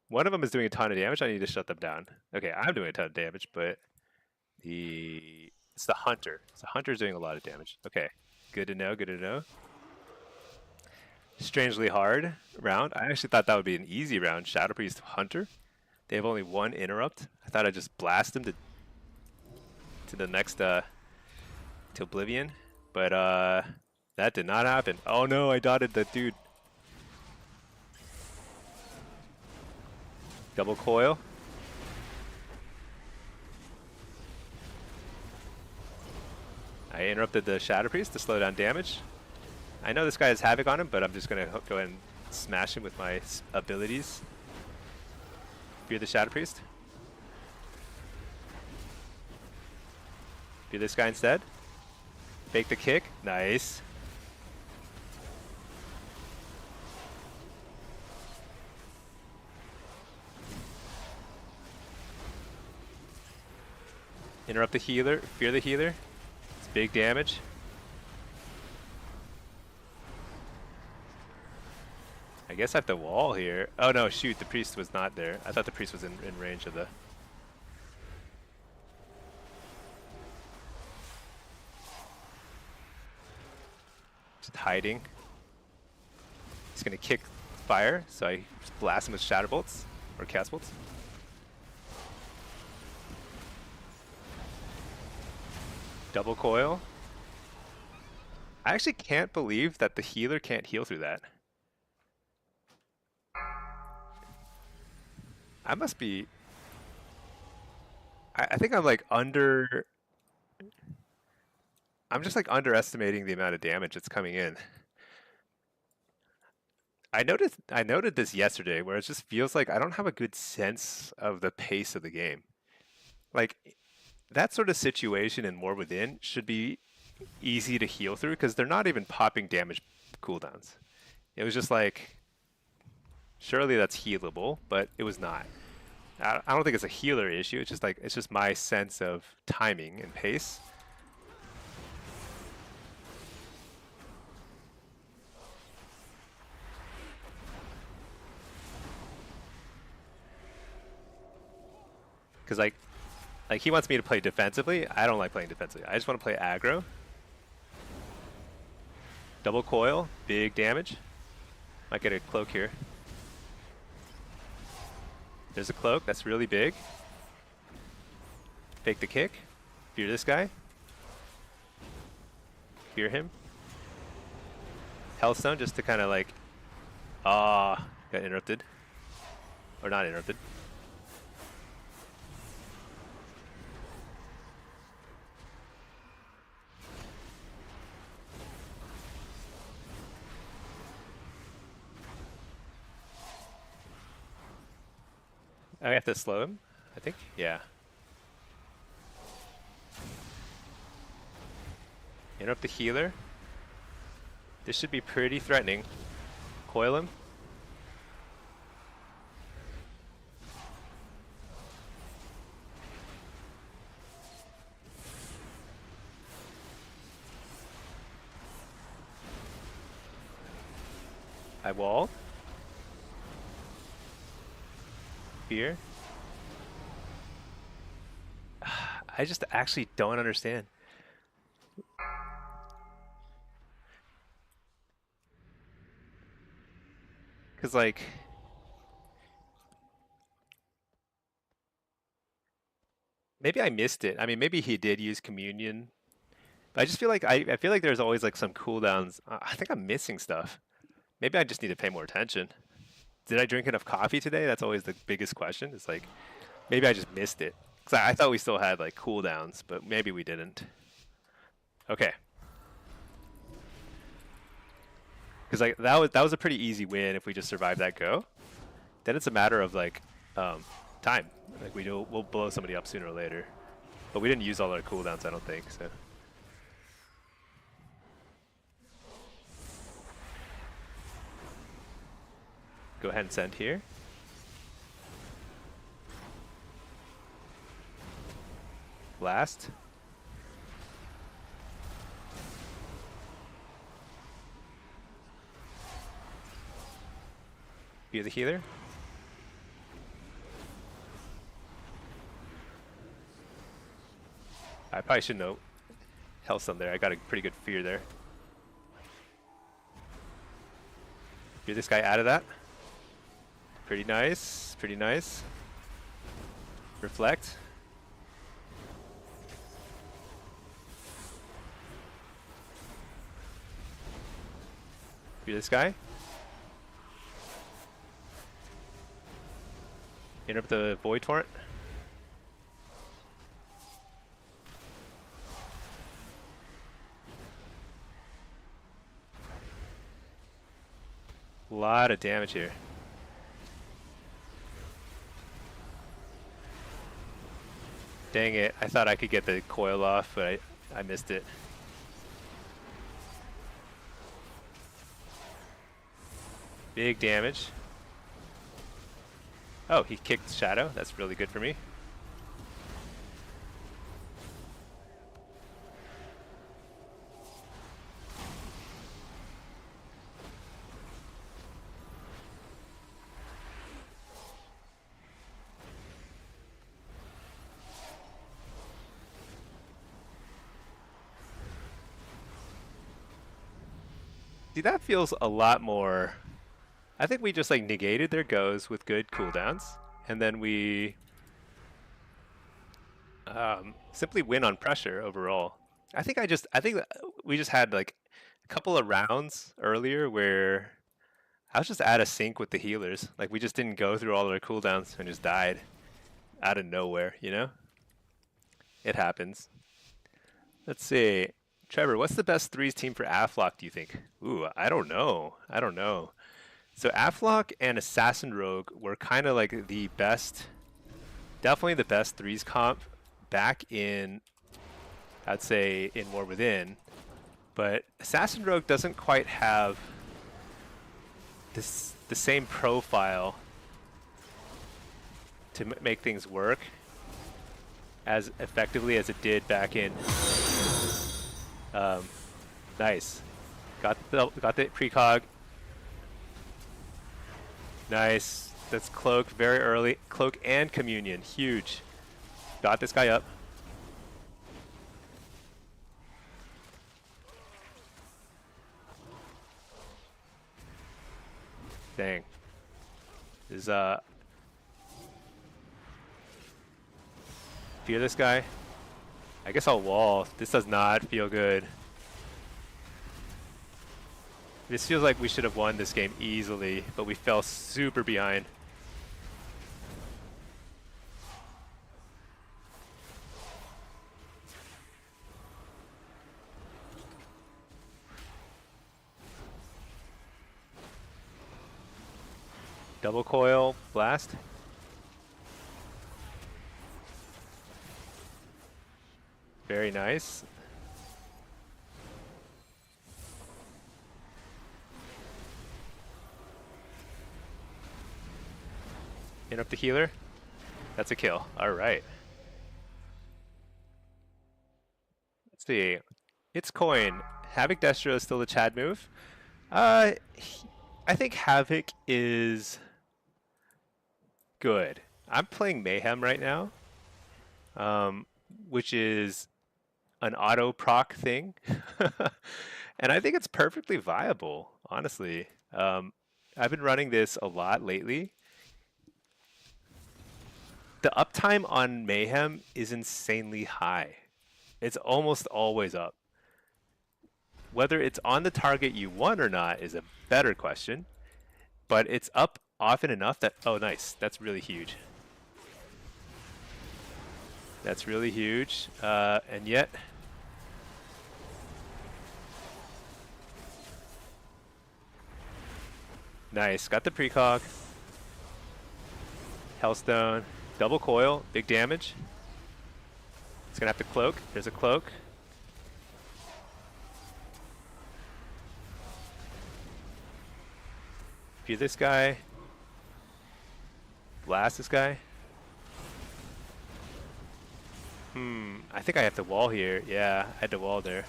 Speaker 1: One of them is doing a ton of damage. I need to shut them down. Okay, I'm doing a ton of damage, but it's the hunter. So the hunter's doing a lot of damage. Okay, good to know. Good to know. Strangely hard round. I actually thought that would be an easy round. Shadow Priest Hunter. They have only one interrupt. I thought I'd just blast them to the next to oblivion, but that did not happen. Oh no, I dotted the dude. Double coil. I interrupted the Shadow Priest to slow down damage. I know this guy has Havoc on him, but I'm just going to go ahead and smash him with my abilities. Fear the Shadow Priest. Fear this guy instead. Fake the kick. Nice. Interrupt the healer. Fear the healer. It's big damage. I guess I have to wall here. Oh no, shoot, the priest was not there. I thought the priest was in range of the... Just hiding. He's gonna kick fire, so I just blast him with shatter bolts, or cast bolts. Double coil. I actually can't believe that the healer can't heal through that. I must be... I think I'm like under... I'm just like underestimating the amount of damage that's coming in. I noted this yesterday where it just feels like I don't have a good sense of the pace of the game. Like that sort of situation in War Within should be easy to heal through because they're not even popping damage cooldowns. It was just like, surely that's healable, but it was not. I don't think it's a healer issue. It's just like, it's just my sense of timing and pace. Because like he wants me to play defensively. I don't like playing defensively. I just want to play aggro. Double coil, big damage. Might get a cloak here. There's a cloak, that's really big. Fake the kick. Fear this guy. Fear him. Hellstone just to kind of like... got interrupted. Or not interrupted. I have to slow him, I think. Yeah. Interrupt the healer. This should be pretty threatening. Coil him. I wall. Fear. I just actually don't understand. Because like... maybe I missed it. I mean, maybe he did use communion. But I just feel like I feel like there's always like some cooldowns. I think I'm missing stuff. Maybe I just need to pay more attention. Did I drink enough coffee today? That's always the biggest question. It's like, maybe I just missed it. Because I thought we still had like cooldowns, but maybe we didn't. Okay. Because like that was a pretty easy win if we just survived that go. Then it's a matter of like time. Like we'll blow somebody up sooner or later. But we didn't use all our cooldowns, I don't think. So. Go ahead and send here. Blast. Be the healer. I probably shouldn't have held some there. I got a pretty good fear there. Get this guy out of that. Pretty nice. Pretty nice. Reflect. Be this guy. Interrupt the Void Torrent. A lot of damage here. Dang it, I thought I could get the coil off, but I missed it. Big damage. Oh, he kicked Shadow. That's really good for me. See, that feels a lot more... I think we just like negated their goes with good cooldowns, and then we simply win on pressure overall. I think we just had like a couple of rounds earlier where I was just out of sync with the healers. Like we just didn't go through all of our cooldowns and just died out of nowhere, you know? It happens. Let's see. Trevor, what's the best threes team for AFF, do you think? Ooh, I don't know. I don't know. So AFF and Assassin Rogue were kind of like the best, definitely the best threes comp back in, I'd say, in War Within. But Assassin Rogue doesn't quite have the same profile to make things work as effectively as it did back in. Nice. Got the precog. Nice. That's Cloak very early. Cloak and Communion. Huge. Got this guy up. Dang. Is fear this guy? I guess I'll wall. This does not feel good. This feels like we should have won this game easily, but we fell super behind. Double coil, blast. Very nice. Interrupt the healer. That's a kill. All right. Let's see. It's coin. Havoc Destro is still the Chad move. I think Havoc is good. I'm playing Mayhem right now, which is an auto proc thing. And I think it's perfectly viable, honestly. I've been running this a lot lately. The uptime on Mayhem is insanely high. It's almost always up. Whether it's on the target you want or not is a better question, but it's up often enough that, oh nice, that's really huge. That's really huge, and yet, nice, got the precog, Hellstone, double coil, big damage. It's gonna have to cloak, there's a cloak. Fear this guy, blast this guy. I think I have to wall here. Yeah, I had to wall there.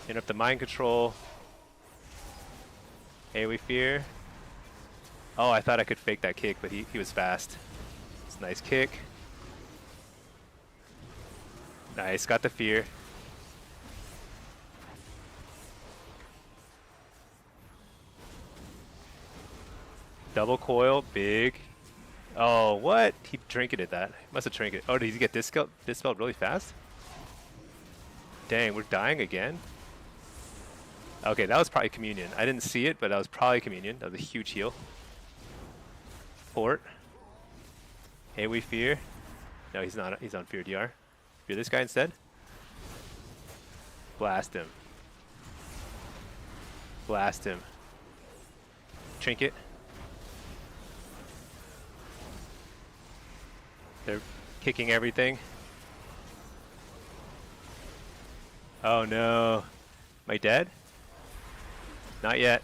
Speaker 1: Interrupt the mind control. Hey, we fear. Oh, I thought I could fake that kick, but he was fast. It's a nice kick. Nice, got the fear. Double coil, big. Oh, what? He trinketed that. Must have trinketed. Oh, did he get dispelled really fast? Dang, we're dying again? Okay, that was probably communion. I didn't see it, but that was probably communion. That was a huge heal. Port. Hey, we fear. No, he's not. He's on fear DR. Fear this guy instead. Blast him. Blast him. Trinket. They're kicking everything. Oh no. Am I dead? Not yet.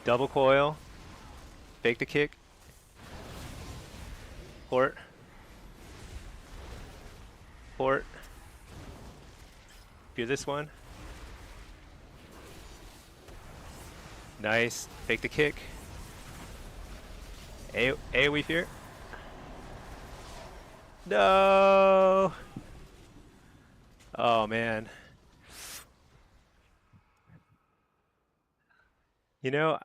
Speaker 1: Double coil. Fake the kick. Port. Port. Fear this one. Nice. Fake the kick. AoE fear. No. Oh man. You know,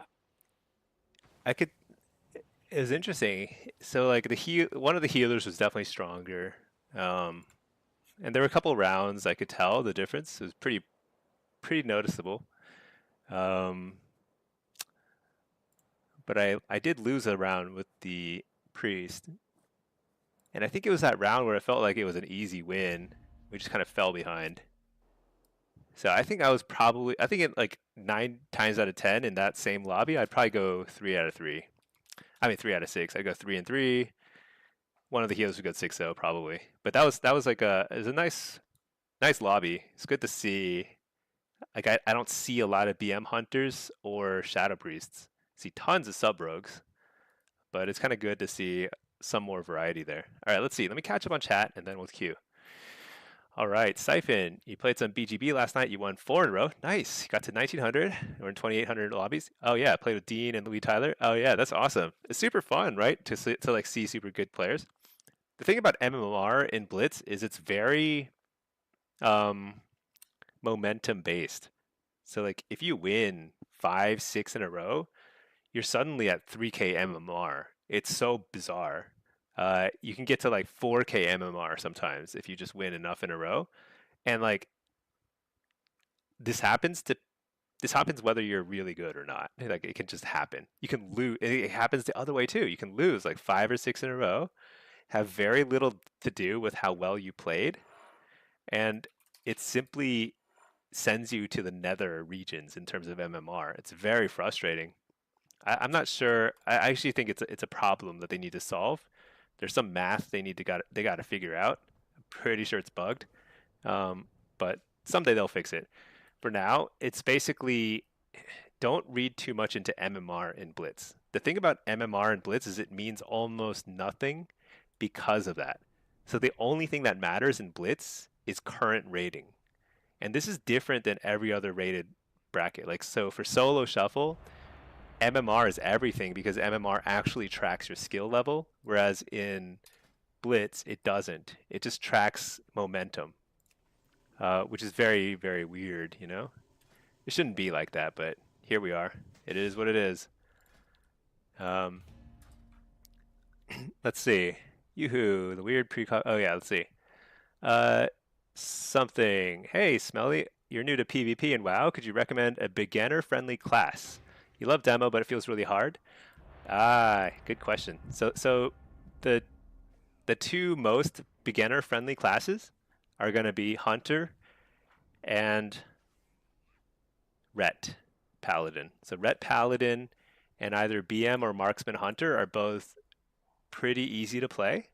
Speaker 1: I could. It was interesting. So like one of the healers was definitely stronger, and there were a couple rounds I could tell the difference. It was pretty noticeable. But I did lose a round with the priest, and I think it was that round where it felt like it was an easy win. We just kind of fell behind. So I think I think it like 9 times out of 10 in that same lobby, I'd probably go 3 out of 3. I mean 3 out of 6. I'd go 3 and 3. One of the healers would go 6-0 probably. But that was like it was a nice lobby. It's good to see. Like I don't see a lot of BM hunters or shadow priests. I see tons of sub rogues, but it's kind of good to see some more variety there. All right, let's see. Let me catch up on chat and then we'll queue. All right, Siphon, you played some BGB last night. You won 4 in a row. Nice. You got to 1900. We're in 2800 lobbies. Oh yeah, played with Dean and Louis Tyler. Oh yeah, that's awesome. It's super fun, right? To like see super good players. The thing about MMR in Blitz is it's very momentum based. So like if you win 5, 6 in a row, you're suddenly at 3K MMR. It's so bizarre. You can get to like 4K MMR sometimes if you just win enough in a row. And like this happens whether you're really good or not. Like it can just happen. You can lose. It happens the other way too. You can lose like 5 or 6 in a row, have very little to do with how well you played, and it simply sends you to the nether regions in terms of MMR. It's very frustrating. I'm not sure. I actually think it's a problem that they need to solve. There's some math they got to figure out. I'm pretty sure it's bugged, but someday they'll fix it. For now, it's basically don't read too much into MMR in Blitz. The thing about MMR in Blitz is it means almost nothing because of that. So the only thing that matters in Blitz is current rating. And this is different than every other rated bracket. Like so for solo shuffle, MMR is everything because MMR actually tracks your skill level, whereas in Blitz, it doesn't. It just tracks momentum, which is very, very weird, you know? It shouldn't be like that, but here we are. It is what it is. Let's see. Yoo-hoo, the weird pre-con. Oh, yeah, let's see. Something. Hey, Smelly, you're new to PvP and WoW. Could you recommend a beginner-friendly class? You love demo, but it feels really hard. Ah, good question. So the two most beginner-friendly classes are going to be Hunter and Ret Paladin. So Ret Paladin and either BM or Marksman Hunter are both pretty easy to play.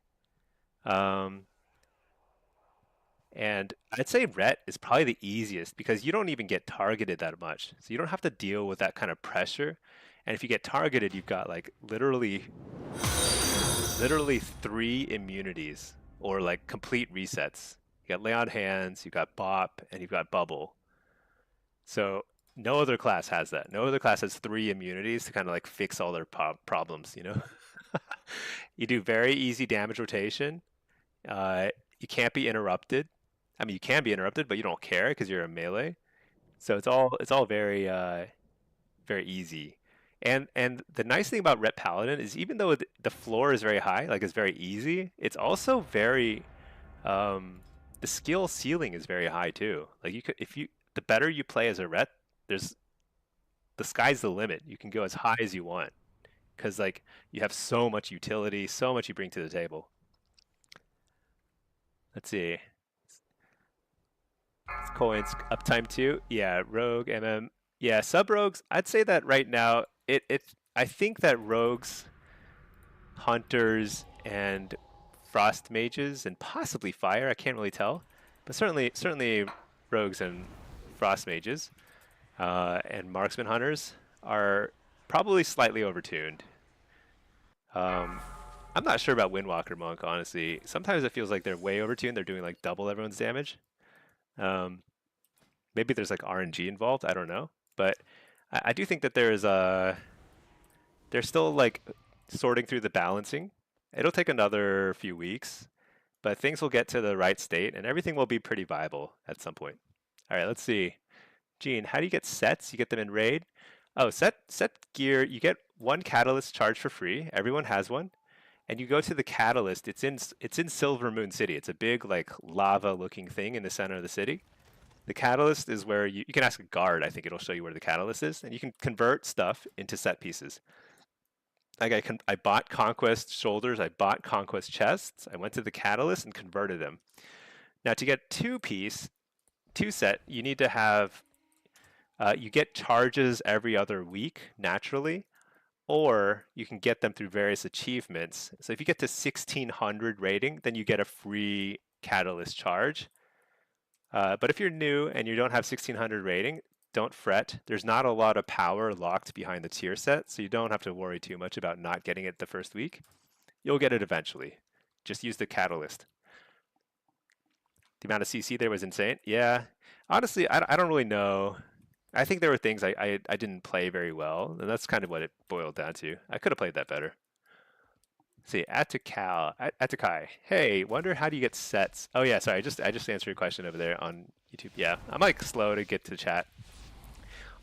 Speaker 1: And I'd say Ret is probably the easiest because you don't even get targeted that much. So you don't have to deal with that kind of pressure. And if you get targeted, you've got like literally 3 immunities or like complete resets. You got Lay on Hands, you got Bop, and you've got Bubble. So no other class has that. No other class has 3 immunities to kind of like fix all their problems, you know? You do very easy damage rotation. You can't be interrupted. I mean, you can be interrupted, but you don't care because you're a melee. So it's all very very easy. And the nice thing about Ret Paladin is even though the floor is very high, like it's very easy, it's also very the skill ceiling is very high too. Like you could if you the better you play as a Ret, there's the sky's the limit. You can go as high as you want because like you have so much utility, so much you bring to the table. Let's see. Coins uptime 2. Yeah, Rogue, MM. Yeah, sub rogues. I'd say that right now I think that rogues, hunters, and frost mages and possibly fire, I can't really tell, but certainly rogues and frost mages and marksman hunters are probably slightly overtuned. I'm not sure about Windwalker Monk, honestly. Sometimes it feels like they're way overtuned. They're doing like double everyone's damage. Um, Maybe there's like RNG involved. I don't know, but I do think that they're still like sorting through the balancing. It'll take another few weeks, but things will get to the right state and everything will be pretty viable at some point. All right, let's see. Gene, how do you get sets? You get them in raid. Oh, set gear. You get 1 catalyst charge for free. Everyone has one, and you go to the catalyst. It's in Silver Moon City. It's a big like lava-looking thing in the center of the city. The catalyst is where you can ask a guard. I think it'll show you where the catalyst is, and you can convert stuff into set pieces. Like I bought Conquest shoulders, I bought Conquest chests, I went to the catalyst and converted them. Now to get 2 set, you need to have you get charges every other week naturally, or you can get them through various achievements. So if you get to 1600 rating, then you get a free catalyst charge. But if you're new and you don't have 1600 rating, don't fret. There's not a lot of power locked behind the tier set, so you don't have to worry too much about not getting it the first week. You'll get it eventually. Just use the catalyst. The amount of CC there was insane. Yeah, honestly, I don't really know. I think there were things I didn't play very well, and that's kind of what it boiled down to. I could have played that better. See, Atakai. Hey, wonder how do you get sets? Oh yeah, sorry, I just answered your question over there on YouTube. Yeah, I'm like slow to get to chat.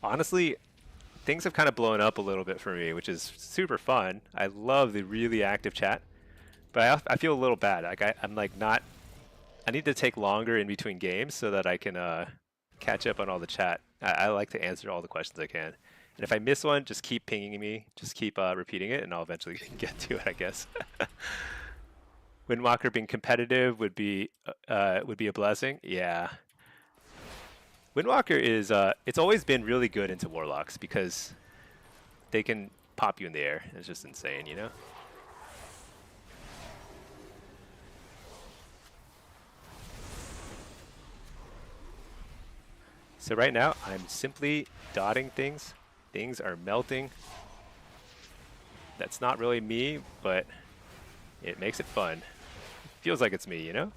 Speaker 1: Honestly, things have kind of blown up a little bit for me, which is super fun. I love the really active chat, but I feel a little bad. Like I'm like not. I need to take longer in between games so that I can catch up on all the chat. I like to answer all the questions I can. And if I miss one, just keep pinging me. Just keep repeating it, and I'll eventually get to it, I guess. Windwalker being competitive would be a blessing. Yeah. Windwalker is it's always been really good into Warlocks because they can pop you in the air. It's just insane, you know? So right now, I'm simply dotting things. Things are melting. That's not really me, but it makes it fun. It feels like it's me, you know?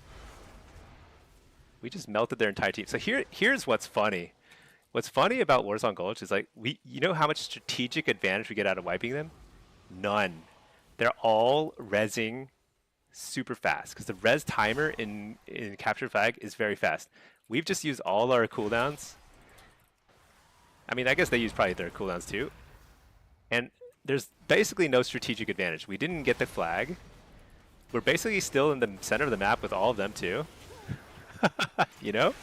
Speaker 1: We just melted their entire team. So here's what's funny. What's funny about Warzone Gulch is like you know how much strategic advantage we get out of wiping them? None. They're all rezzing super fast because the res timer in Capture Flag is very fast. We've just used all our cooldowns. I mean, I guess they use probably their cooldowns too. And there's basically no strategic advantage. We didn't get the flag. We're basically still in the center of the map with all of them too. You know?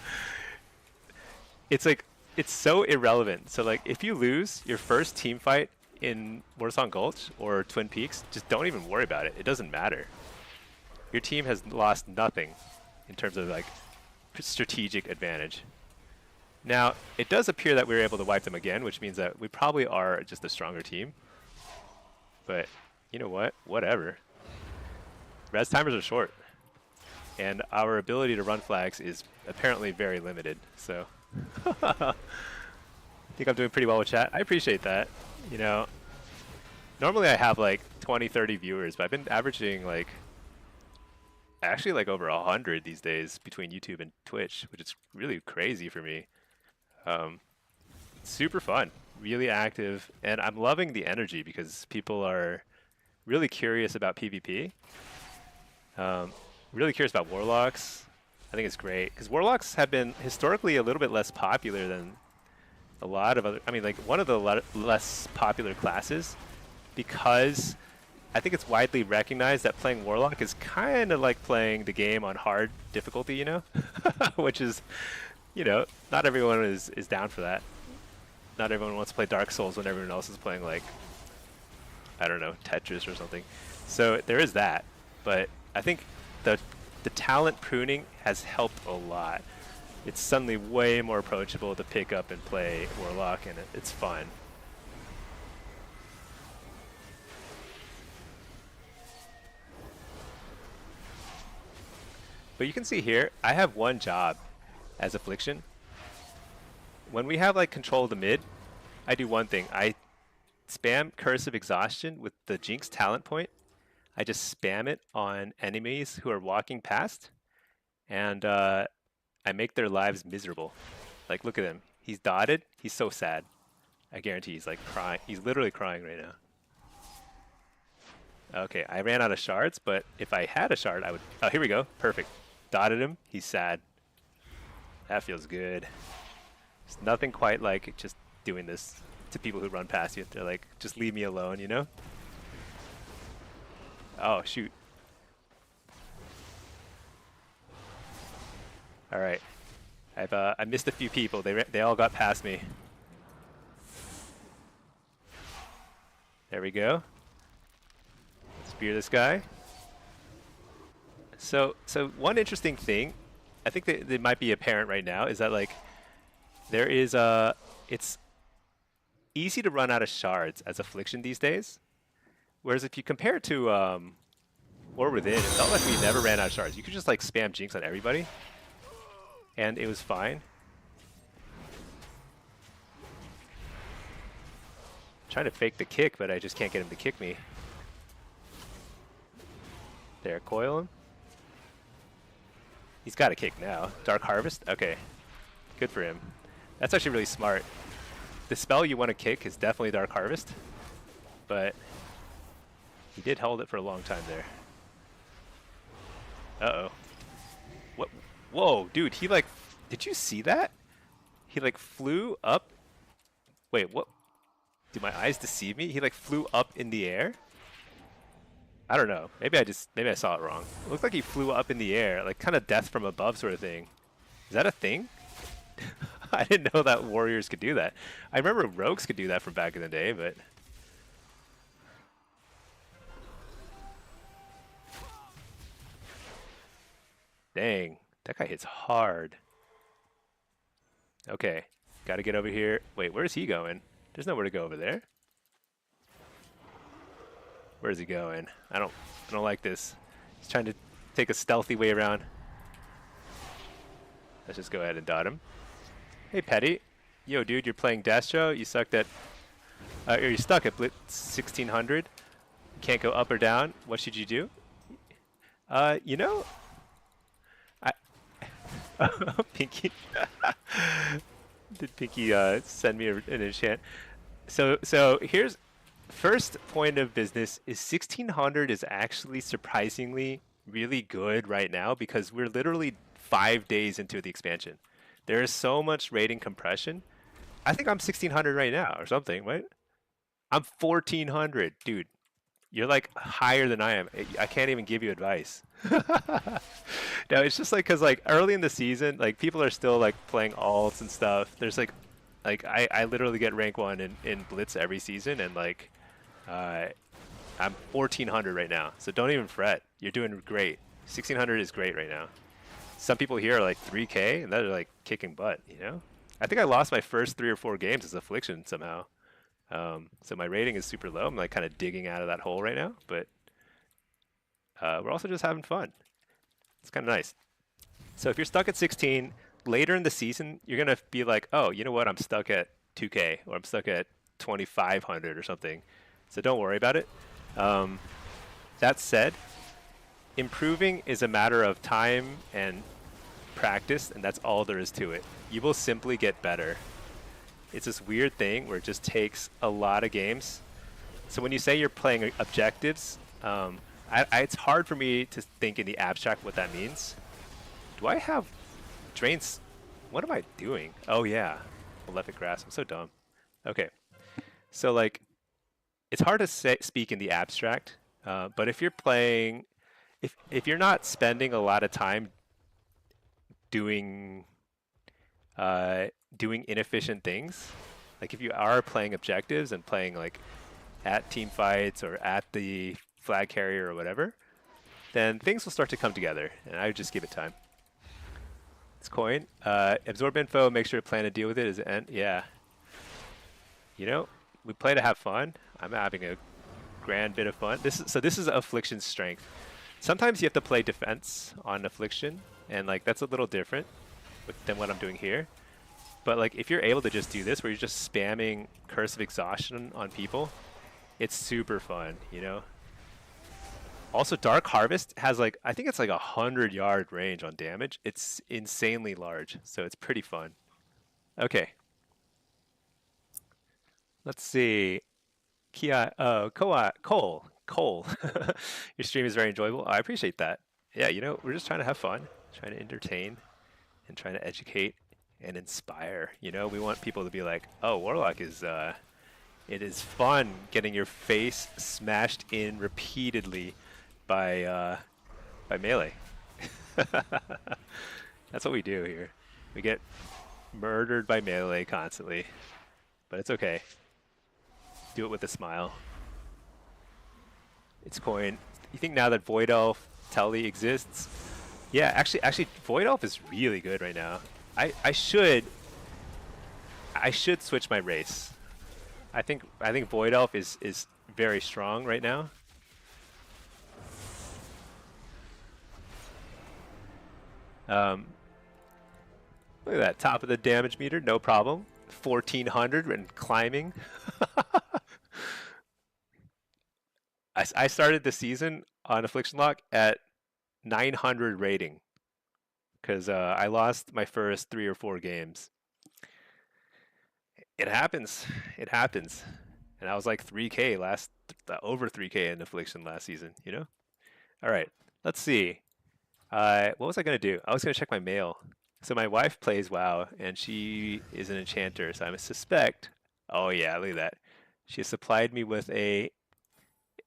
Speaker 1: It's like, it's so irrelevant. So like, if you lose your first team fight in Warzone Gulch or Twin Peaks, just don't even worry about it. It doesn't matter. Your team has lost nothing in terms of like strategic advantage. Now, it does appear that we were able to wipe them again, which means that we probably are just a stronger team. But you know what? Whatever. Res timers are short. And our ability to run flags is apparently very limited. So I think I'm doing pretty well with chat. I appreciate that. You know, Normally I have like 20, 30 viewers, but I've been averaging like actually like over 100 these days between YouTube and Twitch, which is really crazy for me. Um, Super fun, really active, and I'm loving the energy because people are really curious about PvP. Um, Really curious about Warlocks. I think it's great because Warlocks have been historically a little bit less popular than a lot of other. I mean, like one of the less popular classes because I think it's widely recognized that playing Warlock is kind of like playing the game on hard difficulty, you know, which is, you know, not everyone is down for that. Not everyone wants to play Dark Souls when everyone else is playing like, I don't know, Tetris or something. So there is that, but I think the talent pruning has helped a lot. It's suddenly way more approachable to pick up and play Warlock, and it's fun. But you can see here, I have one job as Affliction. When we have like control of the mid, I do one thing. I spam Curse of Exhaustion with the Jinx talent point. I just spam it on enemies who are walking past, and I make their lives miserable. Like, look at him. He's dotted. He's so sad. I guarantee he's like crying. He's literally crying right now. Okay, I ran out of shards, but if I had a shard, I would... Oh, here we go. Perfect. Dotted him. He's sad. That feels good. There's nothing quite like just doing this to people who run past you. They're like, just leave me alone, you know? Oh, shoot. All right. I missed a few people. They all got past me. There we go. Spear this guy. So one interesting thing, I think that might be apparent right now, is that like there is it's easy to run out of shards as Affliction these days. Whereas if you compare it to War Within, it felt like we never ran out of shards. You could just like spam Jinx on everybody, and it was fine. Trying to fake the kick, but I just can't get him to kick me. There, coil him. He's got a kick now. Dark Harvest? Okay. Good for him. That's actually really smart. The spell you want to kick is definitely Dark Harvest, but he did hold it for a long time there. Uh-oh. What? Whoa, dude, he like... Did you see that? He like flew up... Wait, what? Do my eyes deceive me? He like flew up in the air? I don't know. Maybe I saw it wrong. It looked like he flew up in the air, like kind of death from above sort of thing. Is that a thing? I didn't know that warriors could do that. I remember rogues could do that from back in the day, but... Dang, that guy hits hard. Okay, gotta get over here. Wait, where's he going? There's nowhere to go over there. Where's he going? I don't like this. He's trying to take a stealthy way around. Let's just go ahead and dot him. Hey, Petty. Yo, dude, you're playing Destro. You sucked at... or you're stuck at Blitz 1600. You can't go up or down. What should you do? You know... Pinky... Did Pinky send me an enchant? So here's... First point of business is 1600 is actually surprisingly really good right now because we're literally 5 days into the expansion. There is so much rating compression. I think I'm 1600 right now or something, right? I'm 1400, dude. You're like higher than I am. I can't even give you advice. No, it's just like because like early in the season, like people are still like playing alts and stuff. There's like I literally get rank 1 in Blitz every season, and like I'm 1400 right now. So don't even fret. You're doing great. 1600 is great right now. Some people here are like 3K, and they're like kicking butt, you know? I think I lost my first 3 or 4 games as Affliction somehow. So my rating is super low. I'm like kind of digging out of that hole right now, but we're also just having fun. It's kind of nice. So if you're stuck at 16, later in the season, you're going to be like, oh, you know what? I'm stuck at 2K, or I'm stuck at 2500 or something. so don't worry about it. That said, improving is a matter of time and practice, and that's all there is to it. You will simply get better. It's this weird thing where it just takes a lot of games. So when you say you're playing objectives, it's hard for me to think in the abstract what that means. Do I have drains? What am I doing? Oh yeah, malefic grass. I'm so dumb. Okay, so like, it's hard to speak in the abstract, but if you're playing, if you're not spending a lot of time doing doing inefficient things, like if you are playing objectives and playing like at team fights or at the flag carrier or whatever, then things will start to come together, and I would just give it time. It's coin. Absorb info, make sure to plan to deal with it as end. Yeah. You know, we play to have fun. I'm having a grand bit of fun. This is affliction strength. Sometimes you have to play defense on affliction, and like that's a little different than what I'm doing here. But like if you're able to just do this where you're just spamming Curse of Exhaustion on people, it's super fun, you know? Also, Dark Harvest has like, I think it's like 100-yard range on damage. It's insanely large, so it's pretty fun. Okay. Let's see. Cole. Your stream is very enjoyable. I appreciate that. Yeah, you know, we're just trying to have fun, trying to entertain, and trying to educate and inspire. You know, we want people to be like, oh, Warlock is, it is fun getting your face smashed in repeatedly by melee. That's what we do here. We get murdered by melee constantly, but it's okay. Do it with a smile. It's coin. You think now that Void Elf Telly exists? Yeah, actually, Void Elf is really good right now. I should switch my race. I think Void Elf is very strong right now. Look at that, top of the damage meter, no problem. 1400 and climbing. I started the season on Affliction Lock at 900 rating because I lost my first 3 or 4 games. It happens. It happens. And I was like 3K over 3K in Affliction last season, you know? All right, let's see. What was I going to do? I was going to check my mail. So my wife plays WoW, and she is an enchanter, so I suspect... Oh yeah, look at that. She has supplied me with a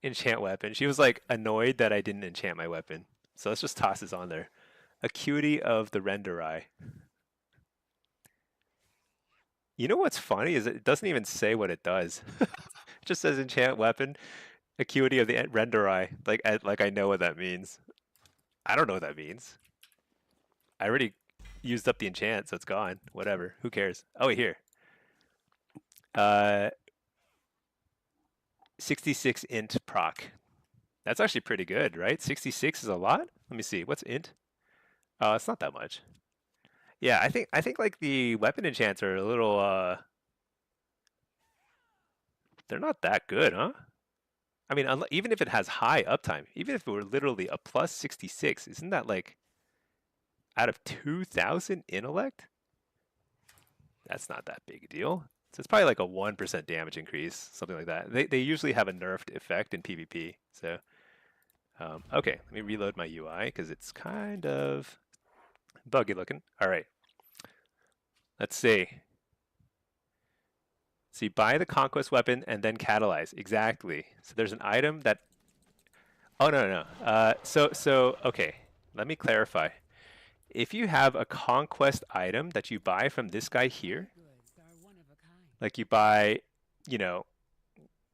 Speaker 1: enchant weapon. She was like annoyed that I didn't enchant my weapon. So let's just toss this on there. Acuity of the Render Eye. You know what's funny is it doesn't even say what it does. It just says enchant weapon, acuity of the Render Eye. Like I know what that means. I don't know what that means. I already used up the enchant, so it's gone. Whatever. Who cares? Oh, here. 66 int proc. That's actually pretty good, right? 66 is a lot. Let me see. What's int? Oh, it's not that much. Yeah, I think like the weapon enchants are a little they're not that good, huh? I mean, even if it has high uptime, even if it were literally a plus 66, isn't that like out of 2,000 intellect? That's not that big a deal. So it's probably like a 1% damage increase, something like that. They usually have a nerfed effect in PvP. So, okay, let me reload my UI because it's kind of buggy looking. All right. Let's see. See, buy the conquest weapon and then catalyze. Exactly. So there's an item that... Oh, no. So, okay. Let me clarify. If you have a conquest item that you buy from this guy here, like you buy, you know,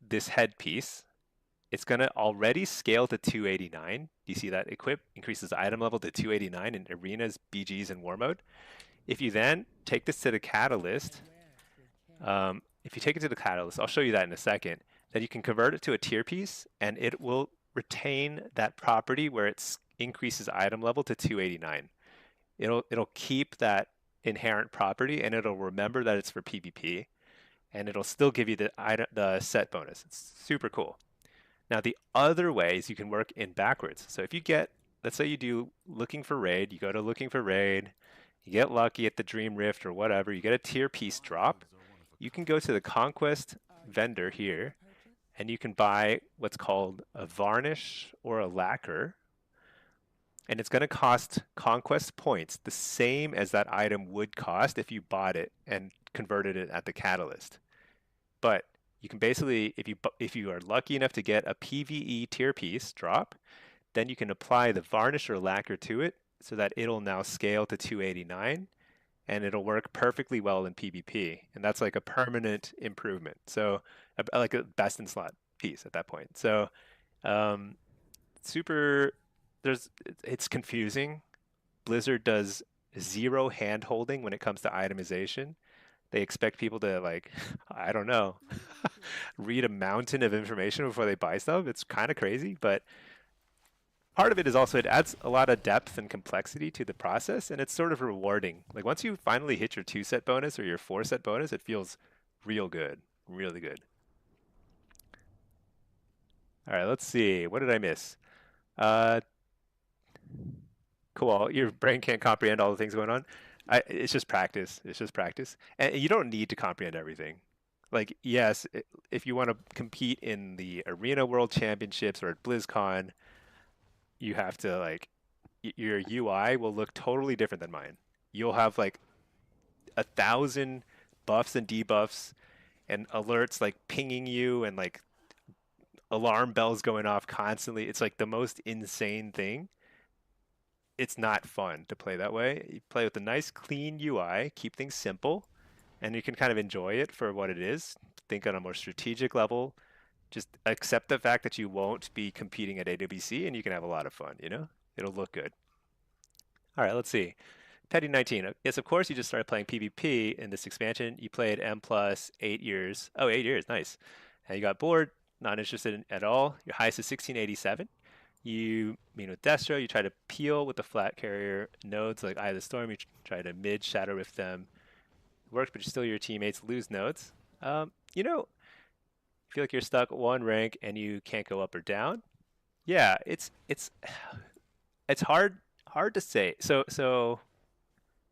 Speaker 1: this headpiece, it's going to already scale to 289. Do you see that? Equip increases item level to 289 in arenas, BGs, and war mode. If you then take this to the catalyst, if you take it to the catalyst, I'll show you that in a second, then you can convert it to a tier piece, and it will retain that property where it increases item level to 289. It'll keep that inherent property, and it'll remember that it's for PvP. and it'll still give you the set bonus. It's super cool. Now the other ways you can work in backwards. So if you get, let's say you do looking for raid, you go to looking for raid, you get lucky at the Dream Rift or whatever, you get a tier piece drop, you can go to the Conquest vendor here, and you can buy what's called a varnish or a lacquer, and it's going to cost Conquest points the same as that item would cost if you bought it and converted it at the Catalyst. But you can basically, if you are lucky enough to get a PvE tier piece drop, then you can apply the varnish or lacquer to it so that it'll now scale to 289, and it'll work perfectly well in PvP. And that's like a permanent improvement. So like a best in slot piece at that point. So super, it's confusing. Blizzard does zero hand holding when it comes to itemization. They expect people to, like, I don't know, read a mountain of information before they buy stuff. It's kind of crazy, but part of it is also it adds a lot of depth and complexity to the process, and it's sort of rewarding. Like once you finally hit your 2-set bonus or your 4-set bonus, it feels real good, really good. All right, let's see. What did I miss? Cool. Your brain can't comprehend all the things going on. It's just practice. It's just practice. And you don't need to comprehend everything. Like, yes, if you want to compete in the Arena World Championships or at BlizzCon, you have to, like, your UI will look totally different than mine. You'll have like 1,000 buffs and debuffs and alerts like pinging you and like alarm bells going off constantly. It's like the most insane thing. It's not fun to play that way. You play with a nice clean UI, keep things simple, and you can kind of enjoy it for what it is. Think on a more strategic level. Just accept the fact that you won't be competing at AWC, and you can have a lot of fun, you know? It'll look good. All right, let's see. Petty 19. Yes, of course, you just started playing PvP in this expansion. You played M plus 8 years. Oh, 8 years, nice. And you got bored, not interested in, at all. Your highest is 1687. You mean with Destro, you try to peel with the flat carrier nodes like Eye of the Storm. You try to mid shadow rift them. It works, but still your teammates lose nodes. You know, feel like you're stuck at one rank and you can't go up or down. Yeah, it's hard to say. So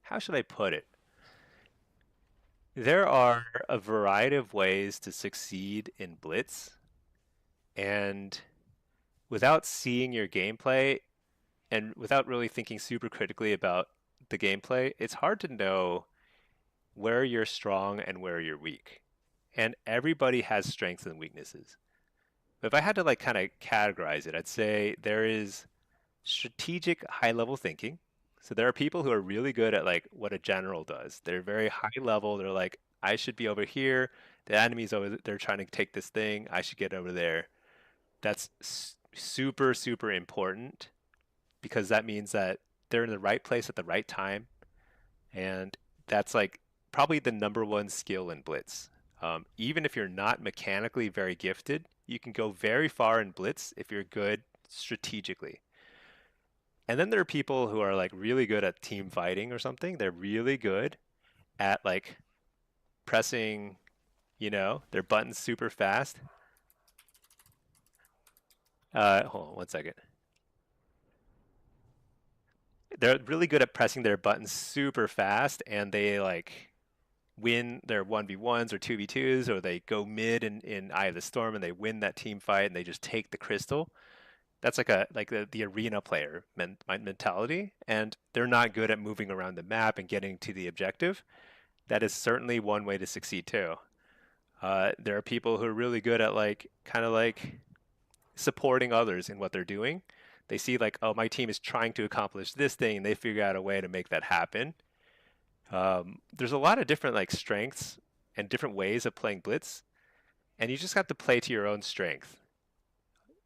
Speaker 1: how should I put it? There are a variety of ways to succeed in Blitz, and without seeing your gameplay and without really thinking super critically about the gameplay, it's hard to know where you're strong and where you're weak. And everybody has strengths and weaknesses. But if I had to like kind of categorize it, I'd say there is strategic high level thinking. So there are people who are really good at like what a general does. They're very high level. They're like, I should be over here. The enemy's over they're trying to take this thing. I should get over there. That's super, super important because that means that they're in the right place at the right time. And that's like probably the number one skill in Blitz. Even if you're not mechanically very gifted, you can go very far in Blitz if you're good strategically. And then there are people who are like really good at team fighting or something. They're really good at like pressing, their buttons super fast. Hold on one second. They're really good at pressing their buttons super fast, and they like win their 1v1s or 2v2s, or they go mid in Eye of the Storm and they win that team fight and they just take the crystal. That's like the arena player mentality, and they're not good at moving around the map and getting to the objective. That is certainly one way to succeed too. There are people who are really good at like kind of like supporting others in what they're doing. They see like, oh, my team is trying to accomplish this thing, and they figure out a way to make that happen. There's a lot of different like strengths and different ways of playing Blitz, and you just have to play to your own strength.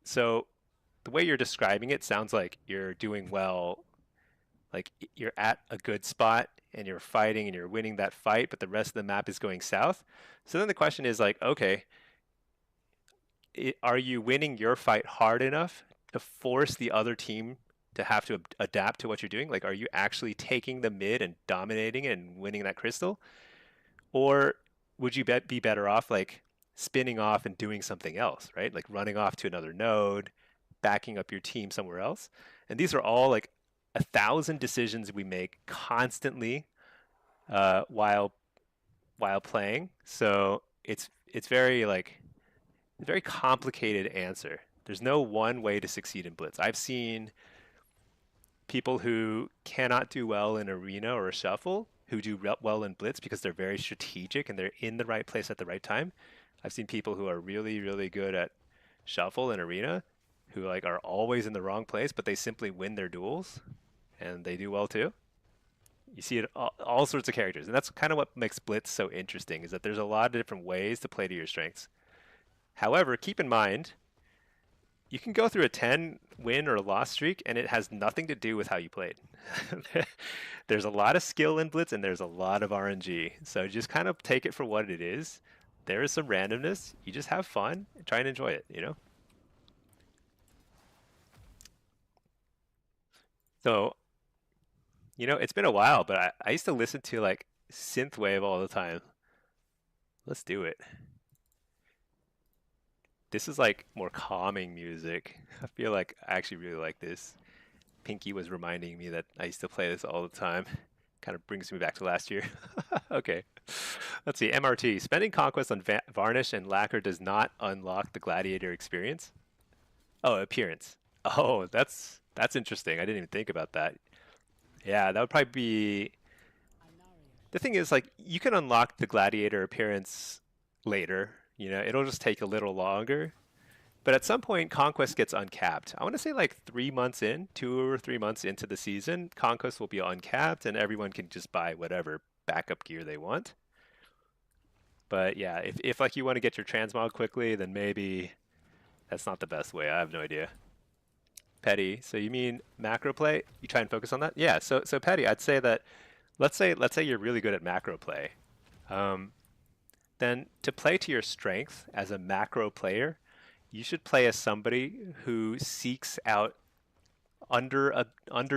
Speaker 1: So the way you're describing it sounds like you're doing well, like you're at a good spot and you're fighting and you're winning that fight, but the rest of the map is going south. So then the question is like, okay, are you winning your fight hard enough to force the other team to have to adapt to what you're doing? Like, are you actually taking the mid and dominating it and winning that crystal? Or would you be better off like spinning off and doing something else, right? Like running off to another node, backing up your team somewhere else. And these are all like 1,000 decisions we make constantly while playing. So it's very like a very complicated answer. There's no one way to succeed in Blitz. I've seen people who cannot do well in arena or a shuffle who do well in Blitz because they're very strategic and they're in the right place at the right time. I've seen people who are really, really good at shuffle and arena who like are always in the wrong place, but they simply win their duels and they do well too. You see it all sorts of characters, and that's kind of what makes Blitz so interesting, is that there's a lot of different ways to play to your strengths. However, keep in mind, you can go through a 10 win or loss streak, and it has nothing to do with how you played. There's a lot of skill in Blitz, and there's a lot of RNG. So just kind of take it for what it is. There is some randomness. You just have fun and try and enjoy it, you know? So, you know, it's been a while, but I used to listen to like synthwave all the time. Let's do it. This is like more calming music. I feel like I actually really like this. Pinky was reminding me that I used to play this all the time. Kind of brings me back to last year. Okay. Let's see. MRT. Spending conquest on varnish and lacquer does not unlock the gladiator experience. Oh, appearance. Oh, that's interesting. I didn't even think about that. Yeah, that would probably be. The thing is, like, you can unlock the gladiator appearance later. You know, it'll just take a little longer. But at some point, Conquest gets uncapped. I want to say like 3 months in, 2 or 3 months into the season, Conquest will be uncapped and everyone can just buy whatever backup gear they want. But yeah, if like you want to get your transmog quickly, then maybe that's not the best way. I have no idea. Petty. So you mean macro play? You try and focus on that? Yeah. So Petty, I'd say that let's say you're really good at macro play. Um, then to play to your strength as a macro player, you should play as somebody who seeks out under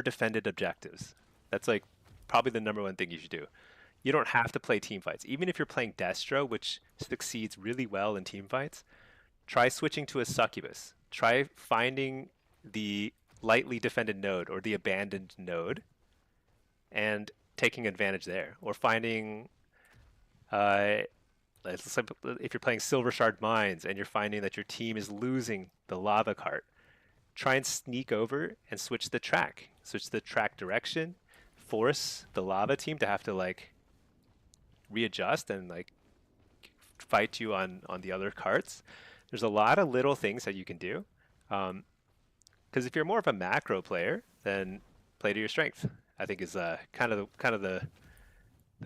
Speaker 1: defended objectives. That's like probably the number one thing you should do. You don't have to play team fights. Even if you're playing Destro, which succeeds really well in team fights, try switching to a succubus. Try finding the lightly defended node or the abandoned node and taking advantage there, or finding uh, if you're playing Silver Shard Mines and you're finding that your team is losing the lava cart, try and sneak over and switch the track direction, force the lava team to have to like readjust and like fight you on the other carts. There's a lot of little things that you can do. Because if you're more of a macro player, then play to your strength. I think is kind of the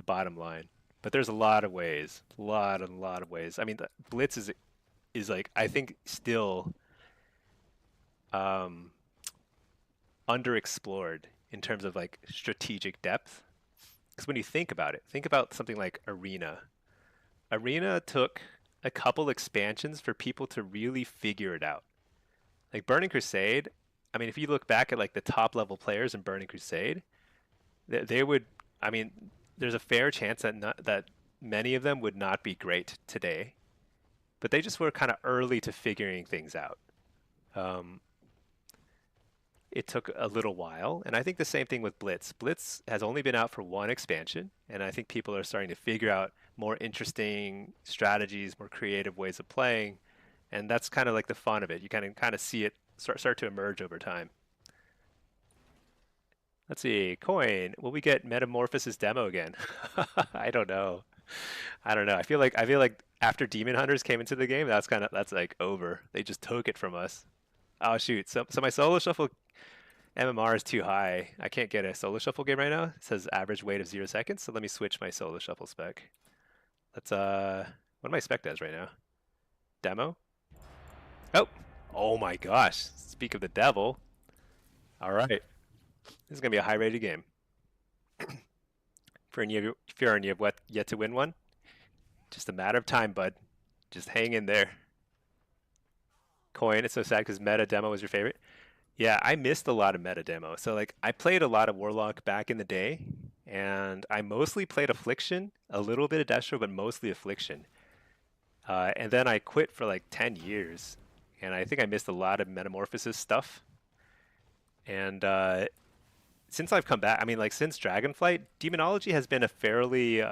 Speaker 1: bottom line. But there's a lot of ways, a lot of ways. I mean, the Blitz is like I think still um, underexplored in terms of like strategic depth. Because when you think about something like Arena. Arena took a couple expansions for people to really figure it out. Like Burning Crusade, I mean, if you look back at like the top level players in Burning Crusade, they would, I mean, there's a fair chance that that many of them would not be great today, but they just were kind of early to figuring things out. Um, it took a little while, and I think the same thing with Blitz. Blitz has only been out for one expansion, and I think people are starting to figure out more interesting strategies, more creative ways of playing, and that's kind of like the fun of it. You kind of see it start to emerge over time. Let's see, coin. Will we get Metamorphosis demo again? I don't know. I don't know. I feel like after Demon Hunters came into the game, that's like over. They just took it from us. Oh shoot. So my solo shuffle MMR is too high. I can't get a solo shuffle game right now. It says average wait of 0 seconds. So let me switch my solo shuffle spec. Let's what am my spec does right now? Demo? Oh. Oh my gosh. Speak of the devil. All right. This is gonna be a high rated game. For any of you, if you're yet to win one, just a matter of time, bud. Just hang in there. Coin, it's so sad because meta demo was your favorite. Yeah, I missed a lot of meta demo. So like I played a lot of Warlock back in the day, and I mostly played Affliction, a little bit of Destro, but mostly Affliction. And then I quit for like 10 years, and I think I missed a lot of Metamorphosis stuff. And since I've come back, I mean, like since Dragonflight, Demonology has been a fairly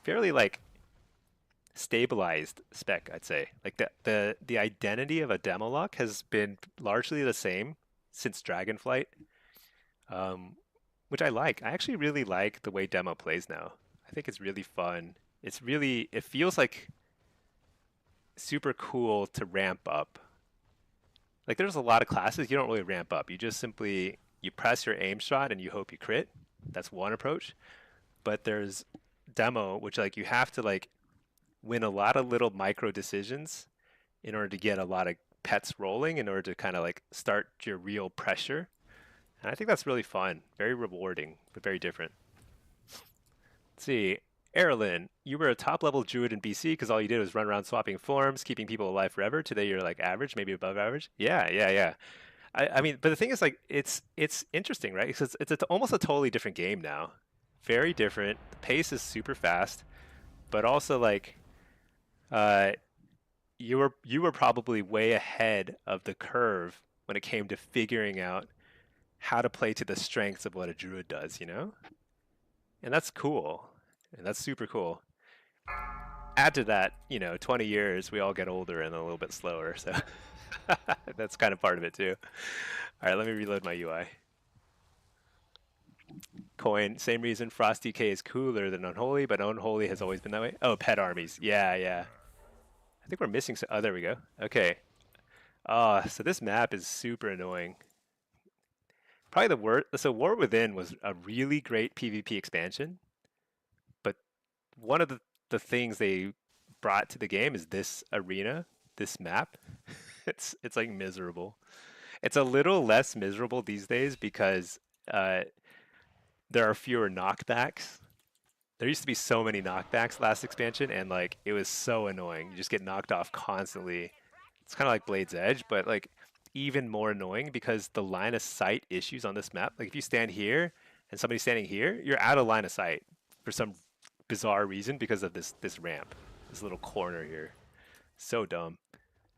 Speaker 1: like stabilized spec, I'd say. Like the identity of a Demolock has been largely the same since Dragonflight, um, which I like. I actually really like the way Demo plays now. I think it's really fun. It feels like super cool to ramp up. Like there's a lot of classes you don't really ramp up. You press your aim shot and you hope you crit. That's one approach. But there's Demo, which like you have to like win a lot of little micro decisions in order to get a lot of pets rolling in order to kind of like start your real pressure. And I think that's really fun, very rewarding, but very different. Let's see. Erlyn, you were a top level druid in BC because all you did was run around swapping forms, keeping people alive forever. Today you're like average, maybe above average. Yeah, yeah, yeah. I mean, but the thing is, like, it's interesting, right? Because it's almost a totally different game now. Very different. The pace is super fast, but also like, uh, you were probably way ahead of the curve when it came to figuring out how to play to the strengths of what a druid does, you know? And that's cool. And that's super cool. Add to that, 20 years, we all get older and a little bit slower, so that's kind of part of it too. All right, let me reload my UI. Coin, same reason Frosty K is cooler than Unholy, but Unholy has always been that way. Oh, pet armies. Yeah, yeah. I think we're missing some. Oh, there we go. Okay. So this map is super annoying. Probably the worst. So War Within was a really great PvP expansion, but one of the things they brought to the game is this arena, this map. It's like miserable. It's a little less miserable these days because uh, there are fewer knockbacks. There used to be so many knockbacks last expansion, and like it was so annoying. You just get knocked off constantly. It's kind of like Blade's Edge, but like even more annoying because the line of sight issues on this map. Like if you stand here and somebody's standing here, you're out of line of sight for some bizarre reason because of this ramp, this little corner here. So dumb.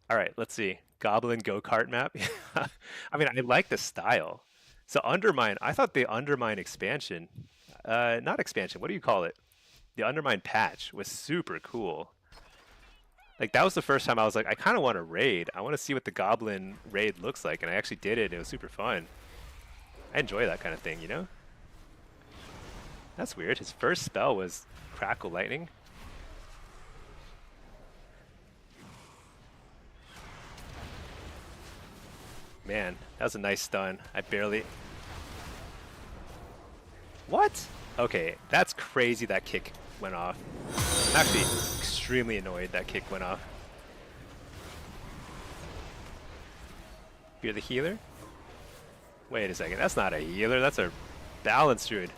Speaker 1: All right, let's see. Goblin go-kart map. I mean, I like the style. So Undermine, I thought the Undermine expansion, not expansion, what do you call it? The Undermine patch was super cool. Like that was the first time I was like, I kind of want to raid. I want to see what the Goblin raid looks like, and I actually did it. It was super fun. I enjoy that kind of thing, you know? That's weird. His first spell was Crackle Lightning. Man, that was a nice stun. I barely... What? Okay, that's crazy that kick went off. I'm actually extremely annoyed that kick went off. You're the healer? Wait a second, that's not a healer, that's a balance druid.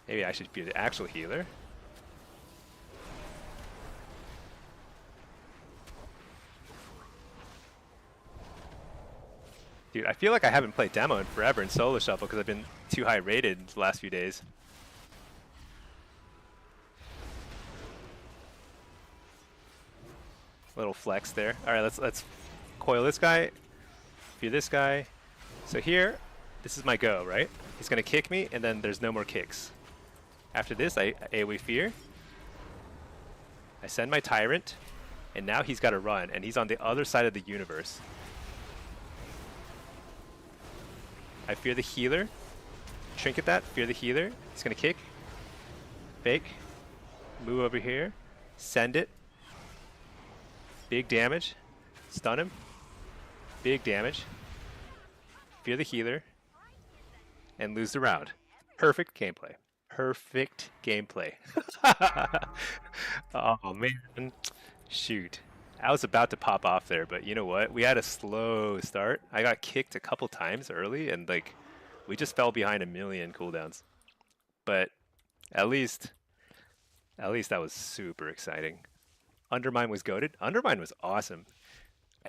Speaker 1: Maybe I should be the actual healer. Dude, I feel like I haven't played demo in forever in solo shuffle because I've been too high rated the last few days. Little flex there. All right, let's coil this guy. Fear this guy. So here, this is my go, right? He's gonna kick me, and then there's no more kicks. After this, I AoE fear. I send my tyrant, and now he's got to run, and he's on the other side of the universe. I fear the healer. Trinket that, fear the healer. He's gonna kick. Fake. Move over here. Send it. Big damage. Stun him. Big damage. Fear the healer. And lose the round. Perfect gameplay. Perfect gameplay. Oh man. Shoot. I was about to pop off there, but you know what? We had a slow start. I got kicked a couple times early, and like we just fell behind a million cooldowns. But at least that was super exciting. Undermine was goated. Undermine was awesome.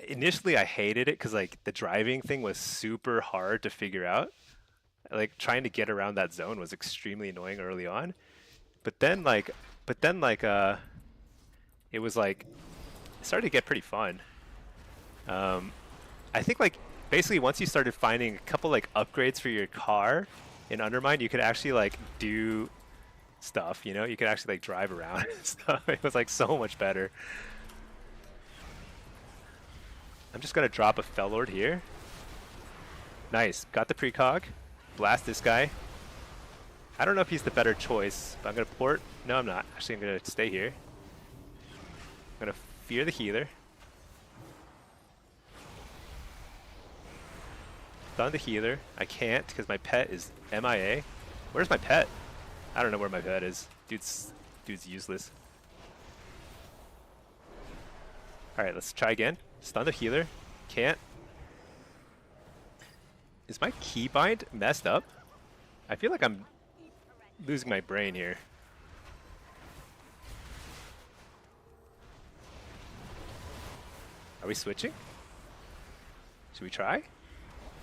Speaker 1: Initially, I hated it because like the driving thing was super hard to figure out. Like trying to get around that zone was extremely annoying early on. But then it was like it started to get pretty fun. I think like basically once you started finding a couple like upgrades for your car in Undermine, you could actually like do stuff, you know? You could actually like drive around and stuff. It was like so much better. I'm just gonna drop a Fellord here. Nice, got the precog. Blast this guy. I don't know if he's the better choice, but I'm gonna port. No, I'm not. Actually, I'm gonna stay here. I'm gonna fear the healer. Stun the healer. I can't because my pet is MIA. Where's my pet? I don't know where my pet is. Dude's useless. Alright, let's try again. Stun the healer. Can't. Is my keybind messed up? I feel like I'm losing my brain here. Are we switching? Should we try?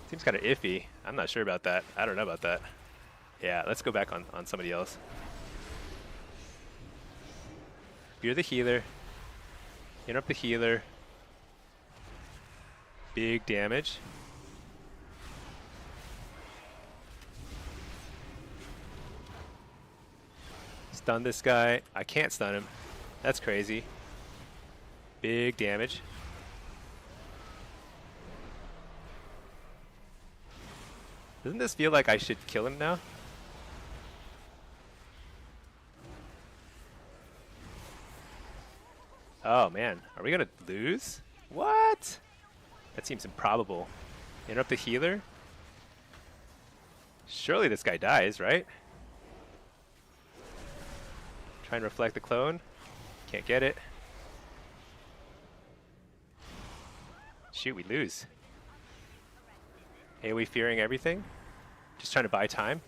Speaker 1: Seems kind of iffy. I'm not sure about that. I don't know about that. Yeah, let's go back on somebody else. You're the healer. Interrupt the healer. Big damage. Stun this guy. I can't stun him. That's crazy. Big damage. Doesn't this feel like I should kill him now? Oh man, are we gonna lose? What? That seems improbable. Interrupt the healer? Surely this guy dies, right? Try and reflect the clone. Can't get it. Shoot, we lose. AoE fearing everything. Just trying to buy time.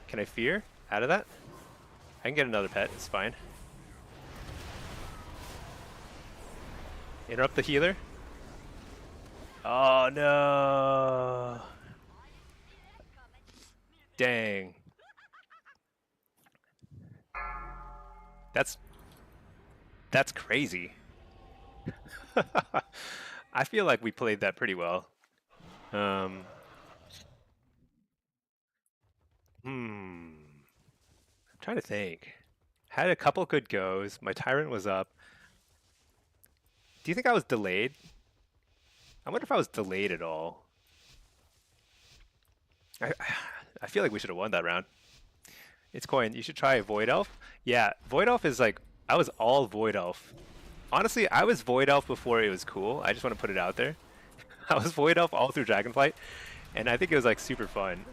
Speaker 1: Can I fear out of that? I can get another pet, it's fine. Interrupt the healer. Oh no! Dang. That's crazy. I feel like we played that pretty well. I'm trying to think. Had a couple good goes. My Tyrant was up. Do you think I was delayed? I wonder if I was delayed at all. I feel like we should have won that round. It's coin. You should try Void Elf. Yeah, Void Elf is like, I was all Void Elf. Honestly, I was Void Elf before it was cool. I just want to put it out there. I was Void Elf all through Dragonflight, and I think it was like super fun.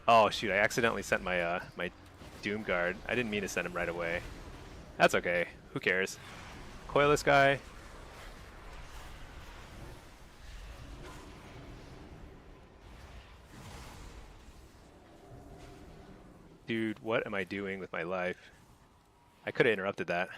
Speaker 1: Oh shoot, I accidentally sent my my Doom Guard. I didn't mean to send him right away. That's okay. Who cares? Coil this guy. Dude, what am I doing with my life? I could have interrupted that.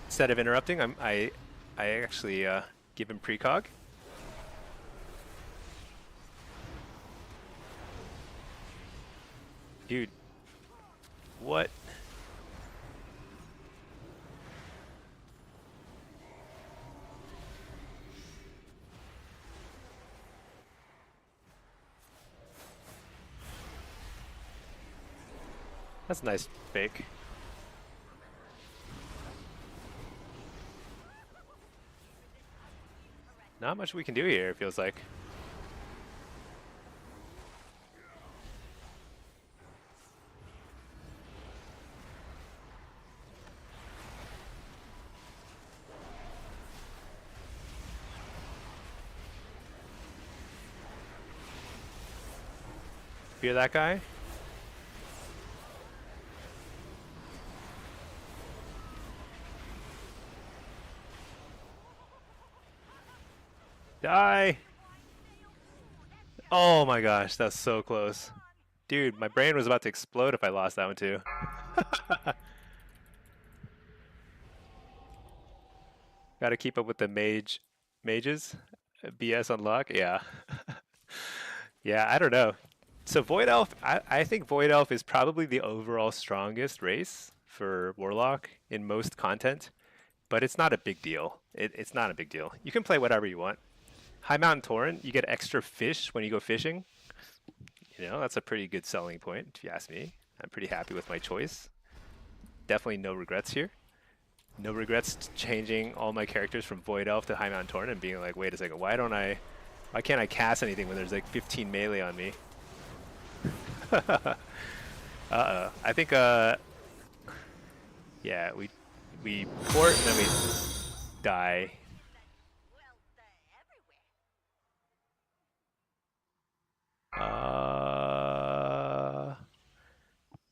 Speaker 1: Instead of interrupting, I actually give him precog. Dude, what? That's a nice fake. Not much we can do here, it feels like. Fear that guy. Die! Oh my gosh, that's so close. Dude, my brain was about to explode if I lost that one too. Gotta keep up with the mages. BS unlock, yeah. Yeah, I don't know. So Void Elf, I think Void Elf is probably the overall strongest race for Warlock in most content, but it's not a big deal. It's not a big deal. You can play whatever you want. High Mountain Torrent, you get extra fish when you go fishing. You know, that's a pretty good selling point, if you ask me. I'm pretty happy with my choice. Definitely no regrets here. No regrets changing all my characters from Void Elf to High Mountain Torrent and being like, wait a second, why can't I cast anything when there's like 15 melee on me? Uh-oh. I think, yeah, we port and then we die.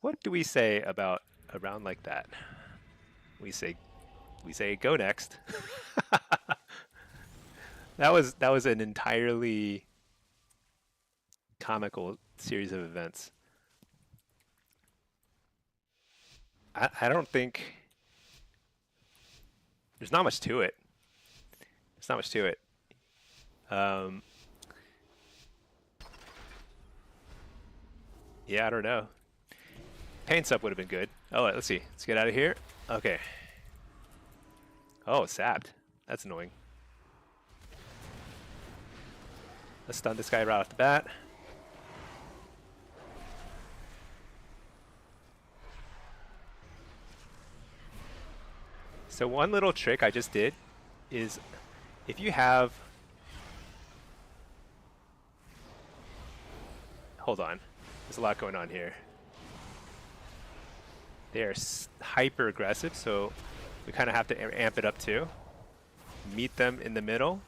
Speaker 1: What do we say about a round like that? We say go next. That was an entirely comical series of events. I don't think there's not much to it. There's not much to it. Yeah, I don't know. Paint Sup would have been good. Oh, let's see. Let's get out of here. Okay. Oh, sapped. That's annoying. Let's stun this guy right off the bat. So one little trick I just did is if you have... Hold on. There's a lot going on here. They are hyper aggressive, so we kind of have to amp it up too. Meet them in the middle.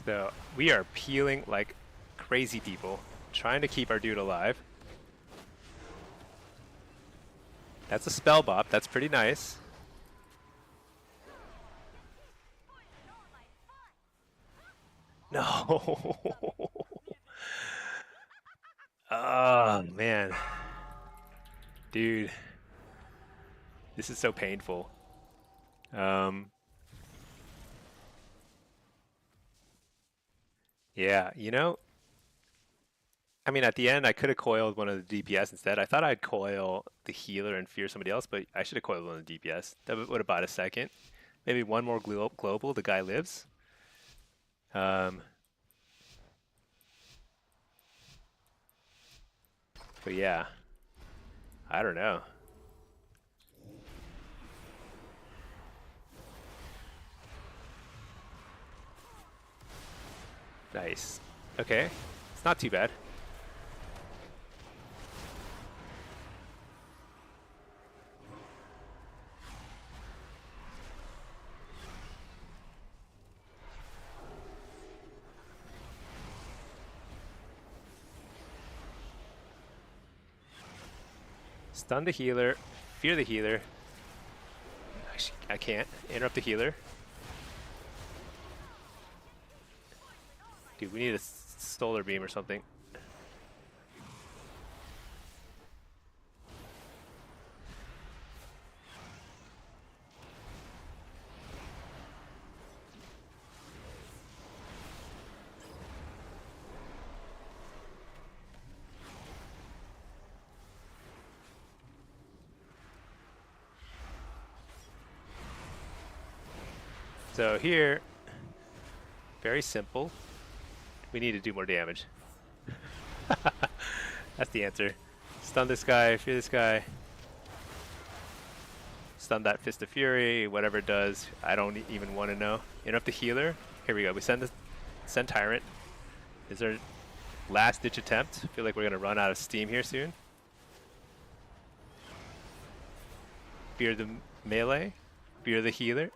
Speaker 1: So we are peeling like crazy people, trying to keep our dude alive. That's a spell bop. That's pretty nice. No. Oh, man. Dude. This is so painful. Yeah, you know, I mean, at the end, I could have coiled one of the DPS instead. I thought I'd coil the healer and fear somebody else, but I should have coiled one of the DPS. That would have bought a second. Maybe one more global, the guy lives. But yeah, I don't know. Nice. Okay, it's not too bad. Stun the healer, fear the healer. Actually, I can't interrupt the healer. Dude, we need a solar beam or something. So here, very simple. We need to do more damage. That's the answer. Stun this guy, fear this guy. Stun that Fist of Fury, whatever it does. I don't even want to know. Interrupt the healer. Here we go. We send Tyrant. Is our last ditch attempt. I feel like we're gonna run out of steam here soon. Fear the melee. Fear the healer.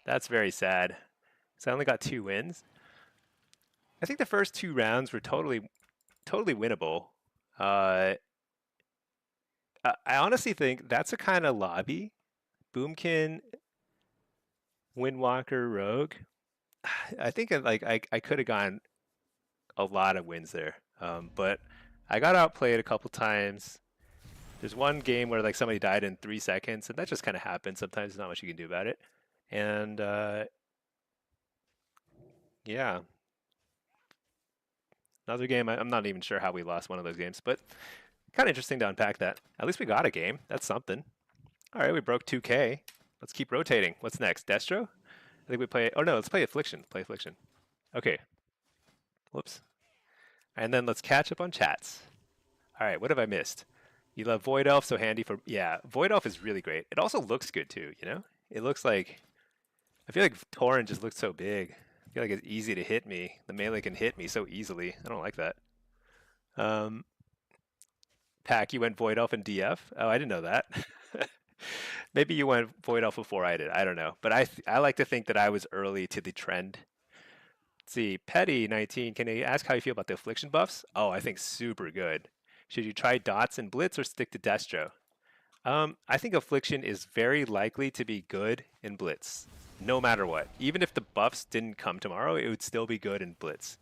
Speaker 1: That's very sad. So I only got 2 wins. I think the first 2 rounds were totally winnable. Uh, I honestly think that's a kind of lobby. Boomkin, Windwalker, Rogue. I think I could have gotten a lot of wins there, but I got outplayed a couple times. There's one game where like somebody died in 3 seconds, and that just kind of happens. Sometimes there's not much you can do about it. And yeah, another game. I'm not even sure how we lost one of those games, but kind of interesting to unpack that. At least we got a game. That's something. All right, we broke 2K. Let's keep rotating. What's next? Destro? I think we play. Oh no, let's play Affliction. Play Affliction. Okay. Whoops. And then let's catch up on chats. All right, what have I missed? You love Void Elf, so handy for yeah. Void Elf is really great. It also looks good too. You know, it looks like I feel like Tauren just looks so big. I feel like it's easy to hit me. The melee can hit me so easily. I don't like that. Um, Pack, you went Void Elf and DF. Oh, I didn't know that. Maybe you went Void Elf before I did. I don't know, but I like to think that I was early to the trend. Let's see, Petty 19. Can I ask how you feel about the affliction buffs? Oh, I think super good. Should you try dots and blitz or stick to Destro? I think affliction is very likely to be good in blitz, no matter what. Even if the buffs didn't come tomorrow, it would still be good in blitz,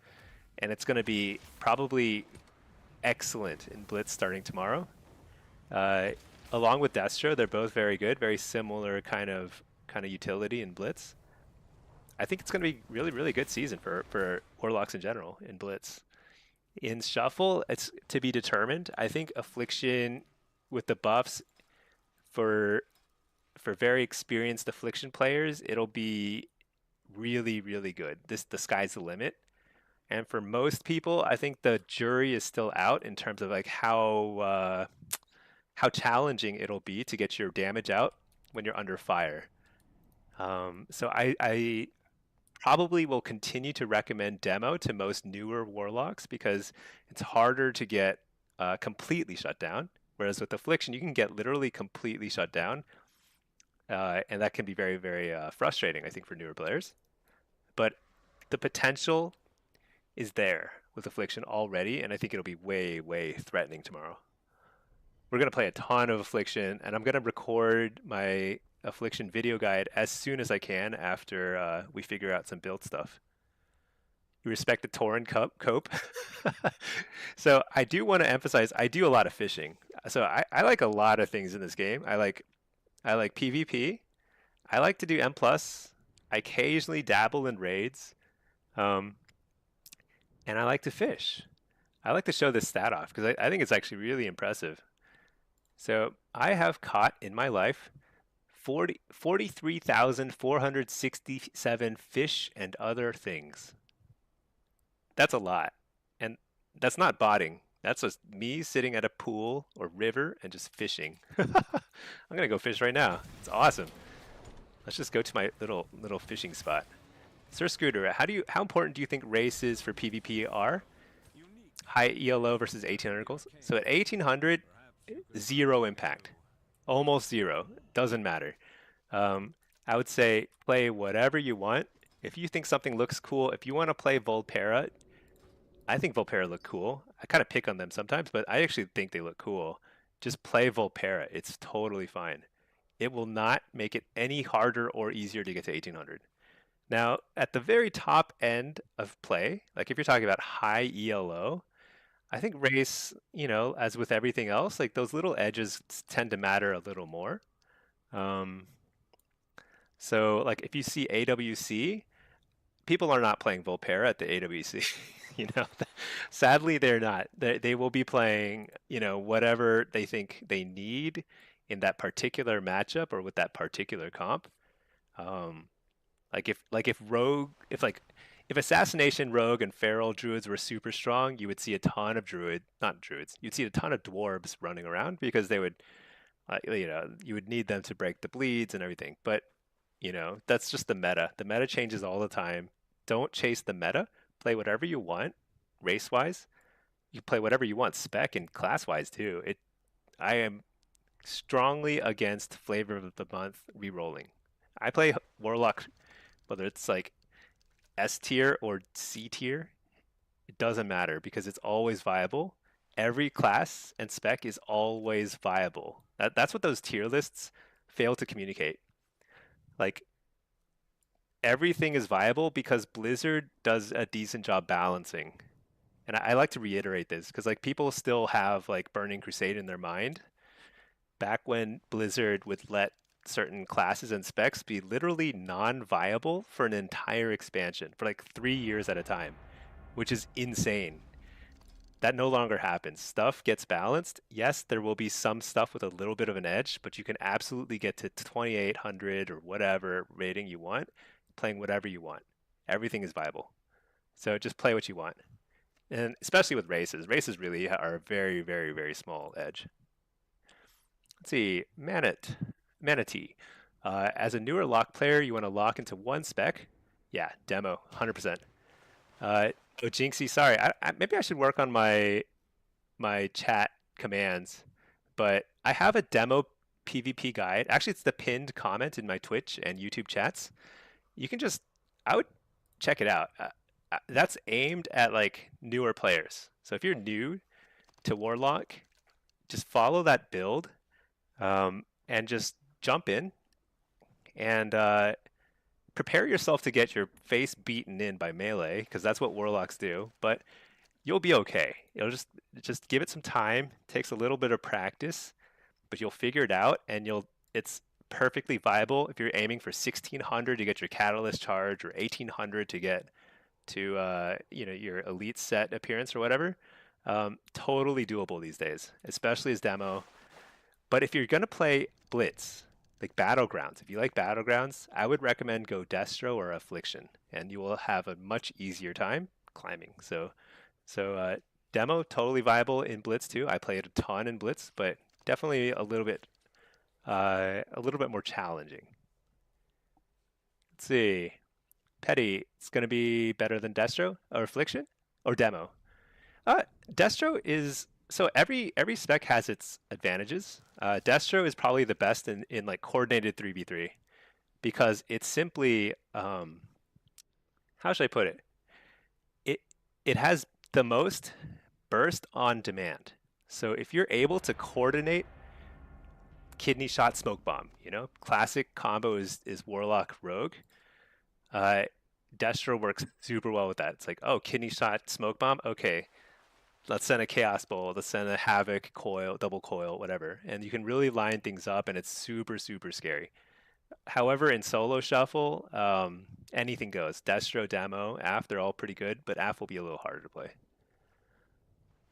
Speaker 1: and it's going to be probably excellent in blitz starting tomorrow. Uh, Along with Destro, they're both very good, very similar kind of utility in blitz. I think it's going to be really good season for Warlocks in general in blitz. In shuffle, it's to be determined. I think affliction with the buffs for very experienced affliction players, it'll be really good. The sky's the limit. And for most people, I think the jury is still out in terms of like how challenging it'll be to get your damage out when you're under fire. So I probably will continue to recommend demo to most newer warlocks because it's harder to get completely shut down. Whereas with affliction, you can get literally completely shut down, and that can be very frustrating, I think, for newer players. But the potential is there with affliction already, and I think it'll be way threatening tomorrow. We're going to play a ton of affliction, and I'm going to record my affliction video guide as soon as I can after we figure out some build stuff. You respect the Tauren cope. So I do want to emphasize I do a lot of fishing. So I like a lot of things in this game. I like PvP. I like to do M+. I occasionally dabble in raids. Um, and I like to fish. I like to show this stat off because I think it's actually really impressive. So I have caught in my life 43,467 fish and other things. That's a lot. And that's not botting. That's just me sitting at a pool or river and just fishing. I'm gonna go fish right now. It's awesome. Let's just go to my little fishing spot. Sir Scooter, how important do you think races for PvP are? High ELO versus 1800 goals. So at 1800, zero impact, almost zero. Doesn't matter. I would say play whatever you want. If you think something looks cool, if you want to play Volpera, I think Volpera look cool. I kind of pick on them sometimes, but I actually think they look cool. Just play Volpera. It's totally fine. It will not make it any harder or easier to get to 1800. Now, at the very top end of play, like if you're talking about high ELO, I think race, as with everything else, like those little edges tend to matter a little more. Um, so like if you see AWC, people are not playing Volpera at the AWC. Sadly they're not. They will be playing, whatever they think they need in that particular matchup or with that particular comp. Um, if assassination rogue and feral druids were super strong, you would see a ton of not druids. You'd see a ton of dwarves running around because they would, you would need them to break the bleeds and everything. But that's just the meta. The meta changes all the time. Don't chase the meta. Play whatever you want, race wise. You play whatever you want, spec and class wise too. I am strongly against flavor of the month re-rolling. I play Warlock whether it's like S tier or C tier, it doesn't matter because it's always viable. Every class and spec is always viable. That's what those tier lists fail to communicate. Like everything is viable because Blizzard does a decent job balancing. And I like to reiterate this because like people still have like Burning Crusade in their mind. Back when Blizzard would let certain classes and specs be literally non-viable for an entire expansion for like 3 years at a time, which is insane. That no longer happens. Stuff gets balanced. Yes, there will be some stuff with a little bit of an edge, but you can absolutely get to 2800 or whatever rating you want, playing whatever you want. Everything is viable. So just play what you want. And especially with races. Races really are a very, very, very small edge. Let's see, Manatee. As a newer lock player, you want to lock into one spec. Yeah, demo, 100%. Jinxie, sorry, maybe I should work on my chat commands, but I have a demo PvP guide. Actually, it's the pinned comment in my Twitch and YouTube chats. You can I would check it out. That's aimed at like newer players. So if you're new to Warlock, just follow that build and just jump in and prepare yourself to get your face beaten in by melee because that's what Warlocks do. But you'll be okay. You'll just give it some time. It takes a little bit of practice, but you'll figure it out, and it's perfectly viable if you're aiming for 1600 to get your catalyst charge or 1800 to get to your elite set appearance or whatever. Totally doable these days, especially as demo. But if you're gonna play Blitz, like Battlegrounds, if you like Battlegrounds, I would recommend go Destro or Affliction, and you will have a much easier time climbing. So demo totally viable in Blitz too. I played a ton in Blitz, but definitely a little bit more challenging. Let's see. Petty, it's going to be better than Destro or Affliction or Demo. Destro is so every spec has its advantages. Destro is probably the best in like coordinated 3v3 because it's simply how should I put it? It has the most burst on demand. So if you're able to coordinate kidney shot smoke bomb, classic combo is Warlock Rogue. Destro works super well with that. It's like, oh, kidney shot smoke bomb. Okay, let's send a chaos bolt. Let's send a havoc coil, double coil, whatever. And you can really line things up, and it's super, super scary. However, in solo shuffle, anything goes. Destro, demo, AF, they're all pretty good, but AF will be a little harder to play.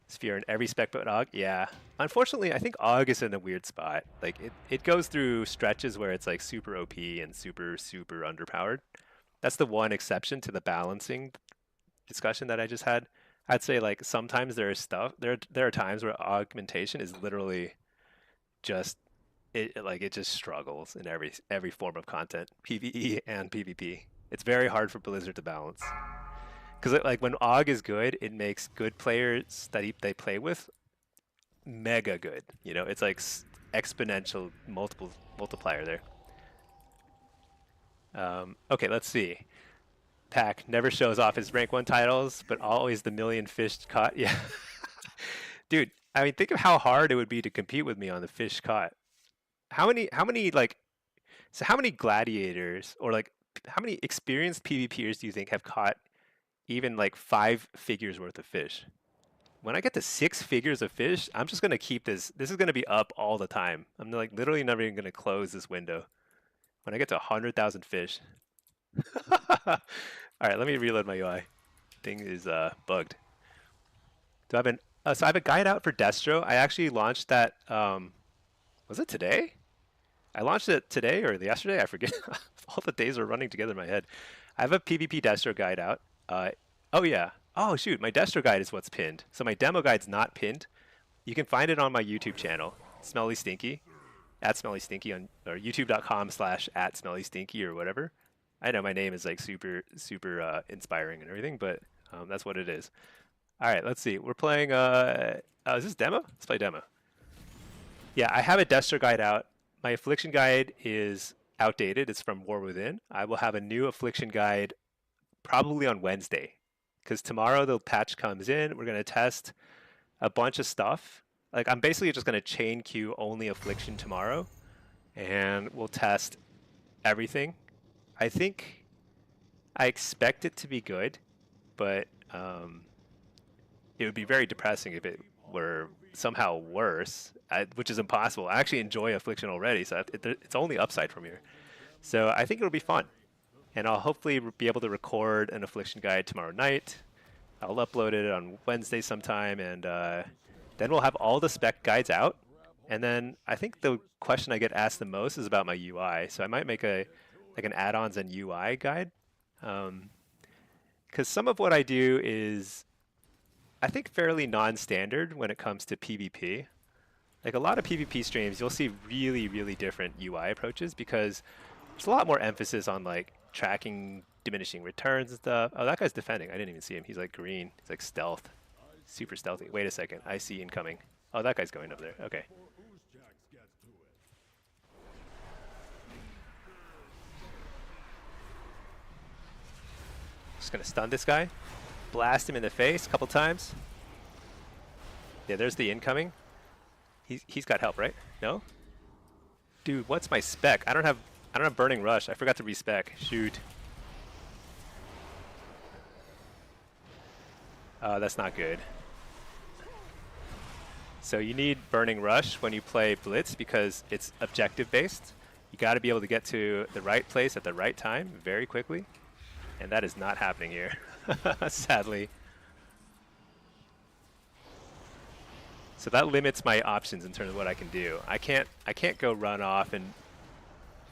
Speaker 1: Sphere in every spec but AUG, yeah. Unfortunately, I think AUG is in a weird spot. Like it goes through stretches where it's like super OP and super, super underpowered. That's the one exception to the balancing discussion that I just had. I'd say like sometimes there are times where augmentation is literally just it just struggles in every form of content, PvE and PvP. It's very hard for Blizzard to balance. Because like when AUG is good, it makes good players that they play with mega good. It's like exponential multiplier there. Okay, let's see. Pack never shows off his rank 1 titles, but always the million fish caught. Yeah. Dude, I mean, think of how hard it would be to compete with me on the fish caught. How many gladiators or like how many experienced PvPers do you think have caught even like 5 figures worth of fish? When I get to 6 figures of fish, I'm just going to keep this. This is going to be up all the time. I'm like literally never even going to close this window. When I get to 100,000 fish. All right, let me reload my UI. Thing is bugged. So I have a guide out for Destro. I actually launched that. Was it today? I launched it today or yesterday. I forget. All the days are running together in my head. I have a PvP Destro guide out. Oh yeah. Oh shoot, my Destro guide is what's pinned. So my demo guide's not pinned. You can find it on my YouTube channel, Smelly Stinky, @SmellyStinky or youtube.com/@SmellyStinky or whatever. I know my name is like super inspiring and everything, but that's what it is. All right, let's see. We're playing. Is this demo? Let's play demo. Yeah, I have a Destro guide out. My affliction guide is outdated. It's from War Within. I will have a new affliction guide probably on Wednesday, because tomorrow the patch comes in. We're gonna test a bunch of stuff. Like I'm basically just gonna chain queue only affliction tomorrow, and we'll test everything. I expect it to be good, but it would be very depressing if it were somehow worse, which is impossible. I actually enjoy affliction already, so it's only upside from here. So I think it'll be fun, and I'll hopefully be able to record an affliction guide tomorrow night. I'll upload it on Wednesday sometime, and then we'll have all the spec guides out. And then I think the question I get asked the most is about my UI. So I might make an add-ons and UI guide, because some of what I do is, I think, fairly non-standard when it comes to PvP. Like a lot of PvP streams, you'll see really, really different UI approaches, because there's a lot more emphasis on like tracking diminishing returns and stuff. Oh, that guy's defending. I didn't even see him. He's like green. He's like stealth. Super stealthy. Wait a second. I see incoming. Oh, that guy's going up there. Okay. Just gonna stun this guy. Blast him in the face a couple times. Yeah, there's the incoming. He's got help, right? No? Dude, what's my spec? I don't have burning rush. I forgot to respec. Shoot. That's not good. So you need burning rush when you play Blitz, because it's objective based. You got to be able to get to the right place at the right time very quickly, and that is not happening here, sadly. So that limits my options in terms of what I can do. I can't go run off and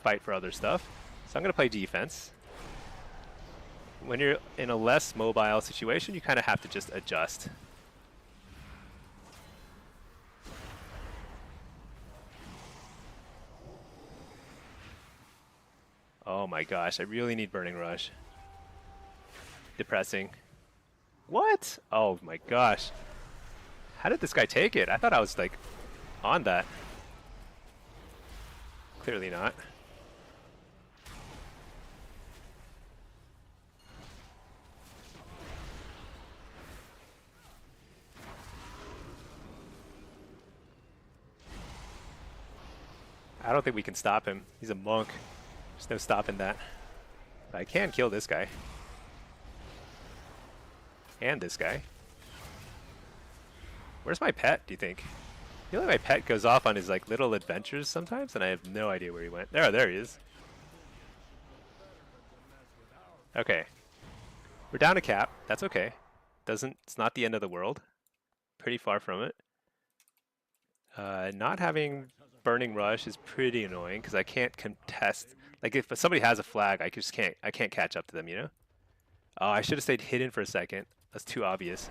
Speaker 1: fight for other stuff. So I'm going to play defense. When you're in a less mobile situation, you kind of have to just adjust. Oh my gosh, I really need burning rush. Depressing. What? Oh my gosh. How did this guy take it? I thought I was like on that. Clearly not. I don't think we can stop him. He's a monk. There's no stopping that. But I can kill this guy. And this guy. Where's my pet, do you think? I feel like my pet goes off on his like little adventures sometimes, and I have no idea where he went. There he is. Okay. We're down a cap. That's okay. It's not the end of the world. Pretty far from it. Not having burning rush is pretty annoying, because I can't contest. Like if somebody has a flag, I can't catch up to them, you know? Oh, I should have stayed hidden for a second. That's too obvious.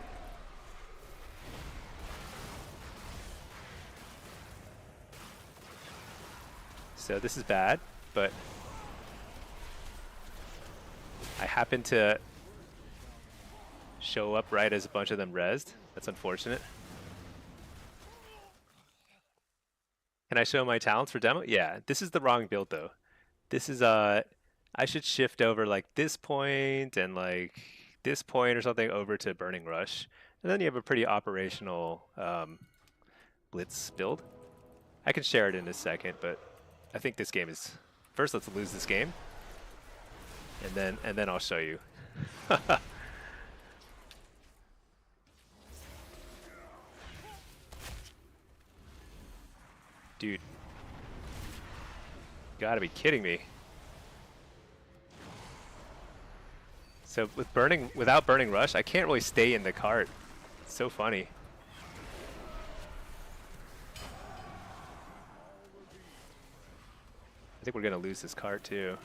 Speaker 1: So this is bad, but I happen to show up right as a bunch of them rezzed. That's unfortunate. Can I show my talents for demo? Yeah, this is the wrong build though. This is I should shift over like this point and like this point or something over to burning rush, and then you have a pretty operational blitz build. I can share it in a second, but I think this game is first. Let's lose this game, and then I'll show you. Dude, gotta be kidding me. So without burning rush, I can't really stay in the cart. It's so funny. I think we're gonna lose this cart too.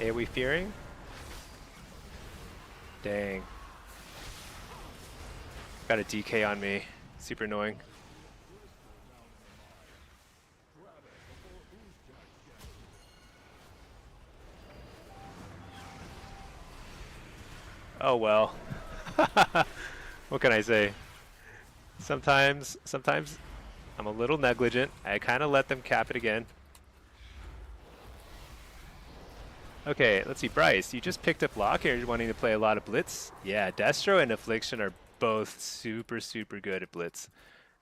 Speaker 1: Are we fearing? Dang. Got a DK on me. Super annoying. Oh well. What can I say? Sometimes I'm a little negligent. I kind of let them cap it again. Okay, let's see. Bryce, you just picked up Lock here. You're wanting to play a lot of Blitz? Yeah, Destro and Affliction are both super, super good at Blitz.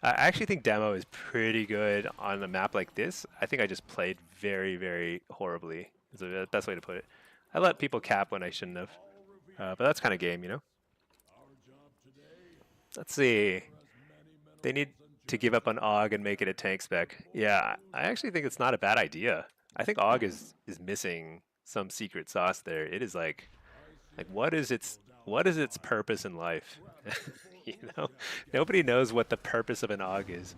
Speaker 1: I actually think Demo is pretty good on a map like this. I think I just played very, very horribly. Is the best way to put it. I let people cap when I shouldn't have. But that's kind of game, you know? Let's see. They need to give up on AUG and make it a tank spec. Yeah, I actually think it's not a bad idea. I think AUG is missing some secret sauce there. It is like what is its purpose in life? You know, nobody knows what the purpose of an AUG is.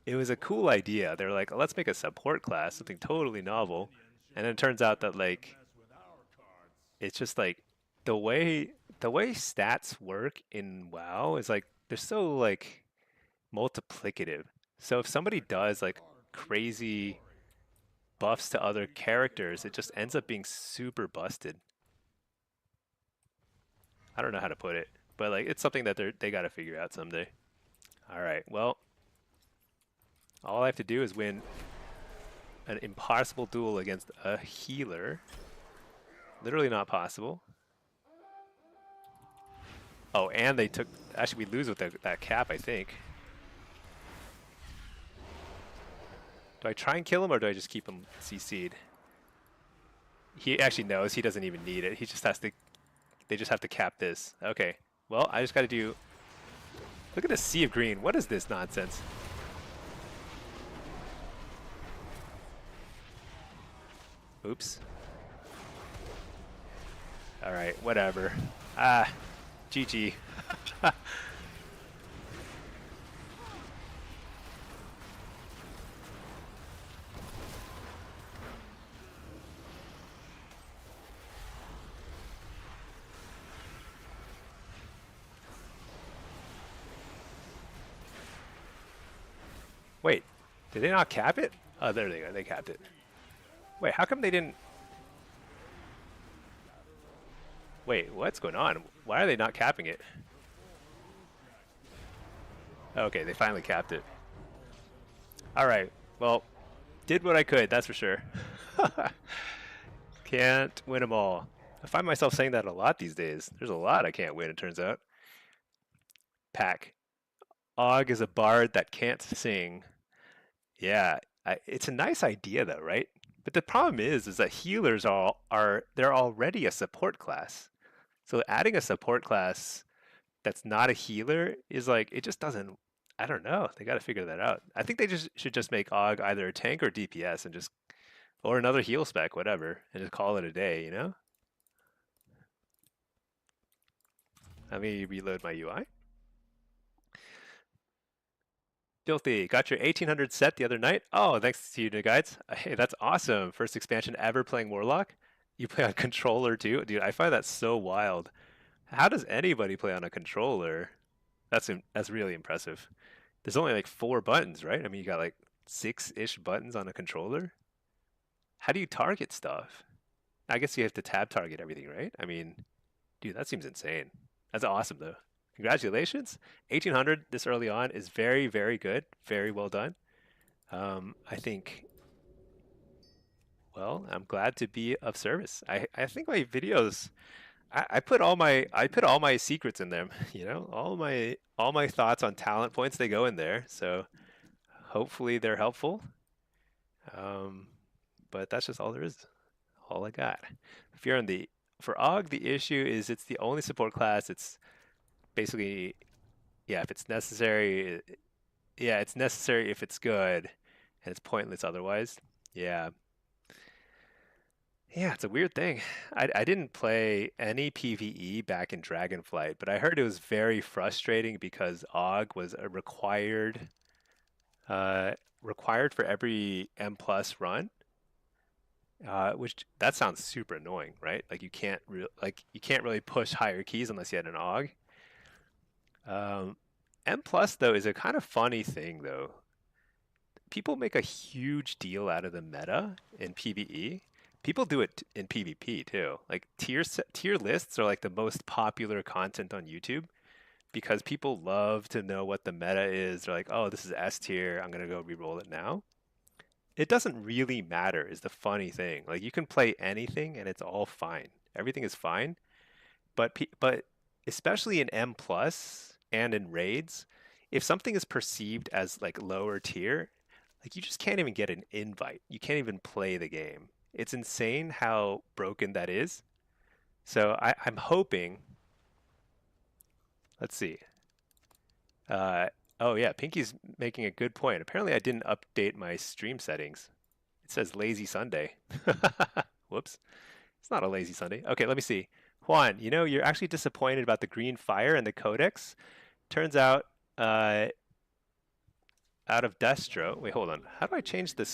Speaker 1: It was a cool idea. They're like, let's make a support class, something totally novel, and then it turns out that like it's just like the way the way stats work in WoW is like they're so like multiplicative. So if somebody does like crazy buffs to other characters, it just ends up being super busted. I don't know how to put it, but like it's something that they got to figure out someday. All right. Well, all I have to do is win an impossible duel against a healer. Literally not possible. Oh, and they took. Actually, we lose with that cap, I think. Do I try and kill him, or do I just keep him CC'd? He actually knows he doesn't even need it. He just has to. They just have to cap this. Okay. Well, I just got to do. Look at the sea of green. What is this nonsense? Oops. All right. Whatever. Ah. GG. Wait. Did they not cap it? Oh, there they go. They capped it. Wait, how come they didn't... Wait, what's going on? Why are they not capping it? Okay, they finally capped it. Alright, well, did what I could, that's for sure. Can't win them all. I find myself saying that a lot these days. There's a lot I can't win, it turns out. Pack. Og is a bard that can't sing. Yeah, it's a nice idea though, right? But the problem is that healers they're already a support class. So adding a support class that's not a healer is like it just doesn't. I don't know. They got to figure that out. I think they just should just make Og either a tank or DPS and just or another heal spec, whatever, and just call it a day. You know? Let me reload my UI. Filthy, got your 1800 set the other night. Oh, thanks to you guys. Hey, that's awesome. First expansion ever playing Warlock. You play on controller too, dude. I find that so wild. How does anybody play on a controller? That's really impressive. There's only like 4 buttons, right? I mean, you got like 6-ish buttons on a controller. How do you target stuff? I guess you have to tab target everything, right? I mean, dude, that seems insane. That's awesome though. Congratulations. 1800 this early on is very, very good. Very well done. I think, well, I'm glad to be of service. I think my videos I put all my secrets in them, you know, all my thoughts on talent points, they go in there. So hopefully they're helpful. Um, but that's just all there is. All I got. If you're in the for AUG, the issue is it's the only support class. It's basically yeah, if it's necessary, yeah, it's necessary if it's good, and it's pointless otherwise. Yeah, yeah, it's a weird thing. I didn't play any PvE back in Dragonflight, but I heard it was very frustrating because AUG was a uh, required for every M plus run, which that sounds super annoying, right? Like you can't really push higher keys unless you had an AUG. M plus though is a kind of funny thing though. People make a huge deal out of the meta in PvE, People do it in PvP too. Like tier lists are like the most popular content on YouTube because people love to know what the meta is. They're like, oh, this is S tier. I'm gonna go re-roll it now. It doesn't really matter, is the funny thing. Like you can play anything and it's all fine. Everything is fine. But especially in M plus and in raids, if something is perceived as like lower tier, like you just can't even get an invite. You can't even play the game. It's insane how broken that is. So I'm hoping. Let's see. Uh, oh yeah, Pinky's making a good point. Apparently, I didn't update my stream settings. It says lazy Sunday. Whoops. It's not a lazy Sunday. Okay, let me see. Juan, you know, you're actually disappointed about the green fire and the codex. Turns out, uh, out of Destro. Wait, hold on. How do I change the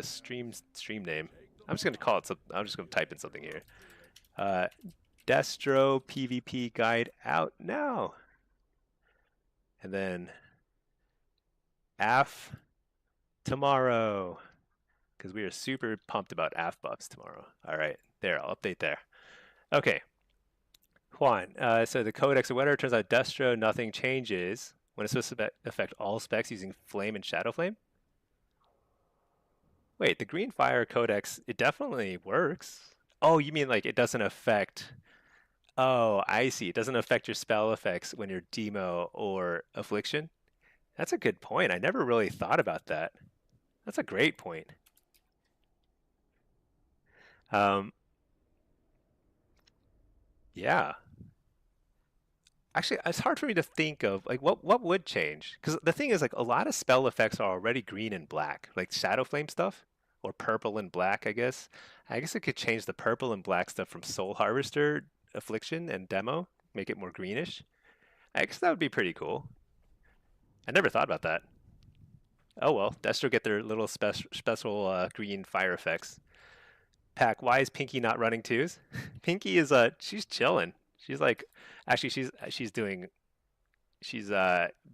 Speaker 1: stream name? I'm just gonna call it. I'm just gonna type in something here. Uh, Destro PvP guide out now, and then AF tomorrow, because we are super pumped about AF buffs tomorrow. All right, there. I'll update there. Okay, Juan. So the codex of winter turns out Destro nothing changes when it's supposed to affect all specs using flame and shadow flame. Wait, the green fire codex, it definitely works. Oh, you mean like it doesn't affect. Oh, I see. It doesn't affect your spell effects when you're demo or affliction. That's a good point. I never really thought about that. That's a great point. Um, yeah. Actually, it's hard for me to think of like what would change because the thing is like a lot of spell effects are already green and black, like shadow flame stuff, or purple and black. I guess it could change the purple and black stuff from Soul Harvester, Affliction, and Demo, make it more greenish. I guess that would be pretty cool. I never thought about that. Oh well, Destro get their little special green fire effects. Pack, why is Pinky not running twos? Pinky is she's chilling. She's like actually she's doing she's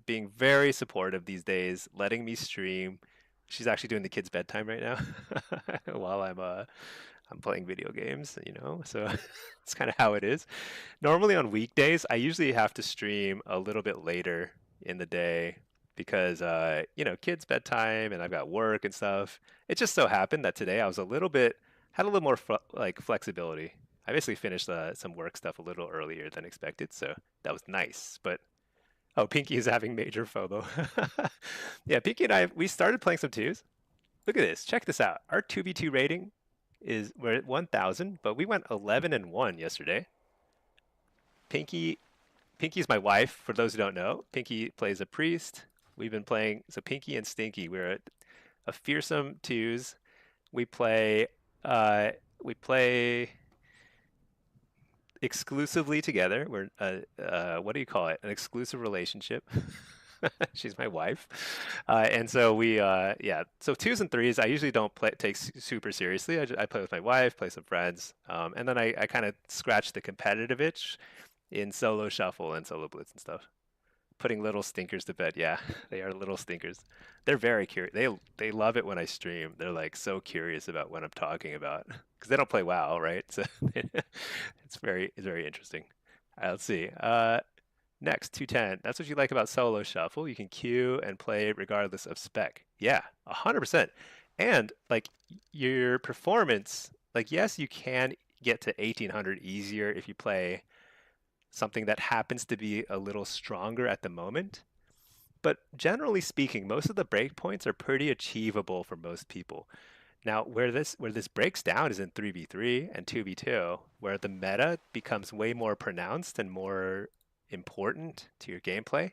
Speaker 1: being very supportive these days, letting me stream. She's actually doing the kids' bedtime right now while I'm playing video games, you know. So it's kind of how it is. Normally on weekdays, I usually have to stream a little bit later in the day because you know, kids' bedtime and I've got work and stuff. It just so happened that today I was a little bit had a little more like flexibility. I basically finished some work stuff a little earlier than expected, so that was nice. But oh, Pinky is having major FOMO. Yeah, Pinky and I, we started playing some twos. Look at this. Check this out. Our 2v2 rating is, we're at 1,000, but we went 11 and 1 yesterday. Pinky, Pinky's my wife, for those who don't know. Pinky plays a priest. We've been playing, so Pinky and Stinky, we're at a fearsome twos. We play, uh, we play exclusively together. We're what do you call it? An exclusive relationship. She's my wife, and so we yeah. So twos and threes, I usually don't take super seriously. I play with my wife, play some friends, and then I kind of scratch the competitive itch in solo shuffle and solo blitz and stuff. Putting little stinkers to bed. Yeah, they are little stinkers. They're very curious. They love it when I stream. They're like so curious about what I'm talking about because they don't play WoW, right? So it's very interesting. Let's see. Next 210. That's what you like about solo shuffle. You can queue and play regardless of spec. Yeah, 100%. And like your performance, like yes, you can get to 1800 easier if you play something that happens to be a little stronger at the moment. But generally speaking, most of the breakpoints are pretty achievable for most people. Now, where this breaks down is in 3v3 and 2v2, where the meta becomes way more pronounced and more important to your gameplay.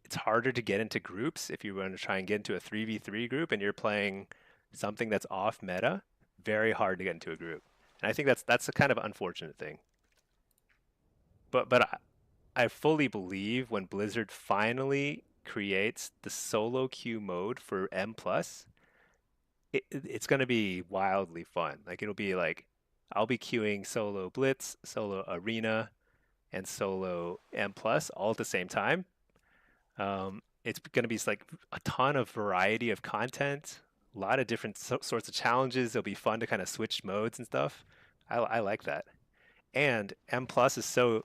Speaker 1: It's harder to get into groups if you want to try and get into a 3v3 group and you're playing something that's off meta, very hard to get into a group. And I think that's a kind of unfortunate thing. But I fully believe when Blizzard finally creates the solo queue mode for M plus, it's going to be wildly fun. Like it'll be like I'll be queuing solo Blitz, solo Arena, and solo M plus all at the same time. It's going to be like a ton of variety of content, A lot of different sorts of challenges. It'll be fun to kind of switch modes and stuff. I like that. And M plus is so,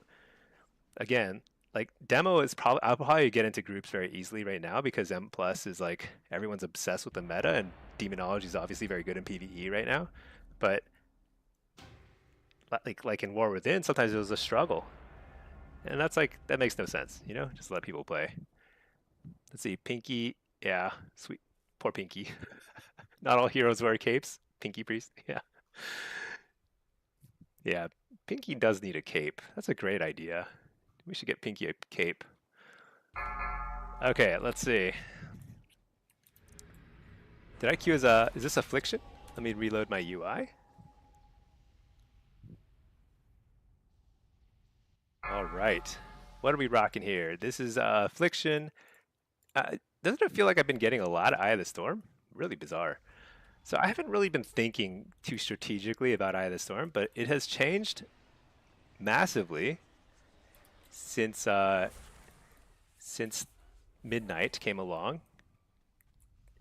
Speaker 1: again, like demo is probably, I'll probably get into groups very easily right now because M plus is like everyone's obsessed with the meta, and demonology is obviously very good in PvE right now. But like in War Within, sometimes it was a struggle, and that's like that makes no sense, you know. Just let people play. Let's see, Pinky, yeah, sweet, poor Pinky. Not all heroes wear capes. Pinky priest, yeah, yeah. Pinky does need a cape. That's a great idea. We should get Pinky a cape. Okay, let's see. Did I queue as a? Is this affliction? Let me reload my UI. All right. What are we rocking here? This is affliction. Doesn't it feel like I've been getting a lot of Eye of the Storm? Really bizarre. So I haven't really been thinking too strategically about Eye of the Storm, but it has changed massively since Midnight came along.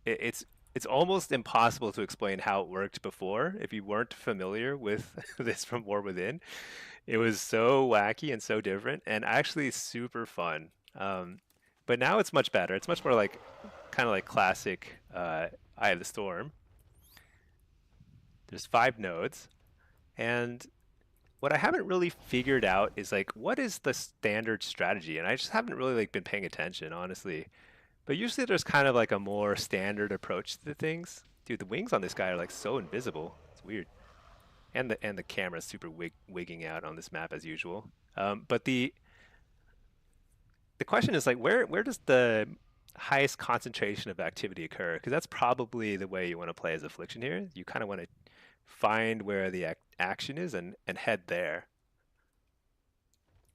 Speaker 1: It's almost impossible to explain how it worked before if you weren't familiar with this from War Within. It was so wacky and so different, and actually super fun. But now it's much better. It's much more like kind of like classic Eye of the Storm. There's 5 nodes, and what I haven't really figured out is like what is the standard strategy, and I just haven't really like been paying attention, honestly. But usually there's kind of like a more standard approach to things. Dude, the wings on this guy are like so invisible. It's weird. And the camera's super wigging out on this map as usual. But the question is like where does the highest concentration of activity occur? Because that's probably the way you want to play as Affliction here. You kind of want to find where the action is and head there.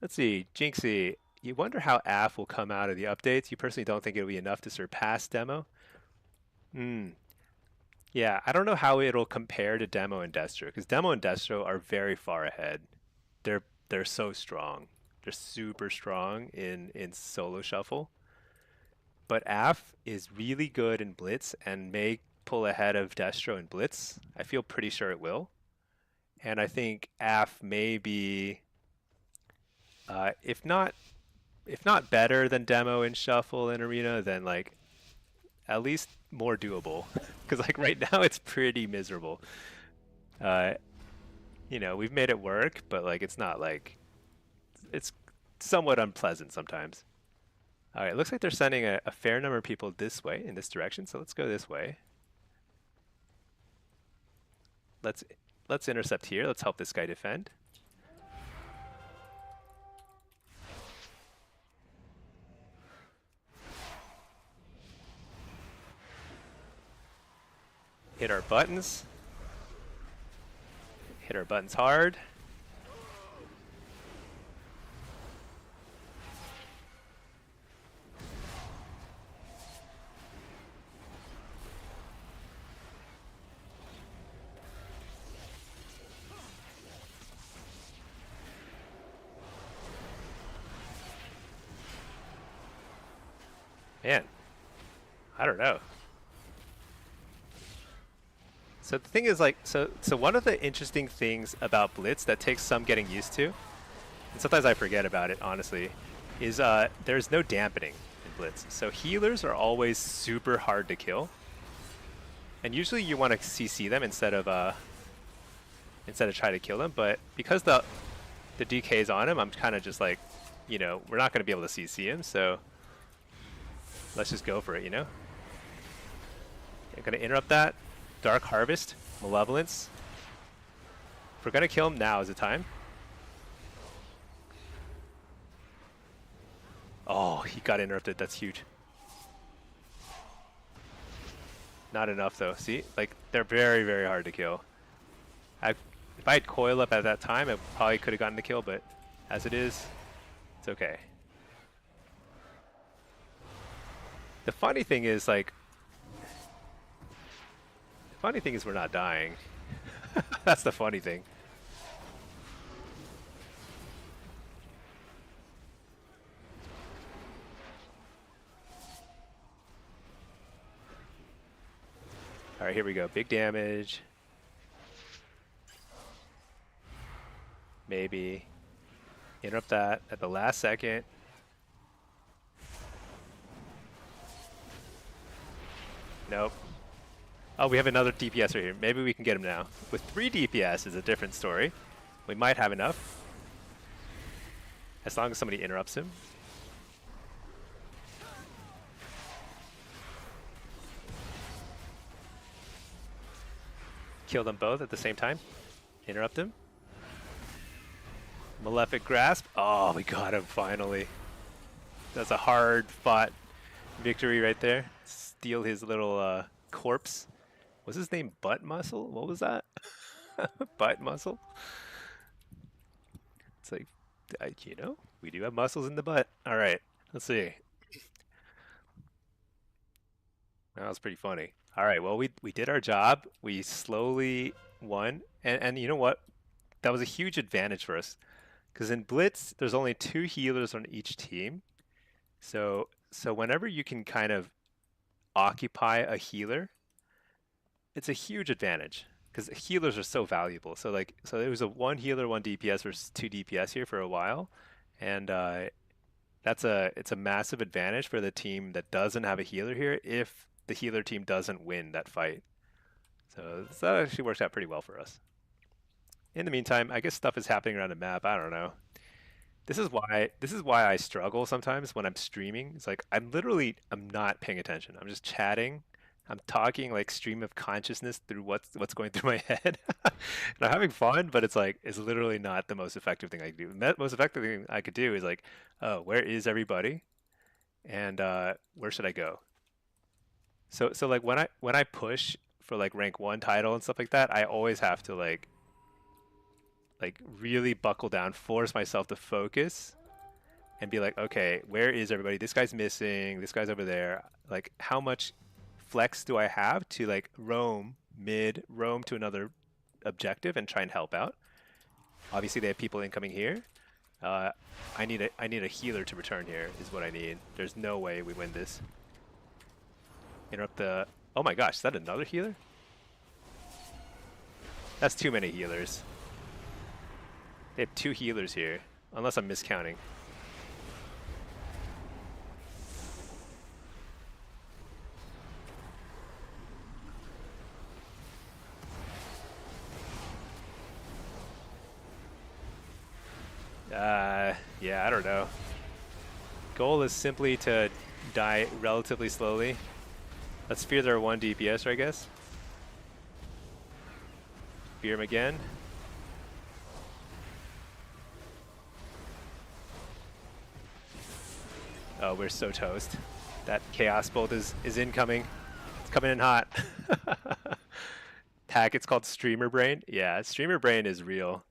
Speaker 1: Let's see, Jinxie, you wonder how AF will come out of the updates. You personally don't think it'll be enough to surpass demo? Hmm. Yeah, I don't know how it'll compare to demo and Destro, because demo and Destro are very far ahead. They're so strong. They're super strong in solo shuffle. But AF is really good in Blitz and may pull ahead of Destro in Blitz. I feel pretty sure it will. And I think AF may be, if not better than demo in shuffle and arena, then like at least more doable. Because like right now it's pretty miserable. Uh, you know, we've made it work, but like it's not like it's somewhat unpleasant sometimes. All right, looks like they're sending a fair number of people this way, in this direction. So let's go this way. Let's intercept here. Let's help this guy defend. Hit our buttons. Hit our buttons hard. Man, I don't know. So the thing is like, so one of the interesting things about Blitz that takes some getting used to, and sometimes I forget about it, honestly, is there's no dampening in Blitz. So healers are always super hard to kill. And usually you want to CC them instead of try to kill them, but because the DK is on him, I'm kind of just like, you know, we're not going to be able to CC him, so let's just go for it, you know? I'm going to interrupt that. Dark Harvest, Malevolence. If we're going to kill him, now is the time. Oh, he got interrupted. That's huge. Not enough, though. See? Like, they're very, very hard to kill. If I had Coil up at that time, I probably could have gotten the kill, but as it is, it's okay. The funny thing is, like, we're not dying. That's the funny thing. Alright, here we go. Big damage. Maybe. Interrupt that at the last second. Nope. Oh, we have another DPS right here. Maybe we can get him now. With 3 DPS is a different story. We might have enough. As long as somebody interrupts him. Kill them both at the same time. Interrupt him. Malefic Grasp. Oh, we got him finally. That's a hard fought victory right there. Steal his little corpse. Was his name Butt Muscle? What was that? Butt Muscle? It's like, you know, we do have muscles in the butt. All right, let's see. That was pretty funny. All right, well, we did our job. We slowly won. And you know what? That was a huge advantage for us. Because in Blitz, there's only 2 healers on each team. So whenever you can kind of occupy a healer, it's a huge advantage. Because healers are so valuable. So it was a 1 healer, 1 DPS versus 2 DPS here for a while. And it's a massive advantage for the team that doesn't have a healer here if the healer team doesn't win that fight. So that actually works out pretty well for us. In the meantime, I guess stuff is happening around the map. I don't know. This is why I struggle sometimes when I'm streaming. It's like I'm not paying attention. I'm just chatting. I'm talking like stream of consciousness through what's going through my head. And I'm having fun, but it's literally not the most effective thing I can do. The most effective thing I could do is like, oh, where is everybody? And where should I go? So like when I push for like rank 1 title and stuff like that, I always have to like really buckle down, force myself to focus and be like, okay, where is everybody? This guy's missing, this guy's over there. Like, how much flex do I have to like roam to another objective and try and help out? Obviously they have people incoming here. I need a healer to return here is what I need. There's no way we win this. Interrupt the... Oh my gosh, is that another healer? That's too many healers. They have 2 healers here, unless I'm miscounting. Yeah, I don't know. Goal is simply to die relatively slowly. Let's fear their 1 DPS, I guess. Fear him again. Oh, we're so toast. That Chaos Bolt is incoming. It's coming in hot. It's called Streamer Brain. Yeah, Streamer Brain is real.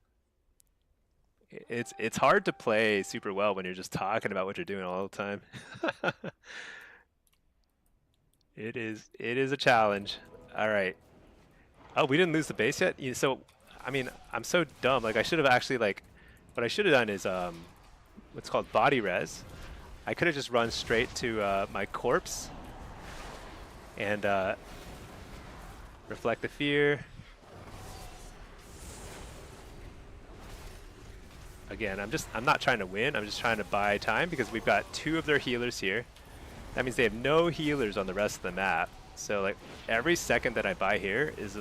Speaker 1: It's hard to play super well when you're just talking about what you're doing all the time. It is a challenge. All right. Oh, we didn't lose the base yet? So, I mean, I'm so dumb. Like, I should have actually, like, what I should have done is what's called body res. I could have just run straight to my corpse and reflect the fear. Again, I'm not trying to win. I'm just trying to buy time because we've got 2 of their healers here. That means they have no healers on the rest of the map. So like every second that I buy here is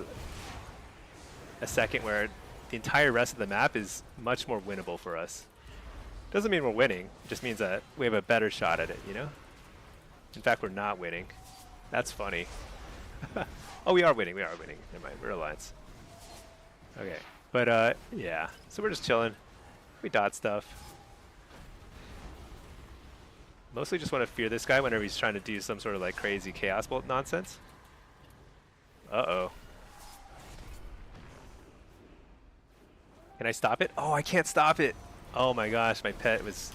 Speaker 1: a second where the entire rest of the map is much more winnable for us. Doesn't mean we're winning. It just means that we have a better shot at it, you know? In fact, we're not winning. That's funny. Oh, we are winning. We are winning. Never mind. We're alliance. Okay. But yeah. So we're just chilling. We dot stuff. Mostly just want to fear this guy whenever he's trying to do some sort of like crazy Chaos Bolt nonsense. Uh-oh. Can I stop it? Oh, I can't stop it. Oh my gosh, my pet was...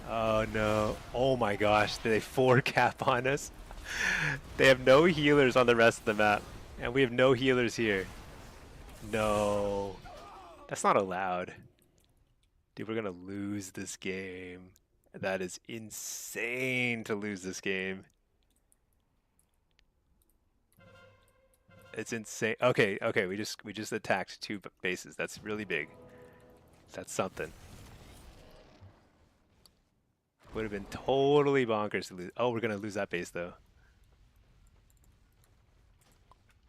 Speaker 1: Oh no. Oh my gosh, they 4-cap on us. They have no healers on the rest of the map. And we have no healers here. No. That's not allowed. Dude, we're gonna lose this game. That is insane to lose this game. It's insane. Okay, okay, we just attacked two bases. That's really big. That's something. Would have been totally bonkers to lose. Oh, we're gonna lose that base though.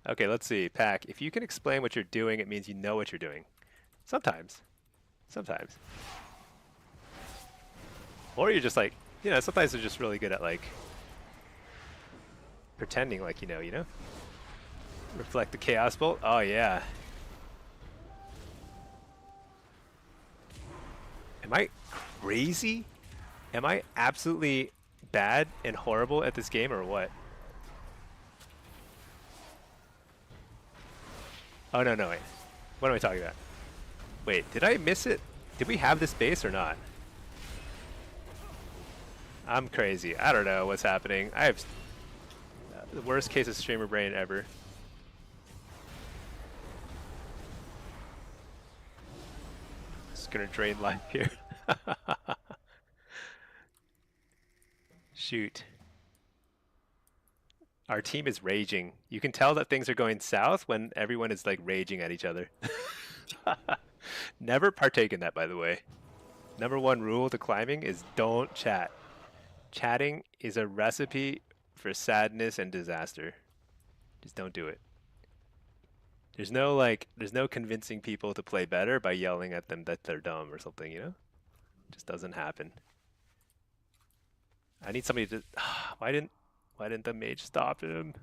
Speaker 1: Okay, let's see. Pack, if you can explain what you're doing, it means you know what you're doing. Sometimes. Sometimes. Or you're just like, sometimes they're just really good at like pretending like you know? Reflect the Chaos Bolt. Oh yeah. Am I crazy? Am I absolutely bad and horrible at this game or what? Oh no, no, wait. What am I talking about? Wait, did I miss it? Did we have this base or not? I'm crazy. I don't know what's happening. I have the worst case of streamer brain ever. Just gonna drain life here. Shoot. Our team is raging. You can tell that things are going south when everyone is like raging at each other. Never partake in that, by the way. Number one rule to climbing is don't chat. Chatting is a recipe for sadness and disaster. Just don't do it. There's no convincing people to play better by yelling at them that they're dumb or something, you know? Just doesn't happen. I need somebody to why didn't the mage stop him?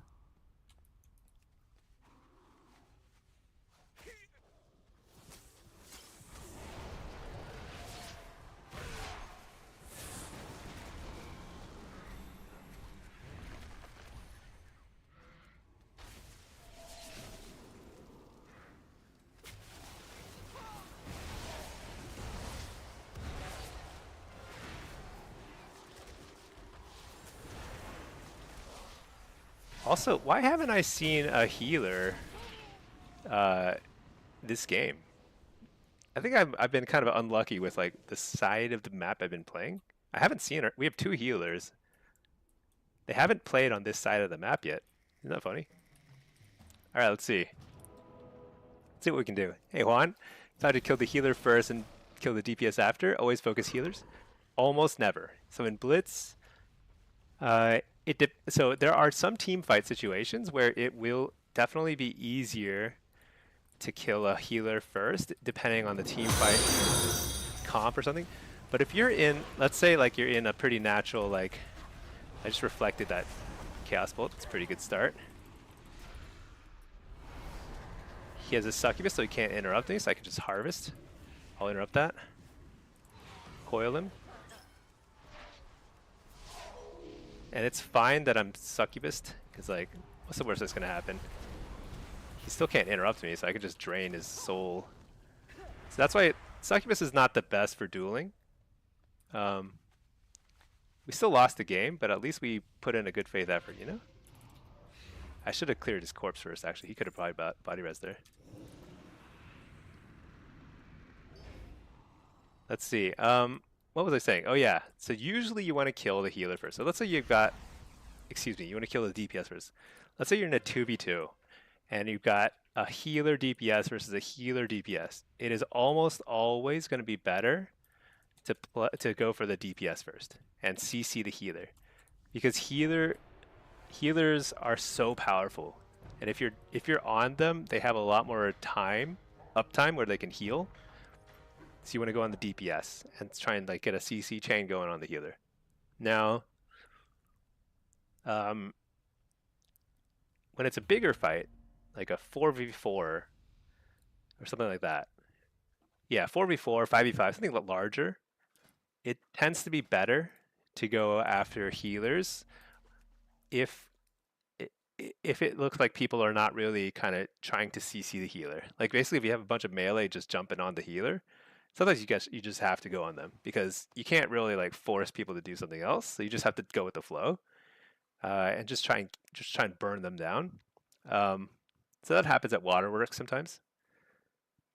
Speaker 1: Also, why haven't I seen a healer uh, this game? I think I've been kind of unlucky with like the side of the map I've been playing. I haven't seen her. We have two healers. They haven't played on this side of the map yet. Isn't that funny? All right, let's see. Let's see what we can do. Hey Juan, thought to kill the healer first and kill the DPS after. Always focus healers. Almost never. So in Blitz, so there are some team fight situations where it will definitely be easier to kill a healer first, depending on the team fight comp or something. But if you're in, let's say like you're in a pretty natural, like, I just reflected that Chaos Bolt. It's a pretty good start. He has a succubus, so he can't interrupt me, so I can just harvest. I'll interrupt that. Coil him. And it's fine that I'm succubus, because like, what's the worst that's gonna happen? He still can't interrupt me, so I can just drain his soul. So that's why succubus is not the best for dueling. We still lost the game, but at least we put in a good faith effort, you know? I should have cleared his corpse first, actually. He could have probably body res there. Let's see. What was I saying? Oh yeah. So usually you want to kill the healer first. So let's say you've got, excuse me, you want to kill the DPS first. Let's say you're in a 2v2 and you've got a healer DPS versus a healer DPS. It is almost always going to be better to go for the DPS first and CC the healer, because healers are so powerful, and if you're on them, they have a lot more uptime where they can heal. So you want to go on the DPS and try and like get a CC chain going on the healer. Now, when it's a bigger fight, like a 4v4 or something like that, yeah, 4v4, 5v5, something a lot larger, it tends to be better to go after healers if it looks like people are not really kind of trying to CC the healer. Like basically, if you have a bunch of melee just jumping on the healer, sometimes you just have to go on them, because you can't really like force people to do something else. So you just have to go with the flow, and just try and burn them down. So that happens at Waterworks sometimes,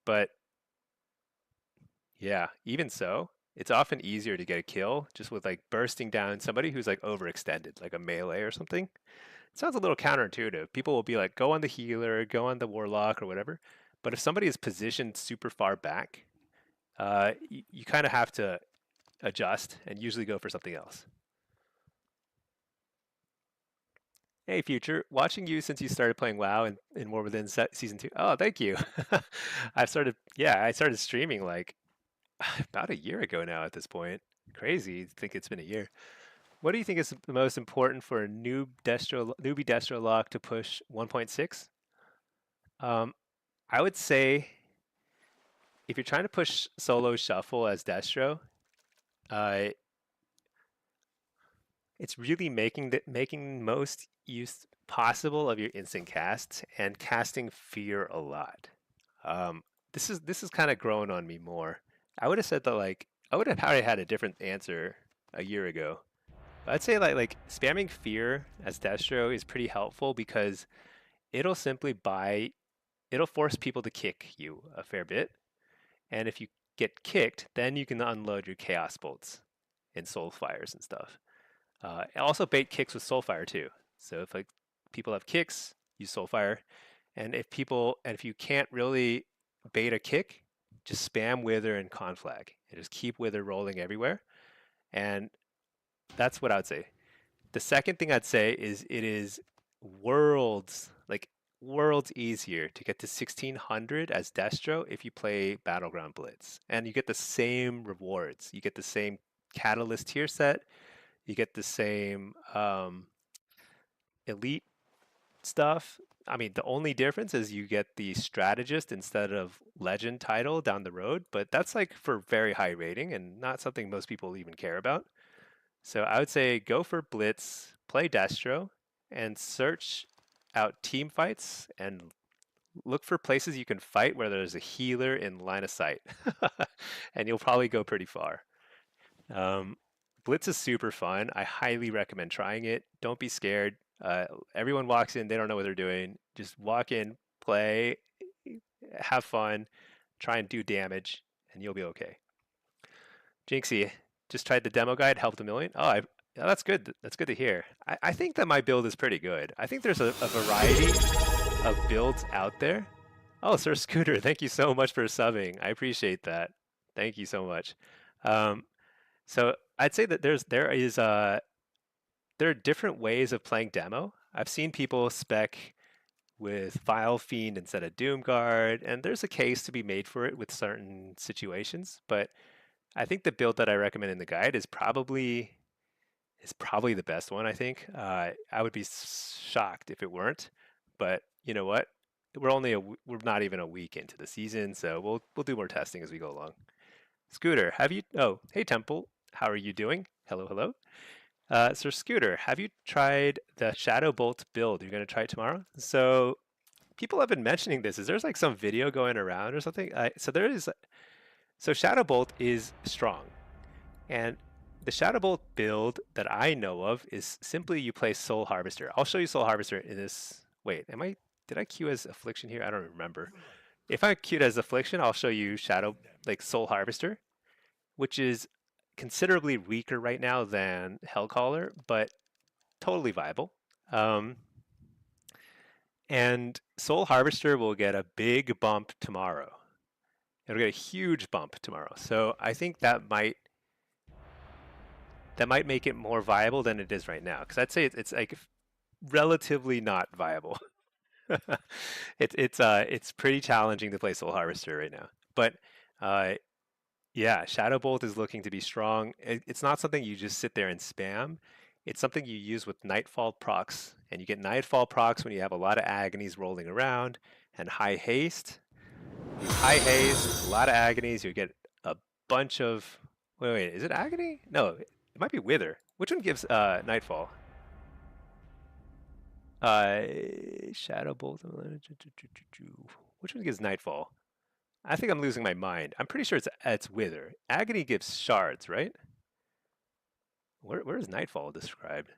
Speaker 1: but yeah, even so, it's often easier to get a kill just with like bursting down somebody who's like overextended, like a melee or something. sounds a little counterintuitive. People will be like, go on the healer, go on the warlock or whatever. But if somebody is positioned super far back, you kind of have to adjust and usually go for something else. Hey, Future, watching you since you started playing WoW and more within season 2. Oh, thank you. I started streaming like about a year ago now at this point. Crazy, I think it's been a year. What do you think is the most important for a newbie Destro lock to push 1.6? Um, I would say if you're trying to push solo shuffle as Destro, uh, it's really making most use possible of your instant casts and casting fear a lot. Um, this is kind of growing on me more. I would have said that like I would have probably had a different answer a year ago. But I'd say like spamming fear as Destro is pretty helpful because it'll simply buy it'll force people to kick you a fair bit. And if you get kicked, then you can unload your chaos bolts and soul fires and stuff. Also bait kicks with soulfire too. So if like people have kicks, use soulfire, and if you can't really bait a kick, just spam wither and conflag and just keep wither rolling everywhere. And that's what I would say. The second thing I'd say is it is worlds worlds easier to get to 1600 as Destro if you play Battleground Blitz, and you get the same rewards. You get the same catalyst tier set. You get the same elite stuff. I mean, the only difference is you get the strategist instead of legend title down the road, but that's like for very high rating and not something most people even care about. So I would say go for Blitz, play Destro, and search out team fights and look for places you can fight where there's a healer in line of sight, and you'll probably go pretty far. Um, Blitz is super fun. I highly recommend trying it. Don't be scared. Everyone walks in, they don't know what they're doing. Just walk in, play, have fun, try and do damage, and you'll be okay. Jinxie, just tried the demo guide, helped a million. Oh, that's good. That's good to hear. I think that my build is pretty good. I think there's a variety of builds out there. Oh, Sir Scooter, thank you so much for subbing. I appreciate that. Thank you so much. So I'd say that there are different ways of playing demo. I've seen people spec with Vile Fiend instead of Doomguard, and there's a case to be made for it with certain situations. But I think the build that I recommend in the guide is probably the best one. I think I would be shocked if it weren't. But you know what? We're not even a week into the season, so we'll do more testing as we go along. Scooter, have you? Oh, hey Temple, how are you doing? Hello, hello. So Scooter, have you tried the Shadow Bolt build? You're gonna try it tomorrow. So people have been mentioning this. Is there's like some video going around or something? So Shadow Bolt is strong, and the Shadow Bolt build that I know of is simply you play Soul Harvester. I'll show you Soul Harvester in this. Wait, did I queue as Affliction here? I don't remember. If I queued as Affliction, I'll show you Soul Harvester, which is considerably weaker right now than Hellcaller, but totally viable. And Soul Harvester will get a big bump tomorrow. It'll get a huge bump tomorrow. So I think that might make it more viable than it is right now. Because I'd say it's like relatively not viable. It's pretty challenging to play Soul Harvester right now. But yeah, Shadow Bolt is looking to be strong. It's not something you just sit there and spam. It's something you use with Nightfall procs, and you get Nightfall procs when you have a lot of agonies rolling around, and high haste. High haste, a lot of agonies. You get a bunch of. Wait, is it agony? No, it might be wither. Which one gives Nightfall? Shadow Bolt. Which one gives Nightfall? I think I'm losing my mind. I'm pretty sure it's wither. Agony gives shards, right? Where is Nightfall described?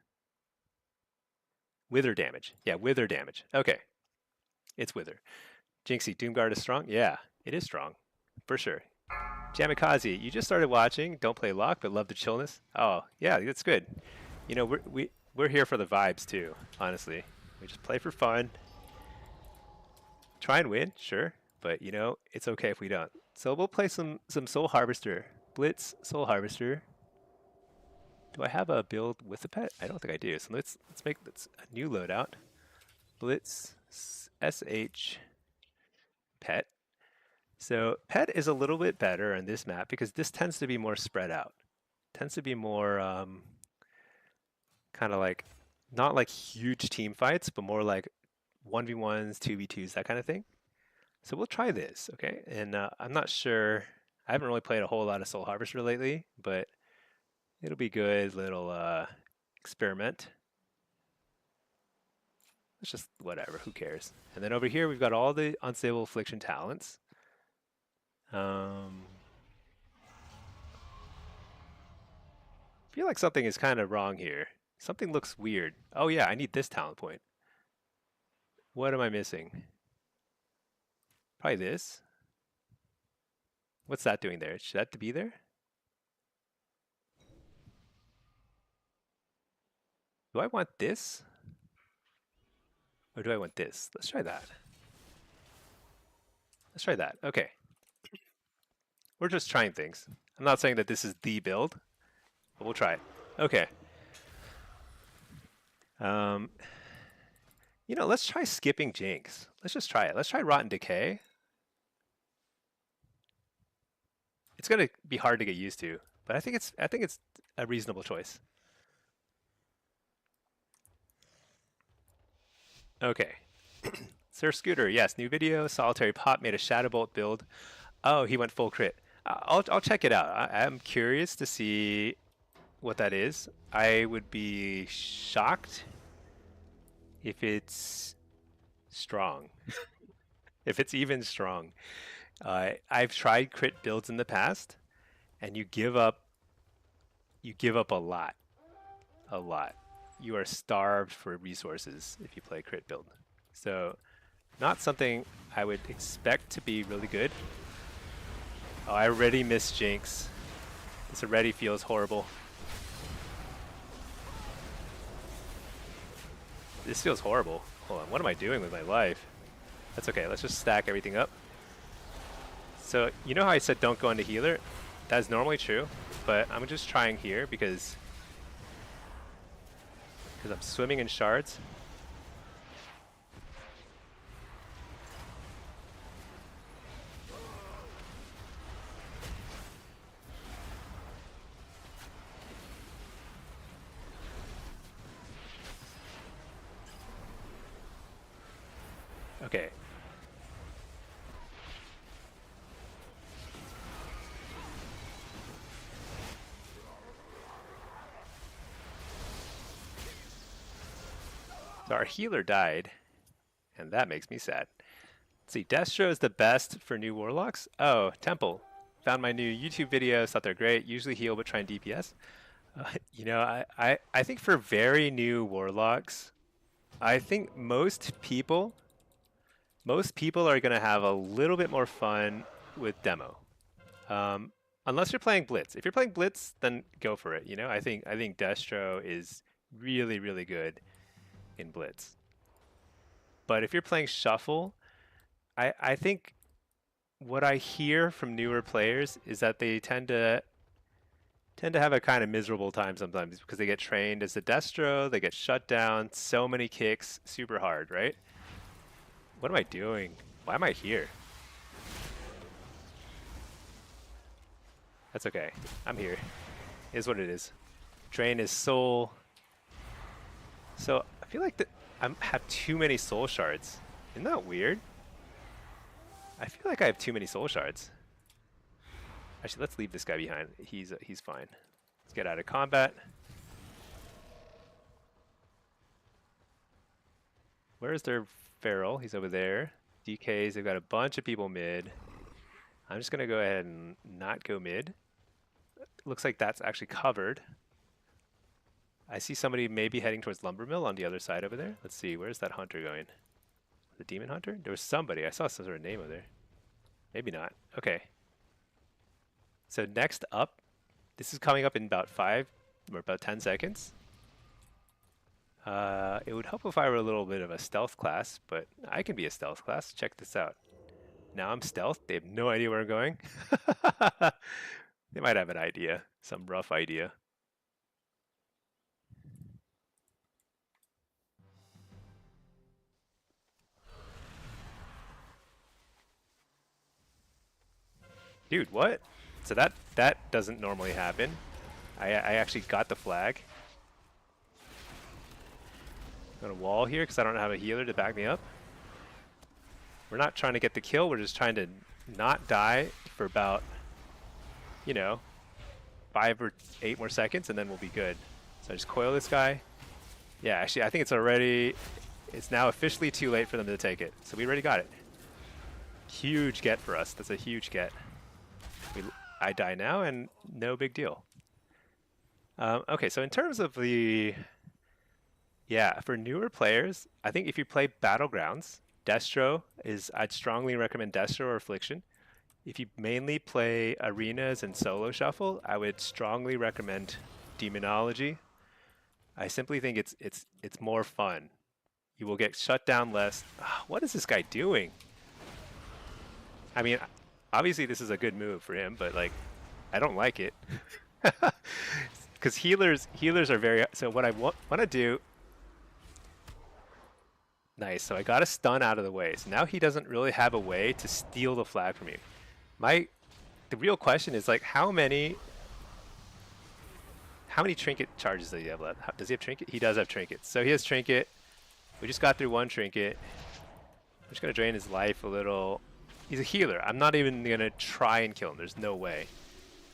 Speaker 1: Wither damage. Yeah, wither damage. Okay. It's wither. Jinxie, Doomguard is strong? Yeah, it is strong. For sure. Jamikaze, you just started watching. Don't play lock, but love the chillness. Oh, yeah, that's good. You know, we're here for the vibes too, honestly. We just play for fun. Try and win, sure, but you know, it's okay if we don't. So we'll play some Soul Harvester. Blitz, Soul Harvester. Do I have a build with a pet? I don't think I do. So let's make this a new loadout. Blitz SH pet. So pet is a little bit better on this map because this tends to be more spread out. Tends to be more kind of like not like huge team fights, but more like 1v1s, 2v2s, that kind of thing. So we'll try this, okay? And I'm not sure. I haven't really played a whole lot of Soul Harvester lately, but it'll be good little experiment. It's just whatever, who cares? And then over here we've got all the unstable affliction talents. I feel like something is kind of wrong here. Something looks weird. Oh yeah, I need this talent point. What am I missing? Probably this. What's that doing there? Should that be there? Do I want this? Or do I want this? Let's try that. Let's try that. Okay. We're just trying things. I'm not saying that this is the build, but we'll try it. Okay. You know, let's try skipping Jinx. Let's just try it. Let's try Rotten Decay. It's gonna be hard to get used to, but I think it's a reasonable choice. Okay. Sir Scooter, yes, new video. Solitary Pop made a Shadow Bolt build. Oh, he went full crit. I'll check it out. I'm curious to see what that is. I would be shocked if it's strong. If it's even strong. I've tried crit builds in the past, and you give up a lot. A lot. You are starved for resources if you play crit build. So, not something I would expect to be really good. Oh, I already missed Jinx. This already feels horrible. This feels horrible. Hold on, what am I doing with my life? That's okay, let's just stack everything up. So, you know how I said don't go into healer? That's normally true, but I'm just trying here because I'm swimming in shards. Okay. So our healer died, and that makes me sad. Let's see, Destro is the best for new Warlocks. Oh, Temple. Found my new YouTube videos, thought they're great. Usually heal, but try and DPS. You know, I think for very new Warlocks, I think most people are going to have a little bit more fun with demo. Unless you're playing Blitz. If you're playing Blitz, then go for it. You know, I think Destro is really, really good in Blitz. But if you're playing Shuffle, I think what I hear from newer players is that they tend to have a kind of miserable time sometimes because they get trained as a Destro, they get shut down, so many kicks, super hard, right? What am I doing? Why am I here? That's okay. I'm here. Here's what it is. Drain his soul. So I feel like I have too many soul shards. Isn't that weird? I feel like I have too many soul shards. Actually, let's leave this guy behind. He's fine. Let's get out of combat. Where is their Feral? He's over there. DKs, they've got a bunch of people mid. I'm just going to go ahead and not go mid. Looks like that's actually covered. I see somebody maybe heading towards Lumber Mill on the other side over there. Let's see, where's that hunter going? The demon hunter? There was somebody. I saw some sort of name over there. Maybe not. Okay. So next up, this is coming up in about 5 or about 10 seconds. It would help if I were a little bit of a stealth class, but I can be a stealth class. Check this out. Now I'm stealth. They have no idea where I'm going. They might have an idea, some rough idea. Dude, what? So that doesn't normally happen. I actually got the flag. Got a wall here because I don't have a healer to back me up. We're not trying to get the kill. We're just trying to not die for about, you know, 5 or 8 more seconds, and then we'll be good. So I just coil this guy. Yeah, actually, I think it's now officially too late for them to take it. So we already got it. Huge get for us. That's a huge get. I die now, and no big deal. Okay, so in terms of for newer players, I think if you play Battlegrounds, Destro I'd strongly recommend Destro or Affliction. If you mainly play arenas and solo shuffle, I would strongly recommend demonology. I simply think it's more fun. You will get shut down less. What is this guy doing? I mean, obviously this is a good move for him, but like, I don't like it. Because healers are very. So what I want to do. Nice. So I got a stun out of the way. So now he doesn't really have a way to steal the flag from me. The real question is like how many trinket charges does he have left? Does he have trinket? He does have trinkets. So he has trinket. We just got through one trinket. I'm just gonna drain his life a little. He's a healer. I'm not even gonna try and kill him. There's no way.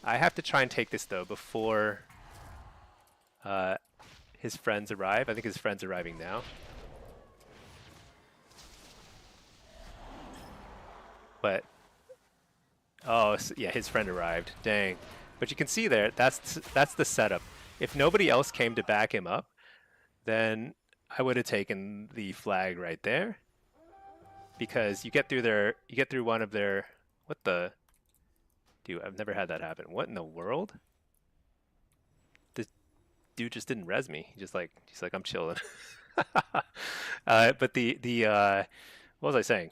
Speaker 1: I have to try and take this though before his friends arrive. I think his friends are arriving now. But oh yeah, his friend arrived. Dang. But you can see there, that's the setup. If nobody else came to back him up, then I would have taken the flag right there. Because you get through one of their, what the, dude, I've never had that happen. What in the world? This dude just didn't res me. He's like, I'm chilling. But what was I saying?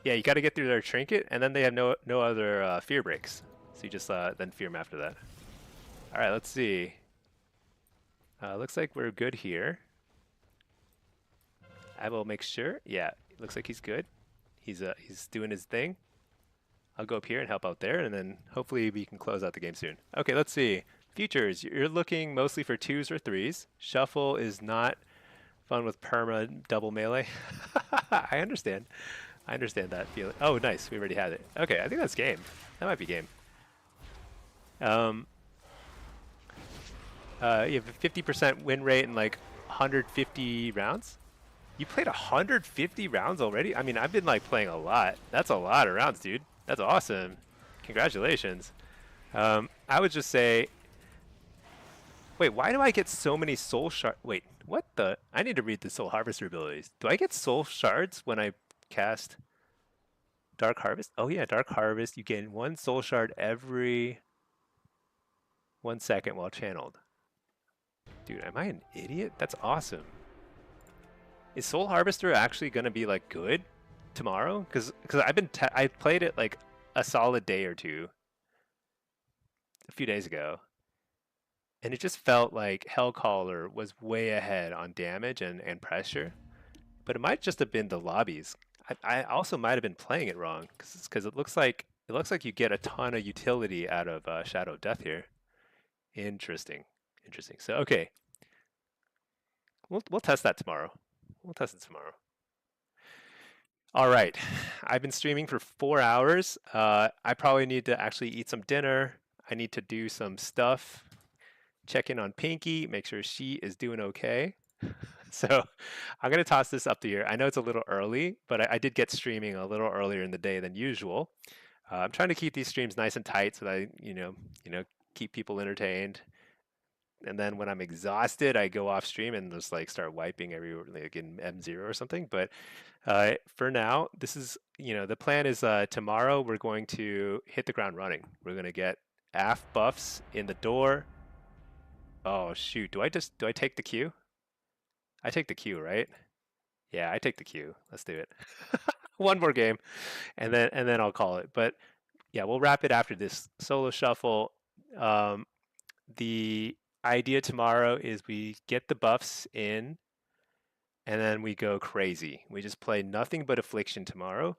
Speaker 1: Yeah, you got to get through their trinket, and then they have no other fear breaks. So you just then fear them after that. All right, let's see. Looks like we're good here. I will make sure. Yeah, looks like he's good. He's doing his thing. I'll go up here and help out there, and then hopefully we can close out the game soon. Okay, let's see. Futures, you're looking mostly for 2s or 3s. Shuffle is not fun with perma double melee. I understand. I understand that feeling. Oh, nice. We already had it. Okay, I think that's game. That might be game. You have a 50% win rate in like 150 rounds. You played 150 rounds already? I mean, I've been like playing a lot. That's a lot of rounds, dude. That's awesome. Congratulations. I would just say, wait, why do I get so many soul shards? Wait, what the? I need to read the soul harvester abilities. Do I get soul shards when I cast Dark Harvest? Oh yeah, Dark Harvest. You gain 1 soul shard every 1 second while channeled. Dude, am I an idiot? That's awesome. Is Soul Harvester actually gonna be like good tomorrow? Because I played it like a solid day or two a few days ago, and it just felt like Hellcaller was way ahead on damage and pressure. But it might just have been the lobbies. I also might have been playing it wrong because it looks like you get a ton of utility out of Shadow of Death here. Interesting. So okay, we'll test that tomorrow. We'll test it tomorrow. All right, I've been streaming for 4 hours. I probably need to actually eat some dinner. I need to do some stuff. Check in on Pinky, make sure she is doing okay. So I'm gonna toss this up to here. I know it's a little early, but I did get streaming a little earlier in the day than usual. I'm trying to keep these streams nice and tight so that I, keep people entertained. And then when I'm exhausted, I go off stream and just like start wiping everywhere, like in M0 or something. But for now, this is, the plan is tomorrow we're going to hit the ground running. We're going to get AFF buffs in the door. Oh shoot, do I take the Q? I take the Q, right? Yeah, I take the Q. Let's do it. One more game, and then I'll call it. But yeah, we'll wrap it after this solo shuffle. Um, the idea tomorrow is we get the buffs in, and then we go crazy. We just play nothing but affliction tomorrow,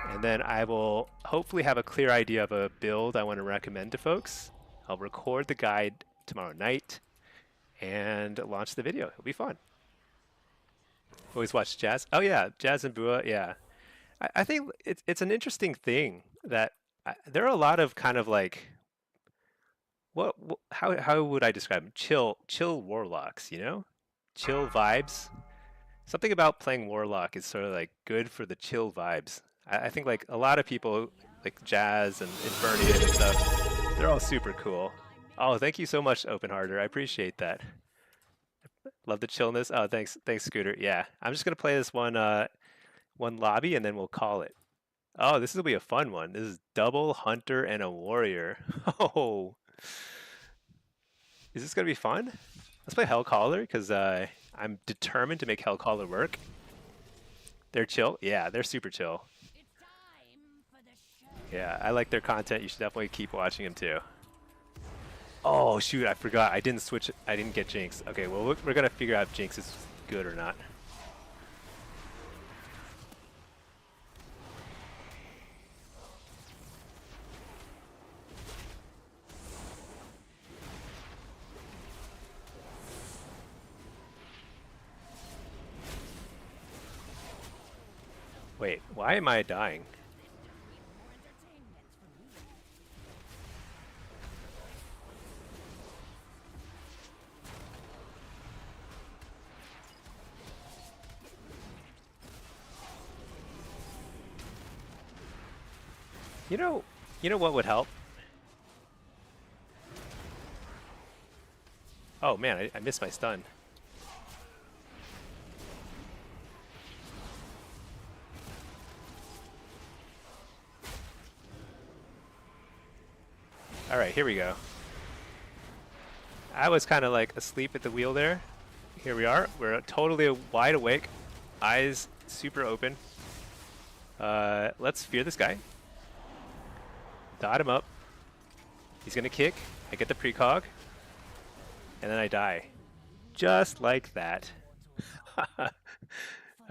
Speaker 1: and then I will hopefully have a clear idea of a build I want to recommend to folks. I'll record the guide tomorrow night and launch the video. It'll be fun. Always watch Jazz. Oh yeah, Jazz and Bua. Yeah, I think it's an interesting thing that there are a lot of kind of like how would I describe them? Chill warlocks, you know, chill vibes. Something about playing warlock is sort of like good for the chill vibes. I think like a lot of people like Jazz and Infernian and stuff, they're all super cool. Oh, thank you so much, Open Hearter. I appreciate that. Love the chillness. Oh, thanks, Scooter. Yeah, I'm just gonna play this one lobby and then we'll call it. Oh, this will be a fun one. This is double hunter and a warrior. Oh, is this gonna be fun? Let's play Hellcaller because I'm determined to make Hellcaller work. They're chill. Yeah, they're super chill. Yeah, I like their content. You should definitely keep watching them too. Oh shoot, I forgot. I didn't switch. I didn't get Jinx. Okay, well we're gonna figure out if Jinx is good or not. Wait, why am I dying? You know what would help? Oh man, I missed my stun. All right, here we go. I was kind of like asleep at the wheel there. Here we are. We're totally wide awake. Eyes super open. Let's fear this guy. Dot him up. He's gonna kick. I get the precog. And then I die. Just like that.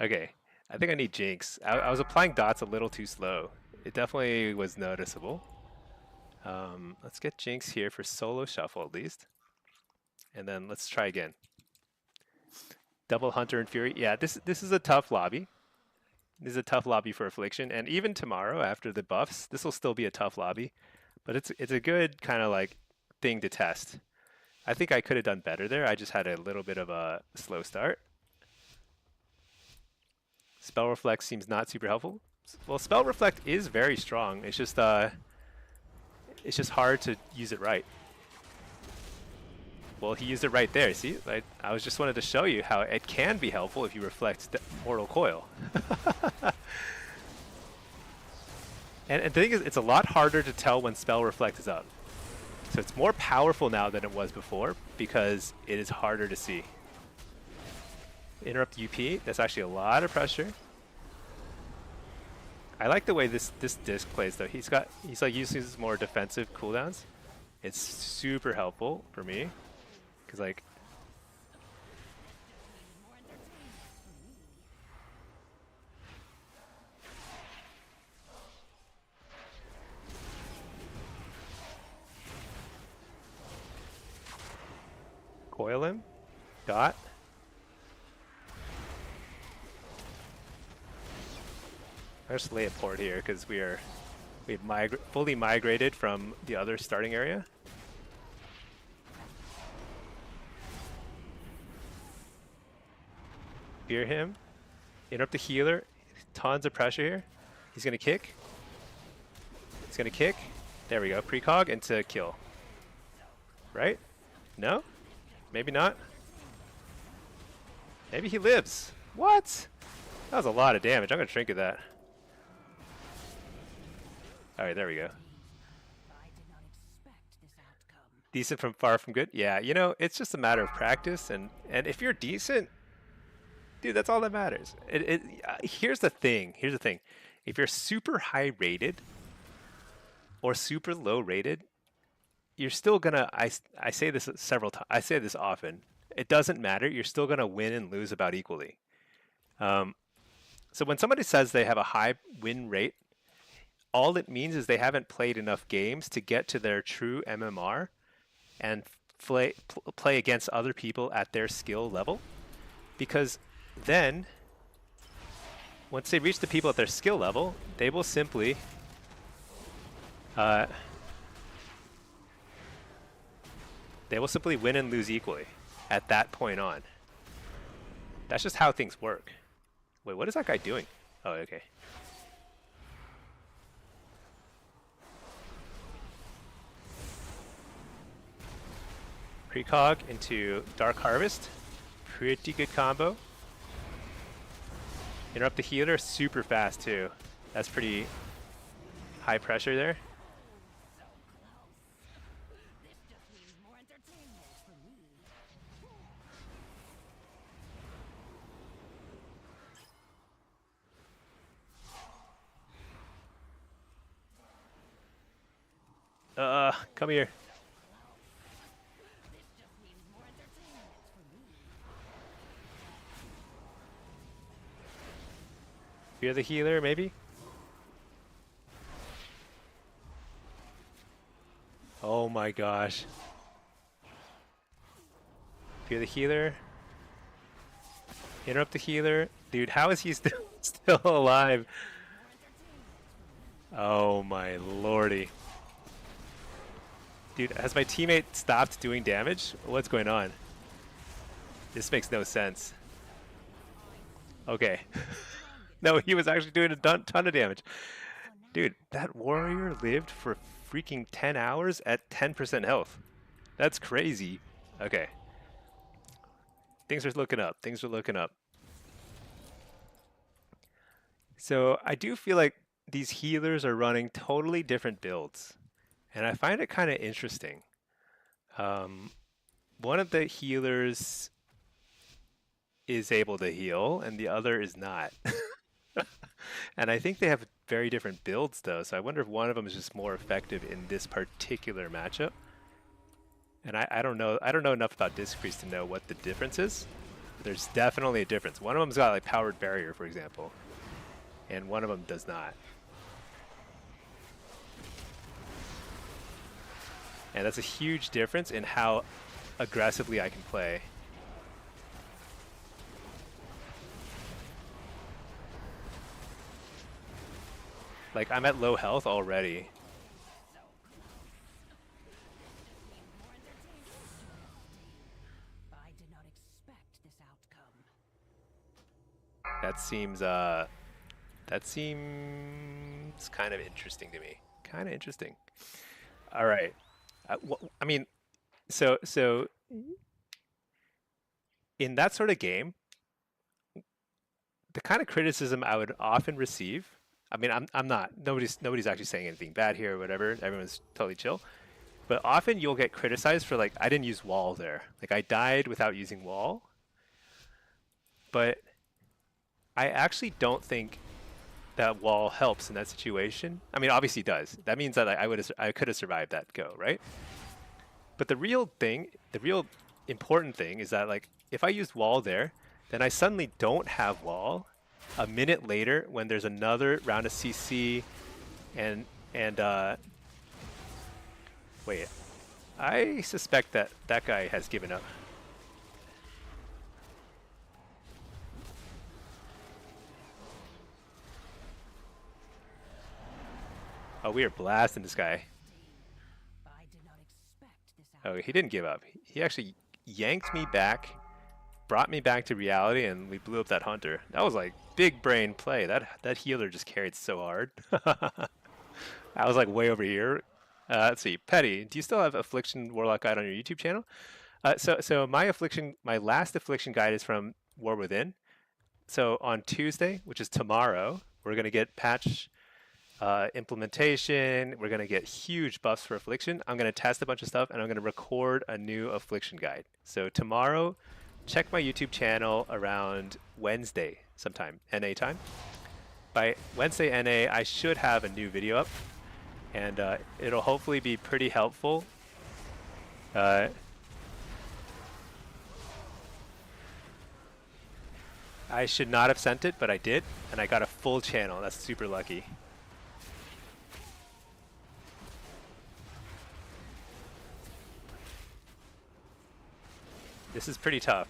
Speaker 1: Okay. I think I need Jinx. I was applying dots a little too slow. It definitely was noticeable. Let's get Jinx here for solo shuffle at least. And then let's try again. Double Hunter and Fury. Yeah, this is a tough lobby. This is a tough lobby for Affliction. And even tomorrow after the buffs, this will still be a tough lobby. But it's a good kind of like thing to test. I think I could have done better there. I just had a little bit of a slow start. Spell Reflect seems not super helpful. Well, Spell Reflect is very strong. It's just hard to use it right. Well, he used it right there. See, I was just wanted to show you how it can be helpful if you reflect Mortal Coil. And the thing is, it's a lot harder to tell when Spell Reflect is up. So it's more powerful now than it was before because it is harder to see. Interrupt UP, that's actually a lot of pressure. I like the way this disc plays though. He's like using his more defensive cooldowns. It's super helpful for me. Cause like coil him, dot. I'll just lay a port here because we've fully migrated from the other starting area. Fear him, interrupt the healer. Tons of pressure here. He's gonna kick. He's gonna kick. There we go. Precog into kill. Right? No? Maybe not. Maybe he lives. What? That was a lot of damage. I'm gonna trinket that. Alright, there we go. Decent from far from good? Yeah, you know, it's just a matter of practice, and if you're decent, Dude, that's all that matters. Here's the thing. Here's the thing. If you're super high rated or super low rated, you're still gonna. I say this several times. I say this often. It doesn't matter. You're still gonna win and lose about equally. So when somebody says they have a high win rate, all it means is they haven't played enough games to get to their true MMR and play against other people at their skill level. Because then, once they reach the people at their skill level, they will simply win and lose equally at that point on. That's just how things work. Wait, what is that guy doing? Oh, okay. Precog into Dark Harvest. Pretty good combo. Interrupt the healer, super fast too. That's pretty high pressure there. Come here. Fear the healer, maybe? Oh my gosh. Fear the healer. Interrupt the healer. Dude, how is he still alive? Oh my lordy. Dude, has my teammate stopped doing damage? What's going on? This makes no sense. Okay. No, he was actually doing a ton of damage. Dude, that warrior lived for freaking 10 hours at 10% health. That's crazy. Okay. Things are looking up. Things are looking up. So I do feel like these healers are running totally different builds. And I find it kind of interesting. One of the healers is able to heal and the other is not. And I think they have very different builds though, so I wonder if one of them is just more effective in this particular matchup. And I don't know enough about Disc Priest to know what the difference is. There's definitely a difference. One of them's got like powered barrier, for example, and one of them does not. And that's a huge difference in how aggressively I can play. Like, I'm at low health already. That seems kind of interesting to me. Kind of interesting. All right. I mean, so in that sort of game, the kind of criticism I would often receive. I mean, I'm not. Nobody's actually saying anything bad here or whatever. Everyone's totally chill. But often you'll get criticized for like, I didn't use wall there. Like I died without using wall. But I actually don't think that wall helps in that situation. I mean, obviously it does. That means that I could have survived that go, right? But the real important thing is that like, if I used wall there, then I suddenly don't have wall a minute later when there's another round of CC and wait, I suspect that that guy has given up. Oh, we are blasting this guy. Oh, he didn't give up. He actually yanked me back, brought me back to reality, and we blew up that hunter. That was like big brain play. That healer just carried so hard. I was like way over here. Let's see, Petty, do you still have Affliction Warlock guide on your YouTube channel? So my last Affliction guide is from War Within. So on Tuesday, which is tomorrow, we're gonna get patch implementation. We're gonna get huge buffs for Affliction. I'm gonna test a bunch of stuff, and I'm gonna record a new Affliction guide. So tomorrow, check my YouTube channel around Wednesday sometime, NA time. By Wednesday NA, I should have a new video up, and it'll hopefully be pretty helpful. I should not have sent it, but I did, and I got a full channel. That's super lucky. This is pretty tough.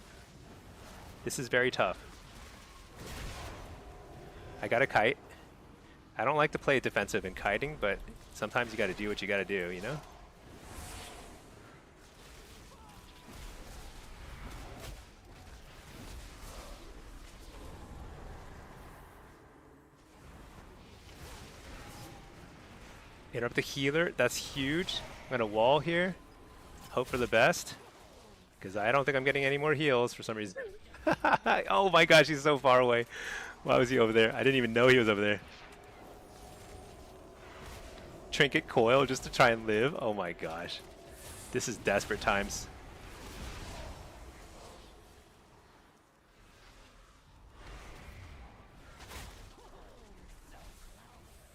Speaker 1: This is very tough. I got a kite. I don't like to play defensive in kiting, but sometimes you got to do what you got to do, you know? Interrupt the healer. That's huge. I'm going to wall here. Hope for the best. Because I don't think I'm getting any more heals for some reason. Oh my gosh, he's so far away. Why was he over there? I didn't even know he was over there. Trinket coil just to try and live. Oh my gosh. This is desperate times.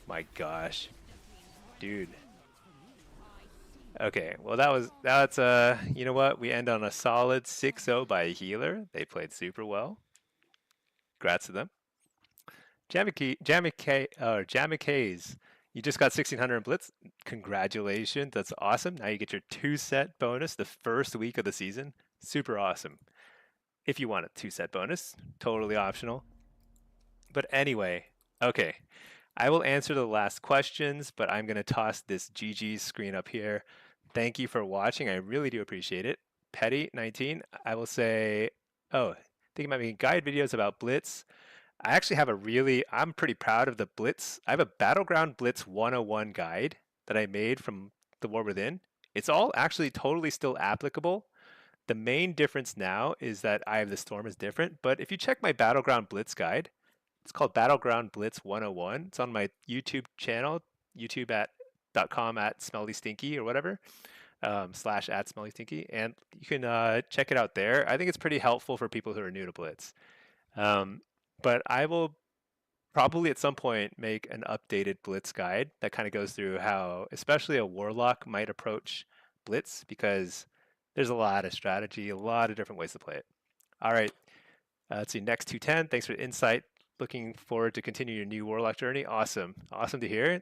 Speaker 1: My gosh. Dude. Okay, well that's you know what? We end on a solid 6-0 by a healer. They played super well. Congrats to them. Jamikays, you just got 1600 in Blitz. Congratulations, that's awesome. Now you get your 2-set bonus the first week of the season. Super awesome. If you want a 2-set bonus, totally optional. But anyway, okay. I will answer the last questions, but I'm going to toss this GG screen up here. Thank you for watching. I really do appreciate it. Petty19, I will say, oh, thinking about making guide videos about Blitz. I actually have I'm pretty proud of the Blitz. I have a Battleground Blitz 101 guide that I made from the War Within. It's all actually totally still applicable. The main difference now is that Eye of the Storm is different, but if you check my Battleground Blitz guide, it's called Battleground Blitz 101. It's on my YouTube channel, youtube.com/smellystinky or whatever, /@smellystinky. And you can check it out there. I think it's pretty helpful for people who are new to Blitz. But I will probably at some point make an updated Blitz guide that kind of goes through how, especially a Warlock might approach Blitz, because there's a lot of strategy, a lot of different ways to play it. All right, let's see, next 210. Thanks for the insight. Looking forward to continue your new Warlock journey. Awesome. Awesome to hear.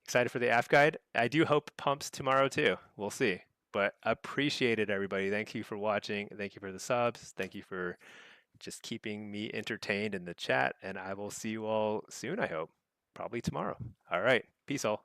Speaker 1: Excited for the AFF guide. I do hope pumps tomorrow too. We'll see. But appreciate it, everybody. Thank you for watching. Thank you for the subs. Thank you for just keeping me entertained in the chat. And I will see you all soon, I hope. Probably tomorrow. All right. Peace all.